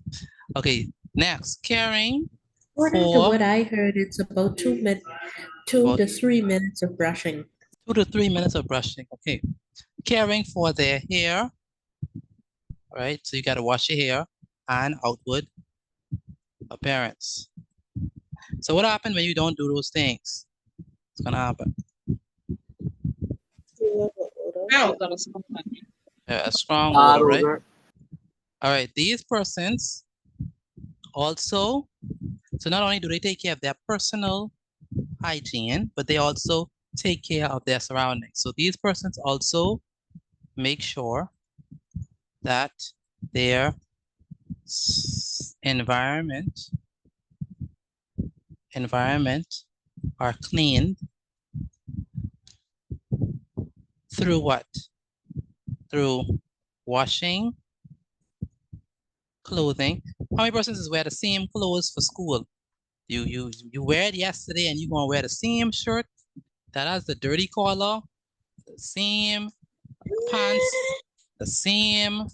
Okay, next, caring. According to what I heard, it's about 2 to 3 minutes of brushing. 2 to 3 minutes of brushing. Okay, caring for their hair. All right, so you got to wash your hair and outward appearance. So what happens when you don't do those things? It's gonna happen. Yeah, a strong odor, right? All right, these persons also, so not only do they take care of their personal hygiene, but they also take care of their surroundings. So these persons also make sure that their environment are cleaned through what? Through washing clothing. How many persons wear the same clothes for school? You wear it yesterday and you're gonna wear the same shirt that has the dirty collar, the same pants, the same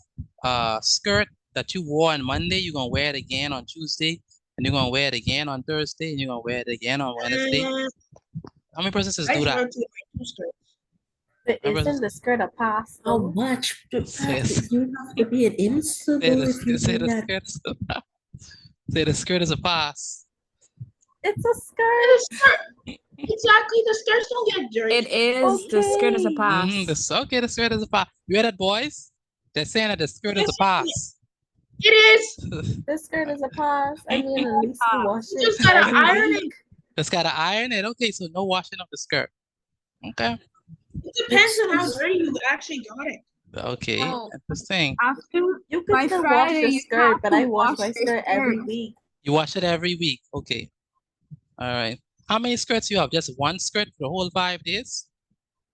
skirt that you wore on Monday, you're gonna wear it again on Tuesday, and you're gonna wear it again on Thursday, and you're gonna wear it again on Wednesday. How many persons do that? But isn't the skirt a pass? How much? You have to be an insult if you do that. Say the skirt is a pass. It's a skirt. Exactly, the skirts don't get dirty. It is. The skirt is a pass. The skirt is a pass. You hear that, boys? They're saying that the skirt is a pass. It is. The skirt is a pass. I mean, at least you wash it. You just gotta iron it. Just gotta iron it. Okay, so no washing of the skirt. Okay. It depends on how dirty you actually got it. Okay, interesting. You could still wash the skirt, but I wash my skirt every week. You wash it every week. Okay. All right. How many skirts you have? Just one skirt for the whole 5 days?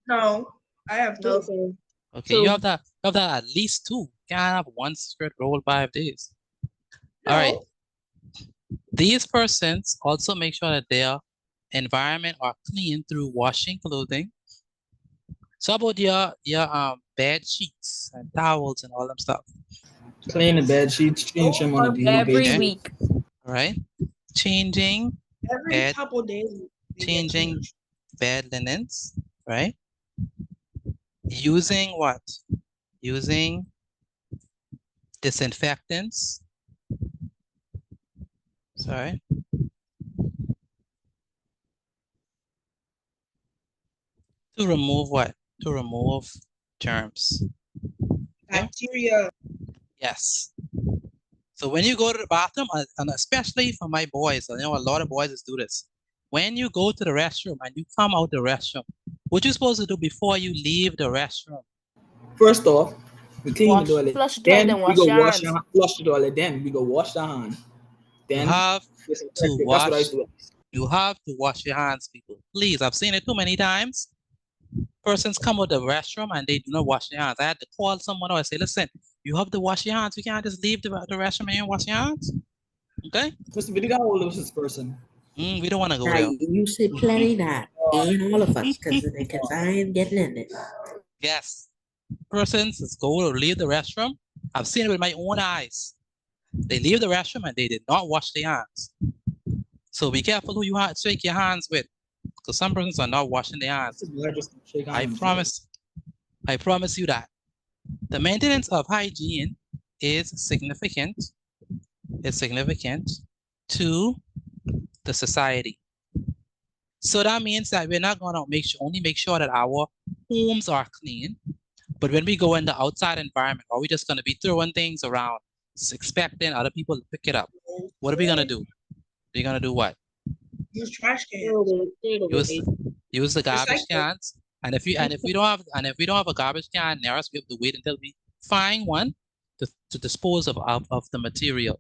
No, I have two. Okay, you have that at least 2. You can't have one skirt for the whole 5 days. All right. These persons also make sure that their environment are clean through washing clothing. So how about your bed sheets and towels and all that stuff? Clean the bed sheets, change them on a daily Every basis. week. All right. Changing Every couple days. changing bed linens, right? Using what? Using disinfectants. Sorry. To remove what? To remove germs. Bacteria. Yes. So when you go to the bathroom, and especially for my boys, I know a lot of boys do this. When you go to the restroom and you come out the restroom, what you supposed to do before you leave the restroom? First off, we clean the toilet. Flush the toilet, Then then we wash go your wash hands. flush the toilet. Then we go wash the hand. Then You have to that's what I wash. do. You have to wash your hands, people. Please, I've seen it too many times. Persons come out the restroom and they do not wash their hands. I had to call someone else. Say, listen, you have to wash your hands. You can't just leave the restroom and you wash your hands. Okay? Mr. Billy got hold of this person. We don't want to go Now, there. you say plenty that. Ain't all of us, because I ain't getting in it. Yes. Persons is go to leave the restroom. I've seen it with my own eyes. They leave the restroom and they did not wash their hands. So be careful who you shake your hands with, because some persons are not washing their hands. I promise you that. The maintenance of hygiene is significant. It's significant to the society. So that means that we're not gonna only make sure that our homes are clean, but when we go in the outside environment, are we just gonna be throwing things around, expecting other people to pick it up? What are we gonna do? We're gonna do what? Use trash cans. Use the garbage cans. And if we don't have a garbage can near us, we have to wait until we find one to dispose of the material.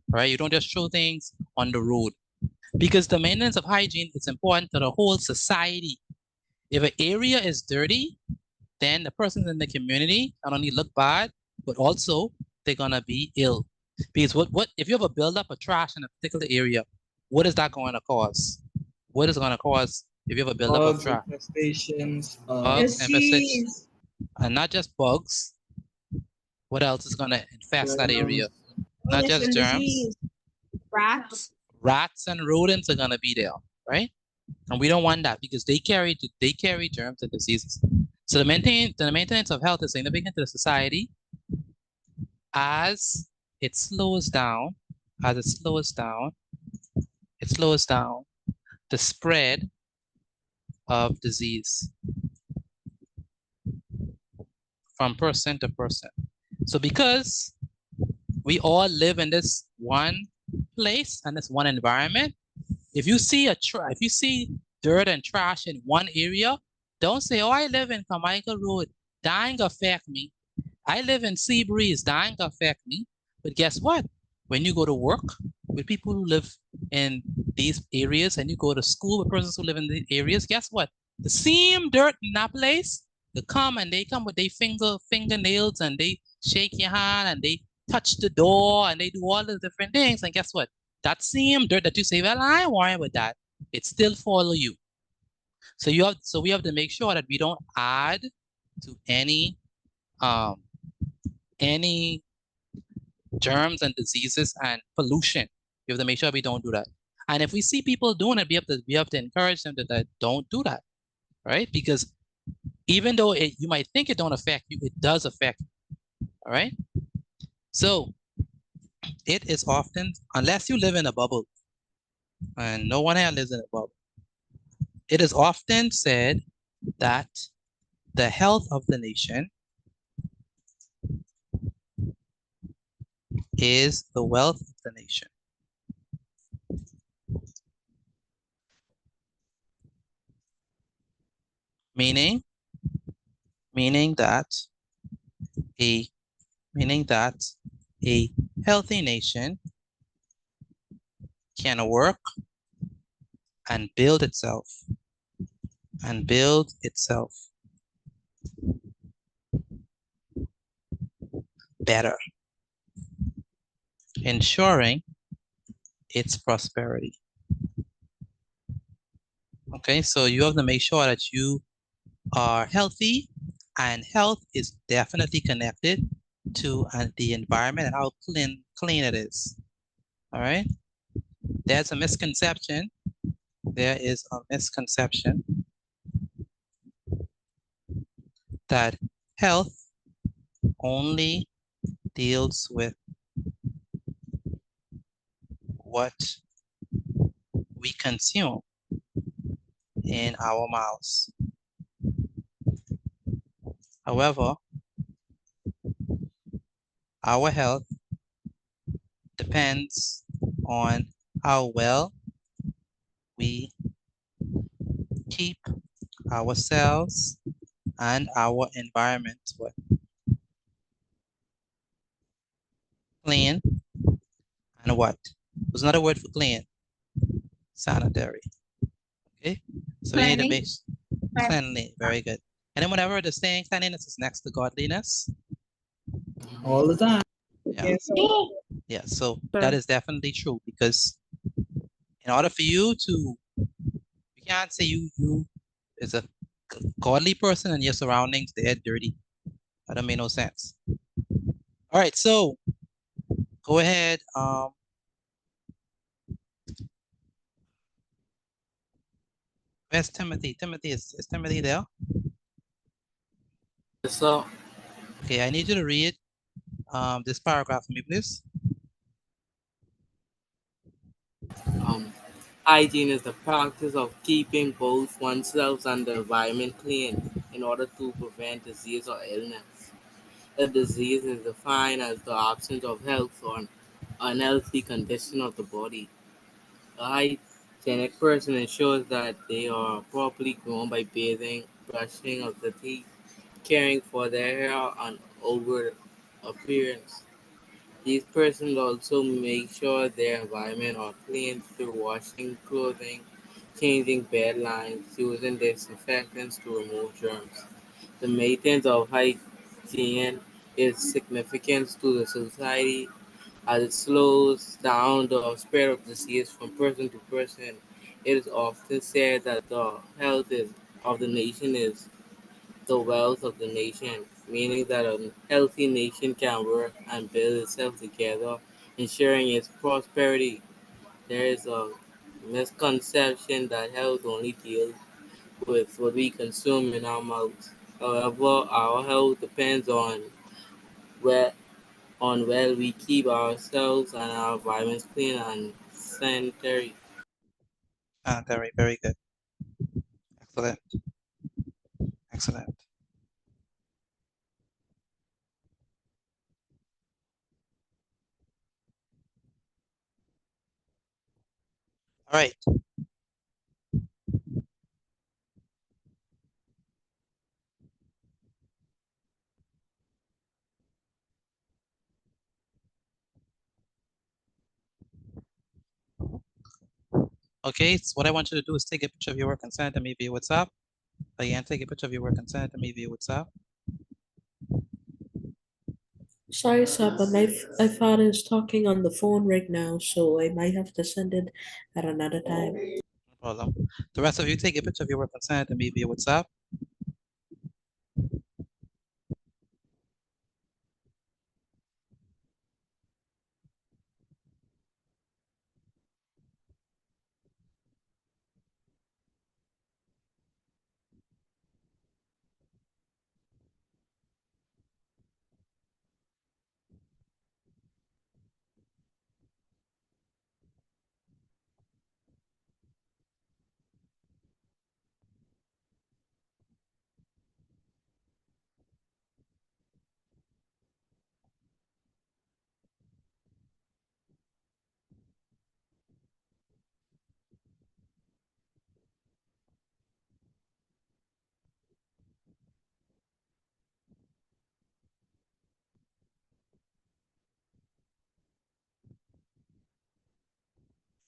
Right? You don't just throw things on the road. Because the maintenance of hygiene is important to the whole society. If an area is dirty, then the persons in the community not only look bad, but also they're gonna be ill. Because what if you have a buildup of trash in a particular area, what is that going to cause? What is it going to cause if you have a buildup of trash? Infestations, Bugs, infestations, and not just bugs. What else is going to infest that area? Not just germs. Rats and rodents are going to be there, right? And we don't want that because they carry germs and diseases. So the maintenance of health is significant to the society as it slows down the spread of disease from person to person. So because we all live in this one place and this one environment, if you see if you see dirt and trash in one area, don't say, oh, I live in Carmichael Road, that ain't gonna affect me. I live in Seabreeze, that ain't gonna affect me. But guess what? When you go to work with people who live in these areas and you go to school with persons who live in these areas, guess what? The same dirt in that place, they come with their fingernails and they shake your hand and they touch the door and they do all the different things. And guess what? That same dirt that you say, well, I ain't worried about that, it still follow you. So we have to make sure that we don't add to any germs and diseases and pollution. We have to make sure we don't do that. And if we see people doing it, we have to encourage them that don't do that, right? Because even though you might think it don't affect you, it does affect you, all right? So it is often, unless you live in a bubble, and no one here lives in a bubble, it is often said that the health of the nation is the wealth of the nation. Meaning that a healthy nation can work and build itself better, ensuring its prosperity. Okay, so you have to make sure that you are healthy, and health is definitely connected to the environment and how clean it is. All right, there's a misconception. There is a misconception that health only deals with what we consume in our mouths. However, our health depends on how well we keep ourselves and our environment clean and what? There's another word for clean. Sanitary. Okay, so we need to make cleanly. Very good. And then whenever the saying cleanliness is next to godliness. All the time. Yeah. Yeah, so that is definitely true, because in order for you to, you can't say you is a godly person and your surroundings, they're dirty. That don't make no sense. All right, so go ahead. Where's Timothy? Timothy, is Timothy there? Yes, sir. Okay, I need you to read this paragraph for me, please. Hygiene is the practice of keeping both oneself and the environment clean in order to prevent disease or illness. A disease is defined as the absence of health or an unhealthy condition of the body. A hygienic person ensures that they are properly grown by bathing, brushing of the teeth, caring for their hair and outward appearance. These persons also make sure their environment are clean through washing clothing, changing bed lines, using disinfectants to remove germs. The maintenance of hygiene is significant to the society as it slows down the spread of disease from person to person. It is often said that the health of the nation is the wealth of the nation, meaning that a healthy nation can work and build itself together, ensuring its prosperity. There is a misconception that health only deals with what we consume in our mouths. However, our health depends on where well we keep ourselves and our environments clean and sanitary. Sanitary, very good. Excellent. Excellent. All right. Okay, so what I want you to do is take a picture of your work and send it to me via WhatsApp. Again, take a picture of your work and send it to me via WhatsApp. Sorry, sir, but my father is talking on the phone right now, so I might have to send it at another time. No problem. The rest of you take a picture of your work and send it to me via WhatsApp.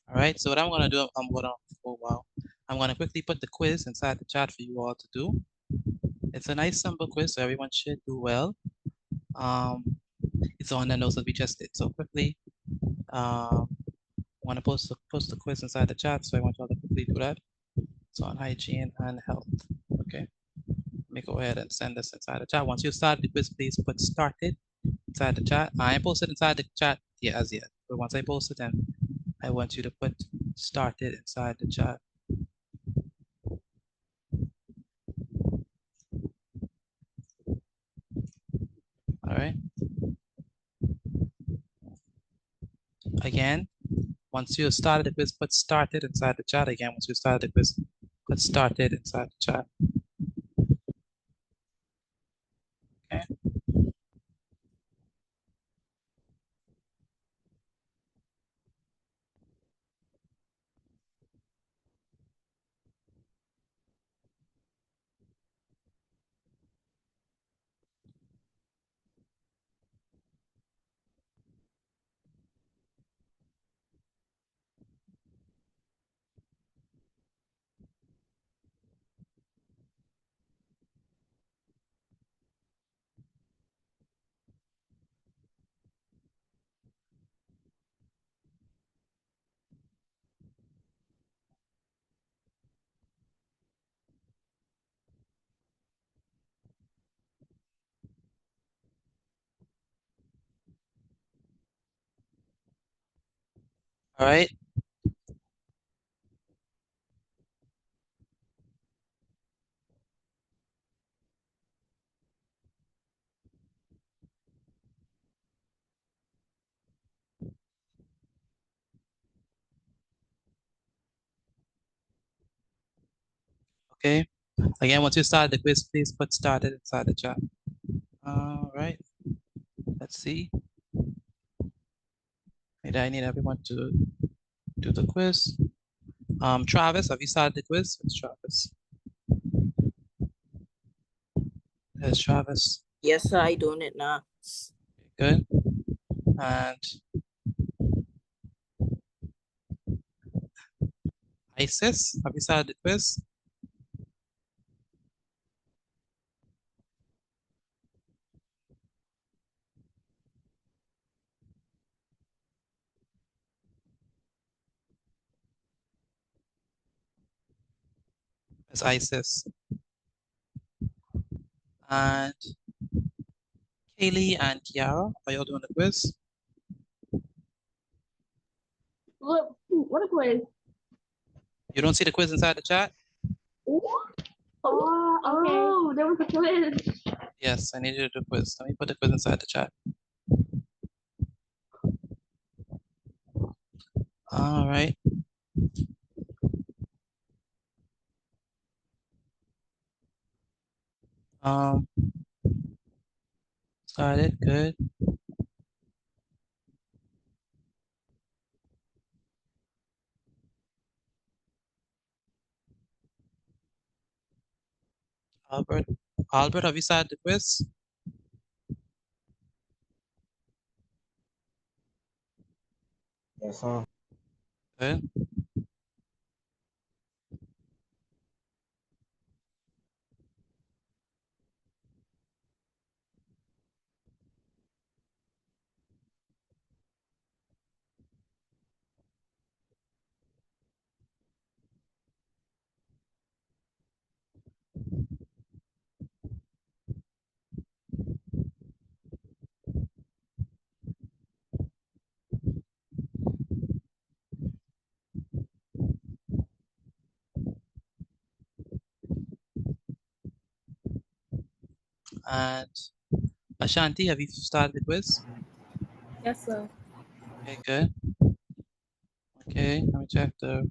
All right, so what I'm gonna do, oh wow, I'm gonna quickly put the quiz inside the chat for you all to do. It's a nice simple quiz, so everyone should do well. It's on the notes that we just did. So quickly, I want to post the quiz inside the chat, so I want you all to quickly do that. It's on hygiene and health. Okay, let me go ahead and send this inside the chat. Once you start the quiz, please put started inside the chat. I ain't posted inside the chat yet as yet, but once I post it, then I want you to put started inside the chat. All right. Again, once you started the quiz, put started inside the chat. Again, once you started the quiz, put started inside the chat. Okay. All right. Okay. Again, once you start the quiz, please put started inside the chat. All right. Let's see. Maybe I need everyone to do the quiz. Travis, have you started the quiz? It's Travis. There's Travis. Yes, sir, I doing it now. Good. And Isis, have you started the quiz? It's Isis. And Kaylee and Kiara, are y'all doing the quiz? What a quiz. You don't see the quiz inside the chat? Oh, there was a quiz. Yes, I need you to do the quiz. Let me put the quiz inside the chat. All right. Started, good. Albert, have you started the quiz? Yes, sir. Good. And Ashanti, have you started the quiz? Yes, sir. Okay, good. Okay, let me check the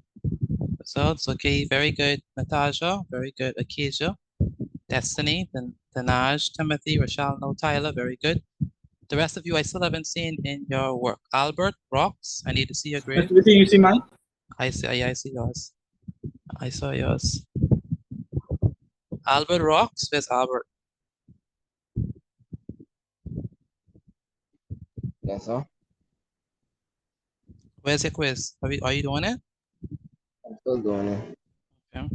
results. Okay, very good. Natasha, very good. Acacia, Destiny, Danaj, Timothy, Rochelle, no Tyler, very good. The rest of you I still haven't seen in your work. Albert, Rocks, I need to see your grade. Mr. you see mine? I see yours. I saw yours. Albert Rocks, where's Albert? Yes, sir. Where's your quiz? Are you doing it? I'm still doing it. Okay.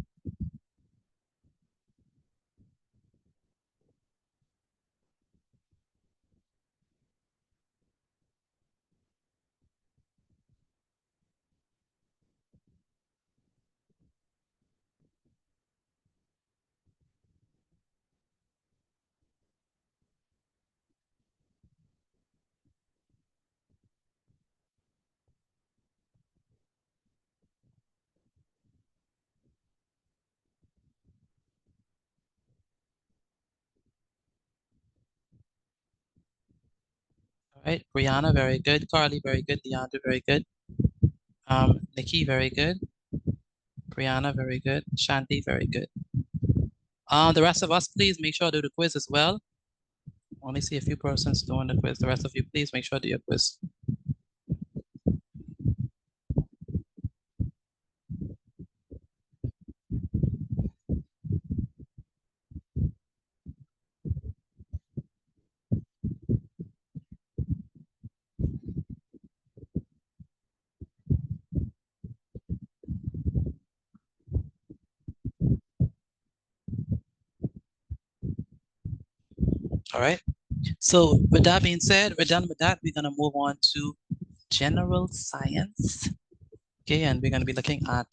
All right, Brianna, very good. Carly, very good. Deandra, very good. Nikki, very good. Brianna, very good. Shanti, very good. The rest of us, please make sure to do the quiz as well. Only see a few persons doing the quiz. The rest of you, please make sure to do your quiz. All right. So with that being said, we're done with that. We're gonna move on to general science. Okay, and we're gonna be looking at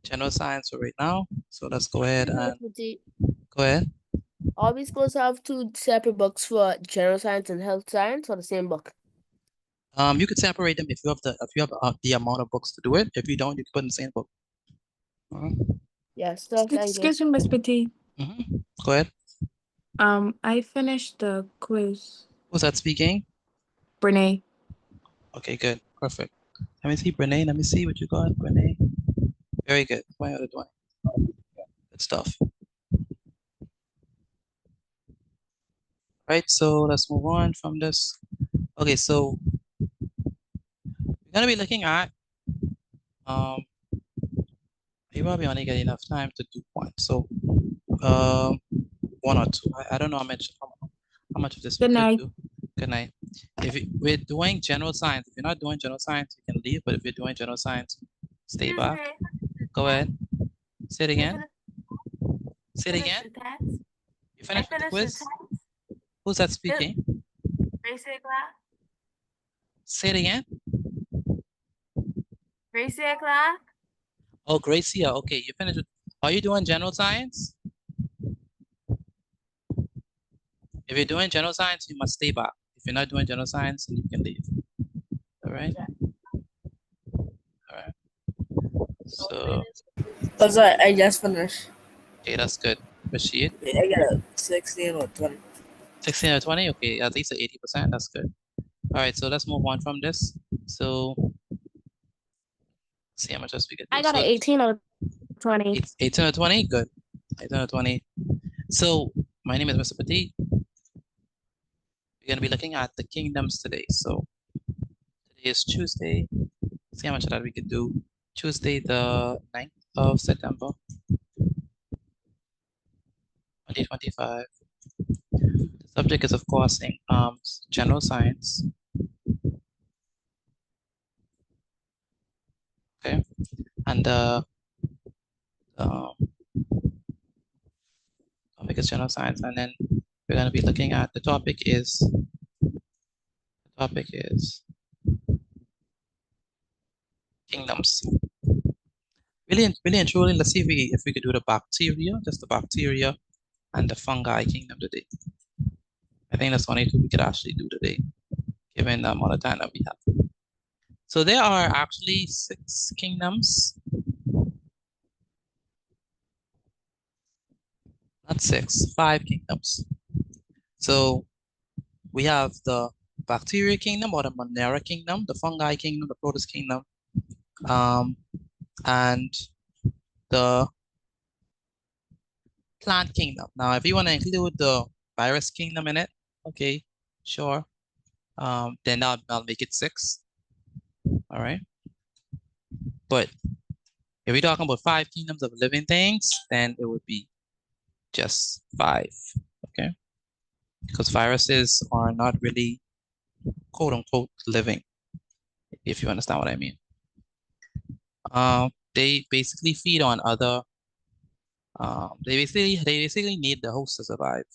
general science for right now. So let's go ahead and go ahead. Are we supposed to have two separate books for general science and health science, or the same book? You could separate them if you have the amount of books to do it. If you don't, you can put in the same book. Yes, so thank you. Excuse me, Miss Petit. Go ahead. I finished the quiz. Who's that speaking? Brene. Okay, good. Perfect. Let me see, Brene. Let me see what you got, Brene. Very good. 20 out of 20. Good stuff. Right, so let's move on from this. Okay, so we're gonna be looking at you probably only get enough time to do one. So one or two. I don't know how much of this we Good could night. do. Good night. We're doing general science. If you're not doing general science, you can leave, but if you're doing general science, stay back. Go ahead. Say it again. Say it again. You finished with the quiz? Who's that speaking? Say it again. Gracie Clark? Oh, Gracia. Okay, you finished with, are you doing general science? If you're doing general science, you must stay back. If you're not doing general science, you can leave. All right. All right. So. Because I just finished. Okay, that's good. Rashid? I got a 16 or 20. 16 or 20? Okay, at least 80%. That's good. All right, so let's move on from this. So, see how much else we get. I got an 18 or 20. 18 or 20? Good. 18 or 20. So my name is Mr. Petit. We're going to be looking at the kingdoms today. So today is Tuesday. See how much of that we could do. Tuesday, the 9th of September, 2025. The subject is, of course, in general science. Okay. And the topic is general science. And then we're going to be looking at the topic is kingdoms. Really and truly, let's see if we could do the bacteria, just the bacteria and the fungi kingdom today. I think that's only two we could actually do today, given the amount of time that we have. So there are actually 6 kingdoms. Not 6, 5 kingdoms. So we have the bacteria kingdom or the Monera kingdom, the fungi kingdom, the Protost kingdom, and the plant kingdom. Now, if you want to include the virus kingdom in it, okay, sure. Then I'll make it 6. All right. But if we're talking about 5 kingdoms of living things, then it would be just 5. Okay. Because viruses are not really quote unquote living, if you understand what I mean. They basically feed on other they basically need the host to survive.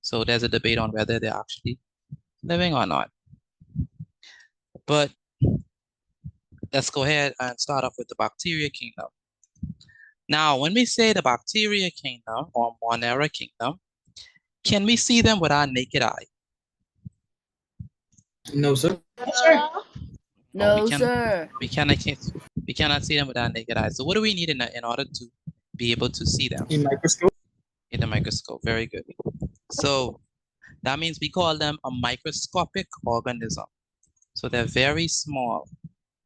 So there's a debate on whether they're actually living or not. But let's go ahead and start off with the bacteria kingdom. Now, when we say the bacteria kingdom or Monera kingdom, can we see them with our naked eye? No, sir. No, sir. We cannot see them with our naked eye. So what do we need in order to be able to see them? A microscope. In the microscope. Very good. So that means we call them a microscopic organism. So they're very small.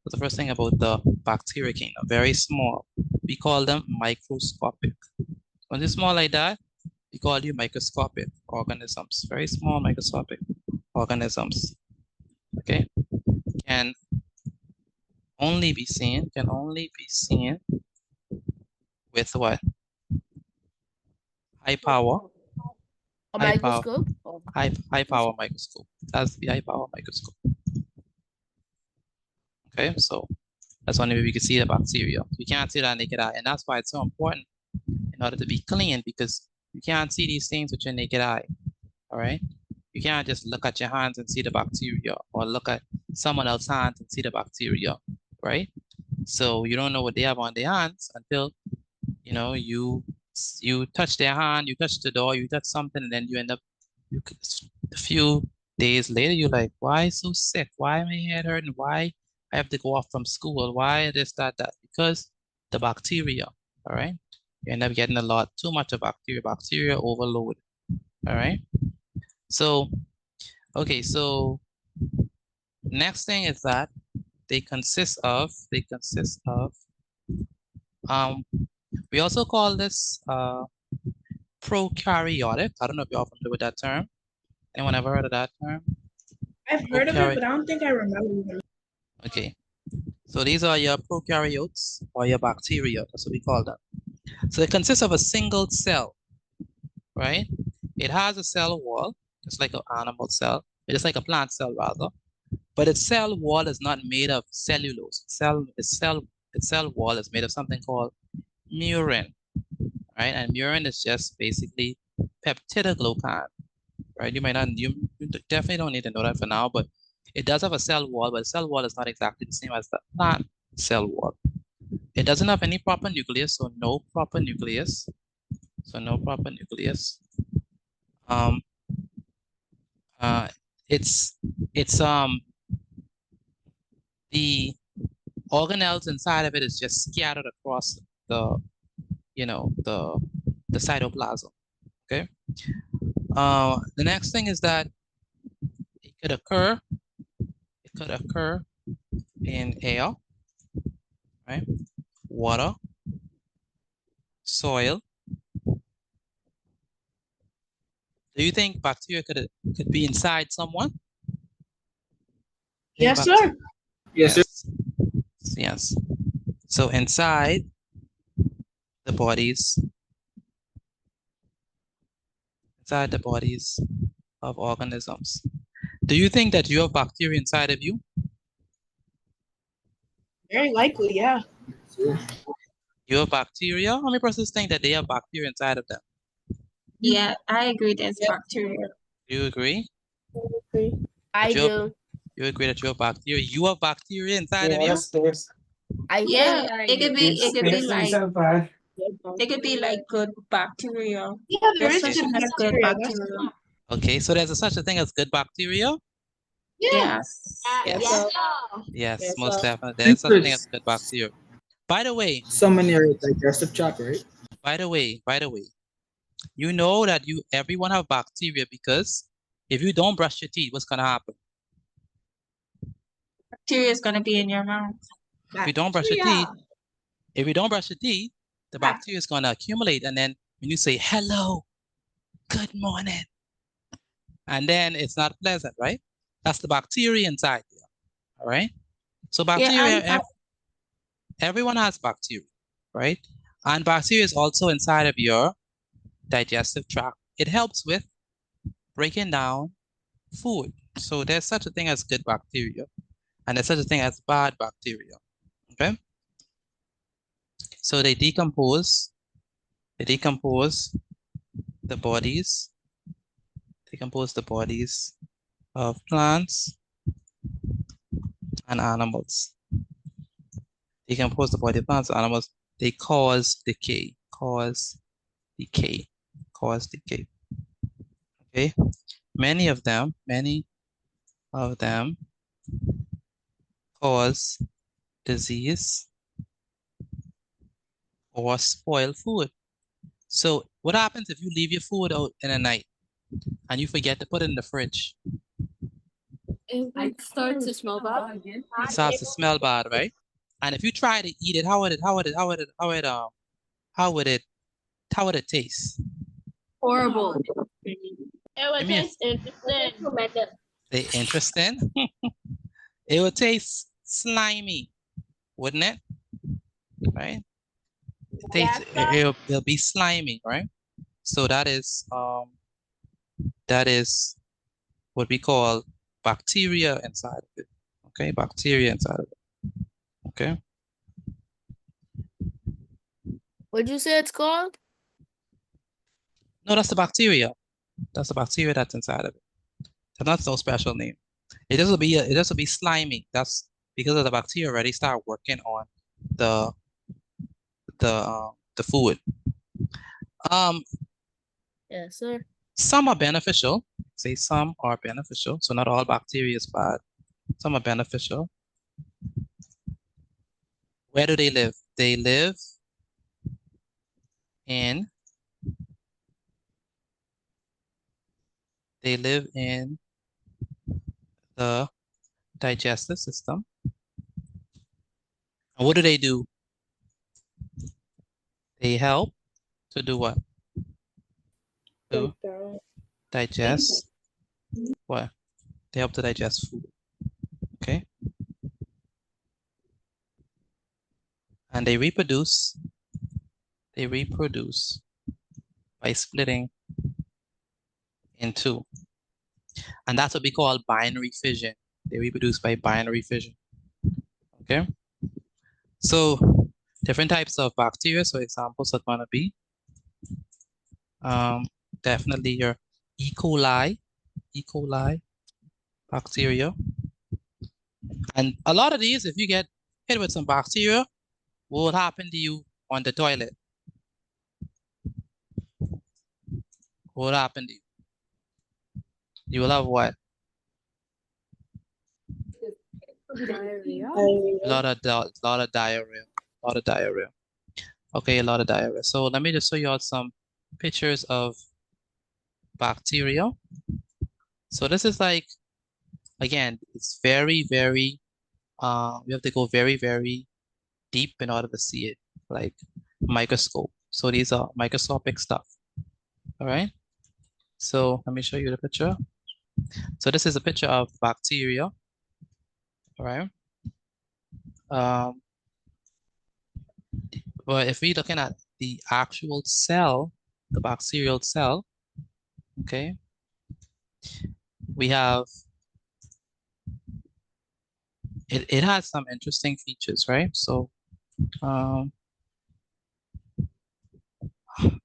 That's the first thing about the bacteria kingdom. Very small. We call them microscopic. When they're small like that, we call you microscopic organisms. Very small microscopic organisms. Okay. Can only be seen with what? High power. A microscope? High power microscope. That's the high power microscope. Okay, so that's only way we can see the bacteria. We can't see that naked eye, and that's why it's so important in order to be clean, because you can't see these things with your naked eye. All right, you can't just look at your hands and see the bacteria, or look at someone else's hands and see the bacteria, right? So you don't know what they have on their hands until you touch their hand, you touch the door, you touch something, and then you end up a few days later you're like, why so sick? Why my head hurting? Why I have to go off from school? Why this, that? Because the bacteria, all right? You end up getting too much of bacteria overload, all right? So, okay, so next thing is that they consist of, we also call this prokaryotic. I don't know if you're familiar with that term. Anyone ever heard of that term? I've heard of it, but I don't think I remember. Okay. So these are your prokaryotes or your bacteria. That's what we call them. So it consists of a single cell, right? It has a cell wall, just like an animal cell. It's like a plant cell rather. But its cell wall is not made of cellulose. Its cell wall is made of something called murin, right? And murin is just basically peptidoglycan, right? You definitely don't need to know that for now, but it does have a cell wall, but the cell wall is not exactly the same as the plant cell wall. It doesn't have any proper nucleus, so no proper nucleus. The organelles inside of it is just scattered across the cytoplasm. Okay. The next thing is that it could occur in air, right? Water, soil, Do you think bacteria could be inside someone? Yes, sir. Yes, sir. Yes. So inside the bodies of organisms. Do you think that you have bacteria inside of you? Very likely, yeah. You have bacteria? How many persons think that they have bacteria inside of them? Yeah, I agree there's bacteria. You agree? I do. You agree that you have bacteria? You have bacteria inside of you? Yeah, it could be like good bacteria. Yeah, there There's is such good thing as good bacteria. bacteria. Okay, so there's such a thing as good bacteria? Yes. Yes, most definitely. There's such a thing as good bacteria. By the way, Some in your digestive tract, right? by the way, you know that everyone have bacteria because if you don't brush your teeth, what's gonna happen? Bacteria is gonna be in your mouth. If you don't brush your teeth, the bacteria is gonna accumulate, and then when you say hello, good morning, and then it's not pleasant, right? That's the bacteria inside there. All right. So bacteria, everyone has bacteria, right? And bacteria is also inside of your digestive tract. It helps with breaking down food. So there's such a thing as good bacteria, and there's such a thing as bad bacteria. Okay. So they decompose the bodies of plants and animals. Decompose the body of plants and animals. They cause decay. Okay. Many of them cause disease or spoil food. So what happens if you leave your food out in the night and you forget to put it in the fridge? It starts to smell bad. It starts to smell bad, right? And if you try to eat it, how would it taste? Horrible. It would taste interesting. Interesting? It would taste slimy, wouldn't it? Right? It'll be slimy, right? So that is what we call bacteria inside of it. Okay, bacteria inside of it. Okay. What'd you say it's called? No, that's the bacteria. That's the bacteria that's inside of it. So that's no special name. It just will be slimy. That's because of the bacteria already start working on the food. Yes, sir. Some are beneficial. Say some are beneficial. So not all bacteria is bad. Some are beneficial. Where do they live? They live in the digestive system. And what do? They help to do what? To digest what? They help to digest food. Okay. And they reproduce by splitting in two. And that's what we call binary fission. They reproduce by binary fission. Okay. So different types of bacteria. So examples are gonna be definitely your E. coli bacteria. And a lot of these, if you get hit with some bacteria, what will happen to you on the toilet? What will happen to you? You will have what? Diarrhea. A lot of diarrhea. Okay, a lot of diarrhea. So let me just show you all some pictures of bacteria. So this is like, again, it's very, very, we have to go very, very deep in order to see it, like microscope. So these are microscopic stuff. All right. So let me show you the picture. So this is a picture of bacteria, all right? But if we're looking at the actual cell, the bacterial cell, okay, we have, it has some interesting features, right? So,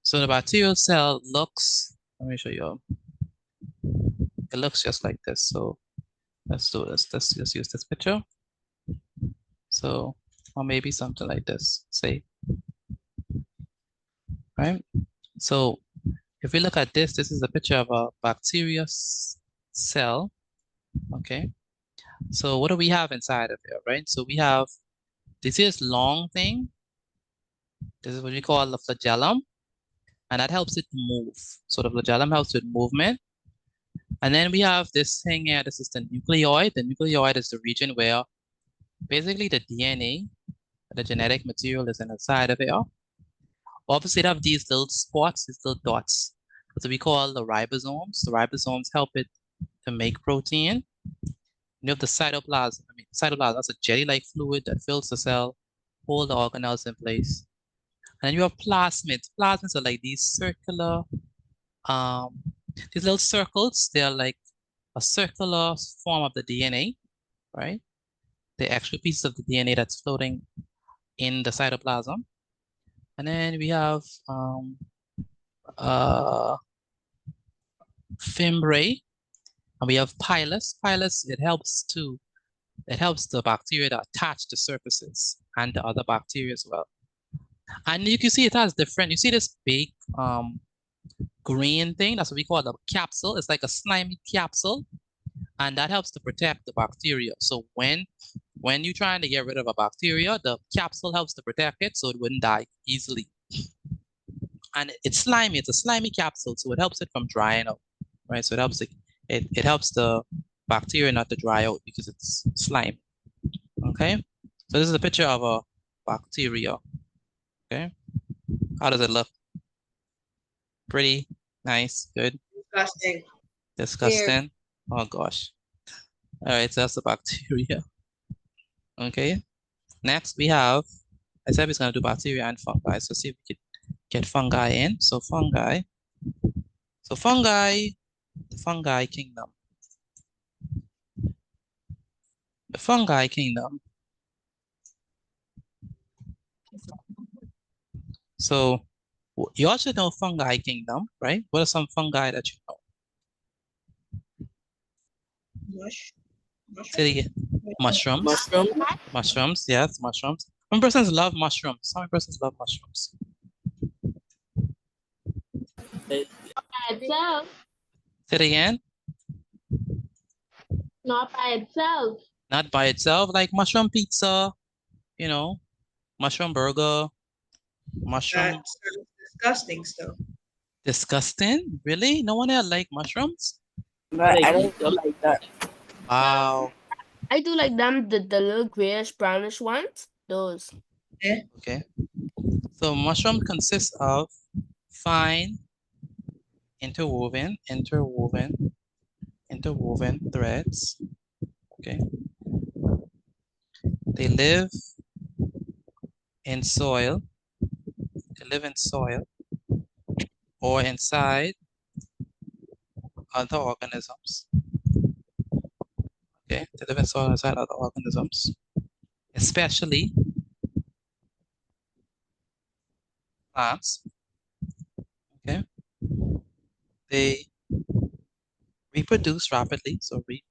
so the bacterial cell looks, let me show you, it looks just like this. So let's do this, let's just use this picture. So, or maybe something like this, say, right? So if we look at this, this is a picture of a bacteria cell, okay? So what do we have inside of here, right? So we have this long thing. This is what we call the flagellum, and that helps it move. So the flagellum helps with movement. And then we have this thing here, this is the nucleoid. The nucleoid is the region where basically the DNA, the genetic material is inside of here. Obviously, they have these little spots, these little dots. So we call the ribosomes. The ribosomes help it to make protein. You have the cytoplasm. I mean, cytoplasm, that's a jelly-like fluid that fills the cell, hold the organelles in place. And then you have plasmids. Plasmids are like these circular, these little circles. They're like a circular form of the DNA, right? The extra pieces of the DNA that's floating in the cytoplasm. And then we have fimbriae, and we have pilus. Pilus, it helps the bacteria to attach to surfaces and the other bacteria as well. And you can see it has different, you see this big green thing, that's what we call the capsule. It's like a slimy capsule, and that helps to protect the bacteria. So when you're trying to get rid of a bacteria, the capsule helps to protect it so it wouldn't die easily. And it's slimy, it's a slimy capsule, so it helps it from drying out, right? So it helps it helps the bacteria not to dry out because it's slime. Okay, so this is a picture of a bacteria. Okay, how does it look? Pretty nice, good. Disgusting. Disgusting. Oh gosh. All right, so that's the bacteria. Okay, next we have, I said we're gonna do bacteria and fungi. So see if we can get fungi in. So fungi. So fungi, the fungi kingdom. The fungi kingdom. So you also know fungi kingdom, right? What are some fungi that you know? Say it again. Mushrooms. Mushrooms, yes, mushrooms. Some persons love mushrooms. Some persons love mushrooms. By itself. Say it again. Not by itself. Not by itself, like mushroom pizza, you know, mushroom burger, mushroom. That's disgusting stuff. Disgusting? Really? No one else like mushrooms? But I don't like that. Wow. I do like them, the little grayish brownish ones. Those. Yeah. Okay. So mushroom consists of fine interwoven threads. Okay. They live in soil. They live in soil or inside other organisms. Okay, they live in soil inside other organisms, especially plants. Okay, they reproduce rapidly. So they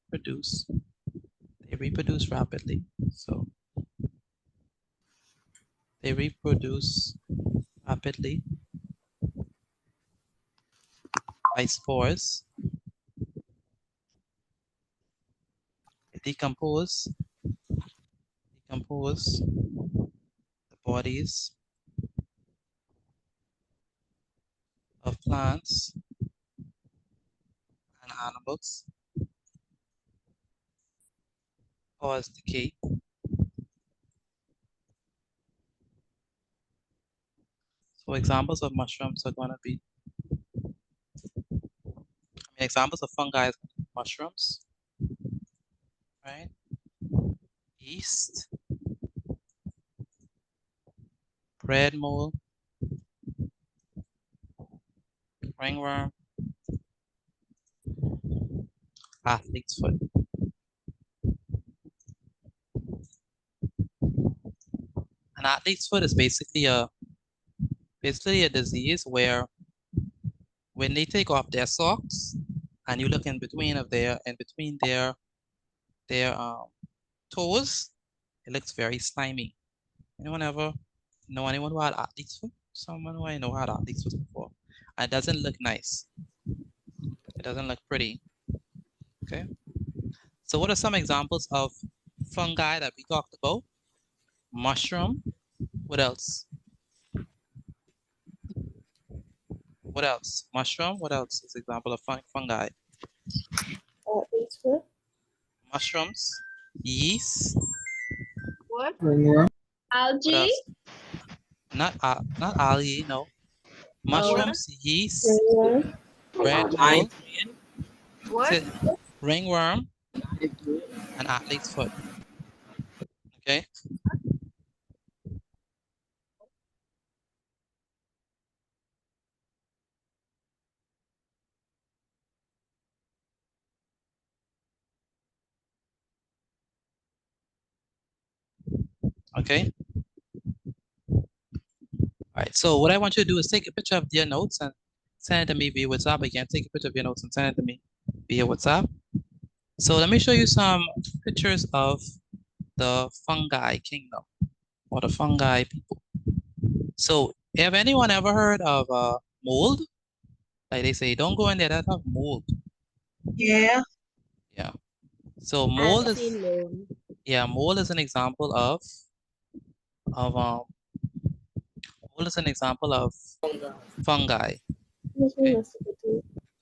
reproduce rapidly. So they reproduce rapidly by spores. They decompose the bodies of plants and animals, cause decay. So examples of mushrooms are going to be examples of fungi: mushrooms, right? Yeast, bread mold, ringworm, athlete's foot. An athlete's foot is basically a disease where when they take off their socks and you look in between their toes, it looks very slimy. Anyone ever know anyone who had athlete's foot? Someone who I know had athlete's foot before. And it doesn't look nice. It doesn't look pretty. Okay. So what are some examples of fungi that we talked about? Mushroom. What else? What else? Mushroom. What else is an example of fungi? Mushrooms. Yeast. What? Ringworm. Algae? Not algae, no. Mushrooms, yeast, bread mold, What? ringworm, and athlete's foot. Okay. Okay. All right. So what I want you to do is take a picture of your notes and send it to me via WhatsApp. Again, take a picture of your notes and send it to me via WhatsApp. So let me show you some pictures of the fungi kingdom or the fungi people. So have anyone ever heard of mold? Like they say, don't go in there, that have mold. Yeah. Yeah. So mold I've is seen mold. mold is an example of mold is an example of fungi. Okay.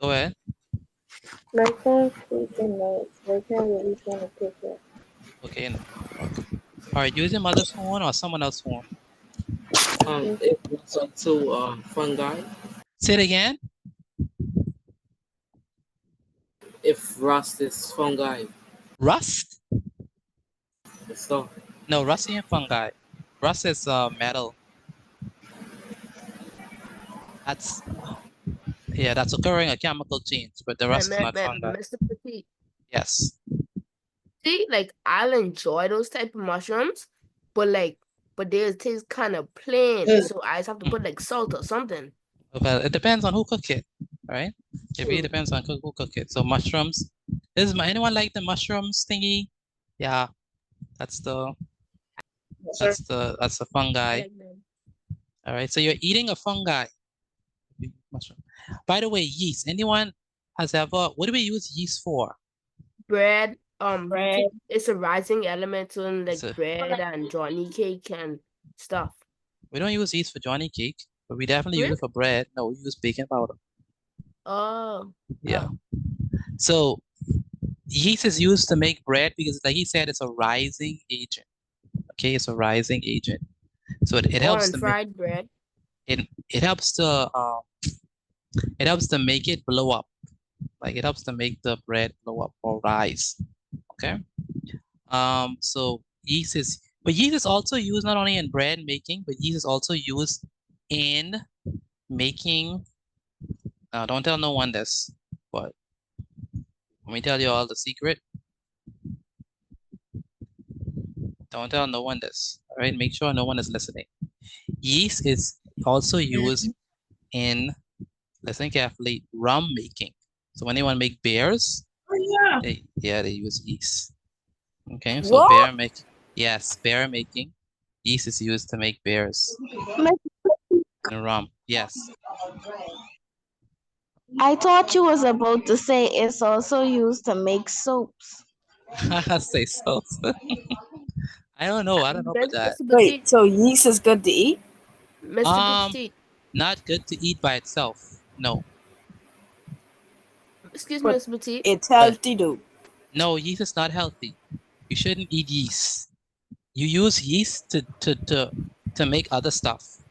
Go ahead. My phone speaking notes. They can't really send a picture. Okay. All right, use your mother's phone or someone else's phone. It was also fungi. Say it again. If rust is fungi. Rust? So. No, rust ain't fungi. Rust is metal. That's occurring a chemical change, but the rust is not fungi. Mr. Petit. Yes. See, like I'll enjoy those type of mushrooms, but they taste kind of plain, so I just have to put like salt or something. Well, it depends on who cook it, right? It really depends on who cook it. So mushrooms. Anyone like the mushrooms thingy? Yeah, that's the fungi. All right, so you're eating a fungi. Mushroom. By the way, yeast. Anyone has ever? What do we use yeast for? Bread. Bread. It's a rising element in like bread and Johnny cake and stuff. We don't use yeast for Johnny cake, but we definitely use it for bread. No, we use baking powder. Oh. Yeah. So yeast is used to make bread because, like he said, it's a rising agent. Okay, it's a rising agent. So it helps to fried bread. It helps to make it blow up. Like it helps to make the bread blow up or rise. Okay. So yeast is also used not only in bread making, but yeast is also used in making. Don't tell no one this, but let me tell you all the secret. Don't tell no one this. All right, make sure no one is listening. Yeast is also used in, listen carefully, rum making. So when anyone make beers, they use yeast. Okay, so beer making, yeast is used to make beers and rum. Yes. I thought you was about to say it's also used to make soaps. Say soaps. I don't know. I don't know about that. Wait, so yeast is good to eat? Mr. Petit. Not good to eat by itself. No. Excuse me, Mr. Petit. It's healthy, though. No, yeast is not healthy. You shouldn't eat yeast. You use yeast to make other stuff.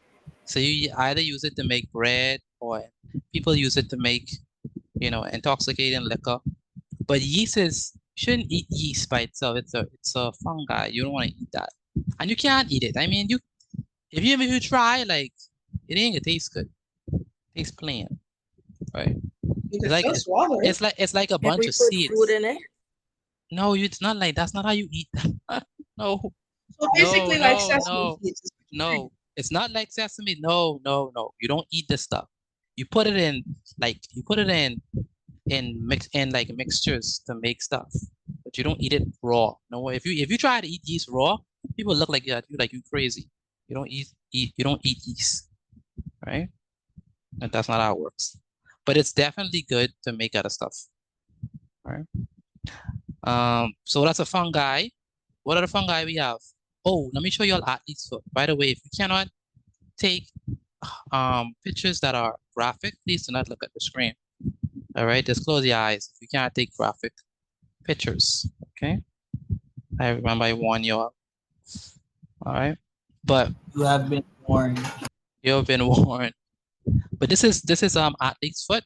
So you either use it to make bread, or people use it to make, intoxicating liquor. But yeast is, you shouldn't eat yeast by itself. It's a fungi. You don't want to eat that. And you can't eat it. I mean, if you try, like, it ain't gonna taste good. It tastes plain, right? You It's can like still swallow it. it's like a Can bunch we of put seeds. food in it? No, it's not like that's not how you eat. No, So basically, like sesame seeds. no. It's not like sesame. No. You don't eat this stuff. You put it in like mixtures to make stuff, but you don't eat it raw. No, if you try to eat yeast raw, people look like you crazy. You don't eat yeast, right? And that's not how it works. But it's definitely good to make other stuff, right? So that's a fungi. What other fungi we have? Oh, let me show you all athlete's foot. By the way, if you cannot take pictures that are graphic, please do not look at the screen. All right, just close your eyes if you cannot take graphic pictures. Okay. I remember I warned you all. All right. But You have been warned. you've been warned. But this is athlete's foot.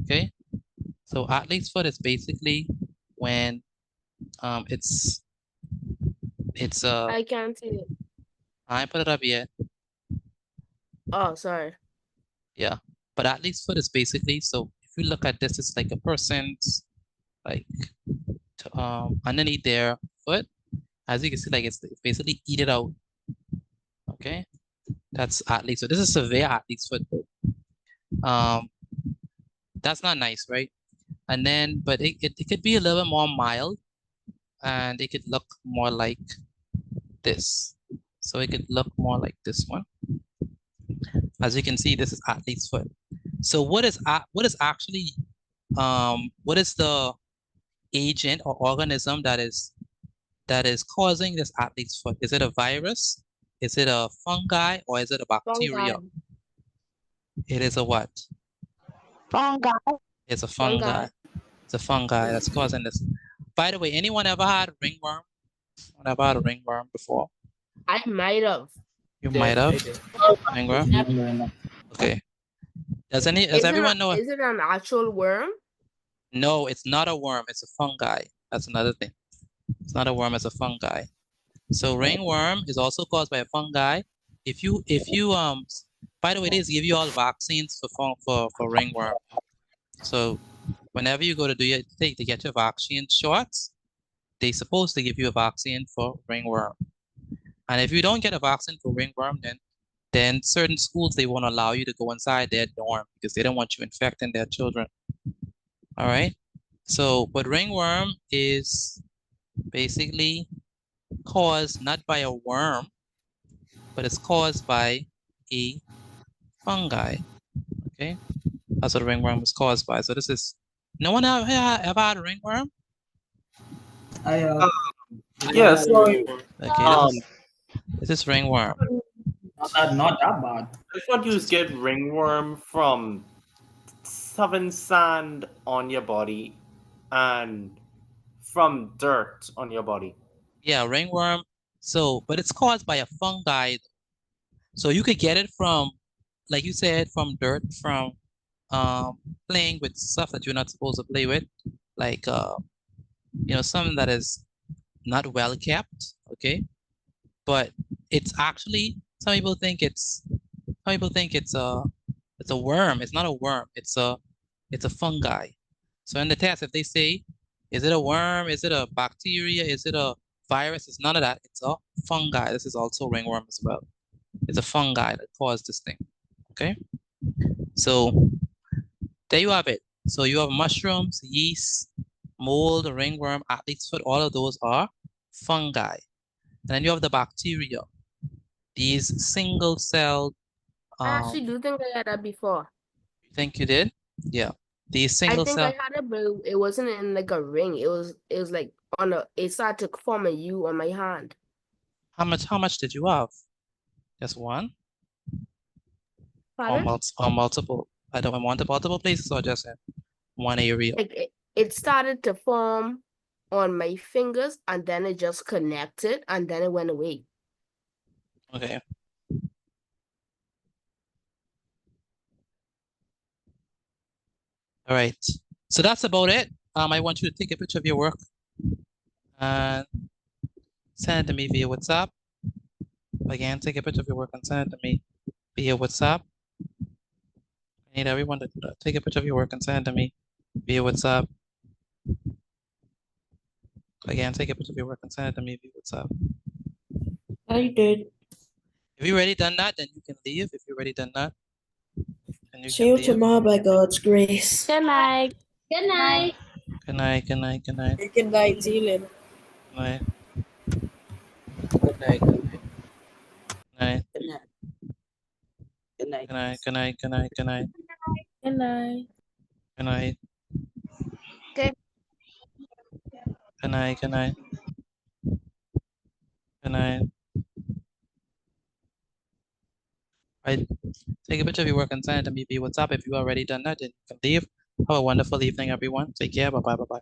Okay. So athlete's foot is basically when it's I can't see it. I put it up yet. Oh, sorry. Yeah. But athlete's foot is basically, so if you look at this, it's like a person's like underneath their foot. As you can see, like it's basically eat it out. Okay. That's athlete. So this is severe athlete's foot. That's not nice, right? And then, but it could be a little bit more mild, and it could look more like this. So it could look more like this one. As you can see, this is athlete's foot. So what is actually what is the agent or organism that is causing this athlete's foot? Is it a virus? Is it a fungi, or is it a bacteria? Fungi. It is a what? Fungi. It's a fungi. It's a fungi that's causing this. By the way, anyone ever had ringworm? Ever had a ringworm before? I might have. You might have. Ringworm? Okay. Does everyone know? Is it an actual worm? No, it's not a worm. It's a fungi. That's another thing. It's not a worm. It's a fungi. So ringworm is also caused by a fungi. If you by the way, they give you all vaccines for ringworm. So whenever you go to get your vaccine shots, they're supposed to give you a vaccine for ringworm. And if you don't get a vaccine for ringworm, then certain schools, they won't allow you to go inside their dorm because they don't want you infecting their children. All right. So, but ringworm is basically caused not by a worm, but it's caused by a fungi. Okay. That's what ringworm is caused by. So this is, no one ever had a ringworm? Yes. Okay. This is ringworm. Not that bad. I thought you get ringworm from having sand on your body and from dirt on your body. Yeah, ringworm. So, but it's caused by a fungi. So you could get it from, like you said, from dirt, from playing with stuff that you're not supposed to play with, like something that is not well kept. Okay, but it's actually, some people think it's a worm. It's not a worm. It's a fungi. So in the test, if they say, is it a worm? Is it a bacteria? Is it a virus? It's none of that. It's a fungi. This is also ringworm as well. It's a fungi that caused this thing. Okay. So there you have it. So you have mushrooms, yeast, mold, ringworm, athlete's foot. All of those are fungi. And then you have the bacteria. These single-celled. I actually do think I had that before. You think you did? Yeah. These I single think cell. I had it, but it wasn't in like a ring. It was like it started to form a U on my hand. How much did you have? Just one? Pardon? Or multiple? I don't want multiple places or just in one area? Like it started to form on my fingers and then it just connected and then it went away. Okay. All right. So that's about it. I want you to take a picture of your work and send it to me via WhatsApp. Again, take a picture of your work and send it to me via WhatsApp. I need everyone to do that. Take a picture of your work and send it to me via WhatsApp. Again, take a picture of your work and send it to me via WhatsApp. I did. If you already done that, then you can leave. If you already done that, then you See can you leave. tomorrow by God's grace. Good night. Good night. Good night, good night, good night. Good night, Zealand. Good night. Good night. Good night. Night. Good night. Good night. Good night, good night, good night, good night. Good night. Good night. Good. Good night, good night. Good night. Right. Take a picture of your work and send it to me via WhatsApp. If you already done that, then you can leave. Have a wonderful evening, everyone. Take care. Bye-bye. Bye-bye.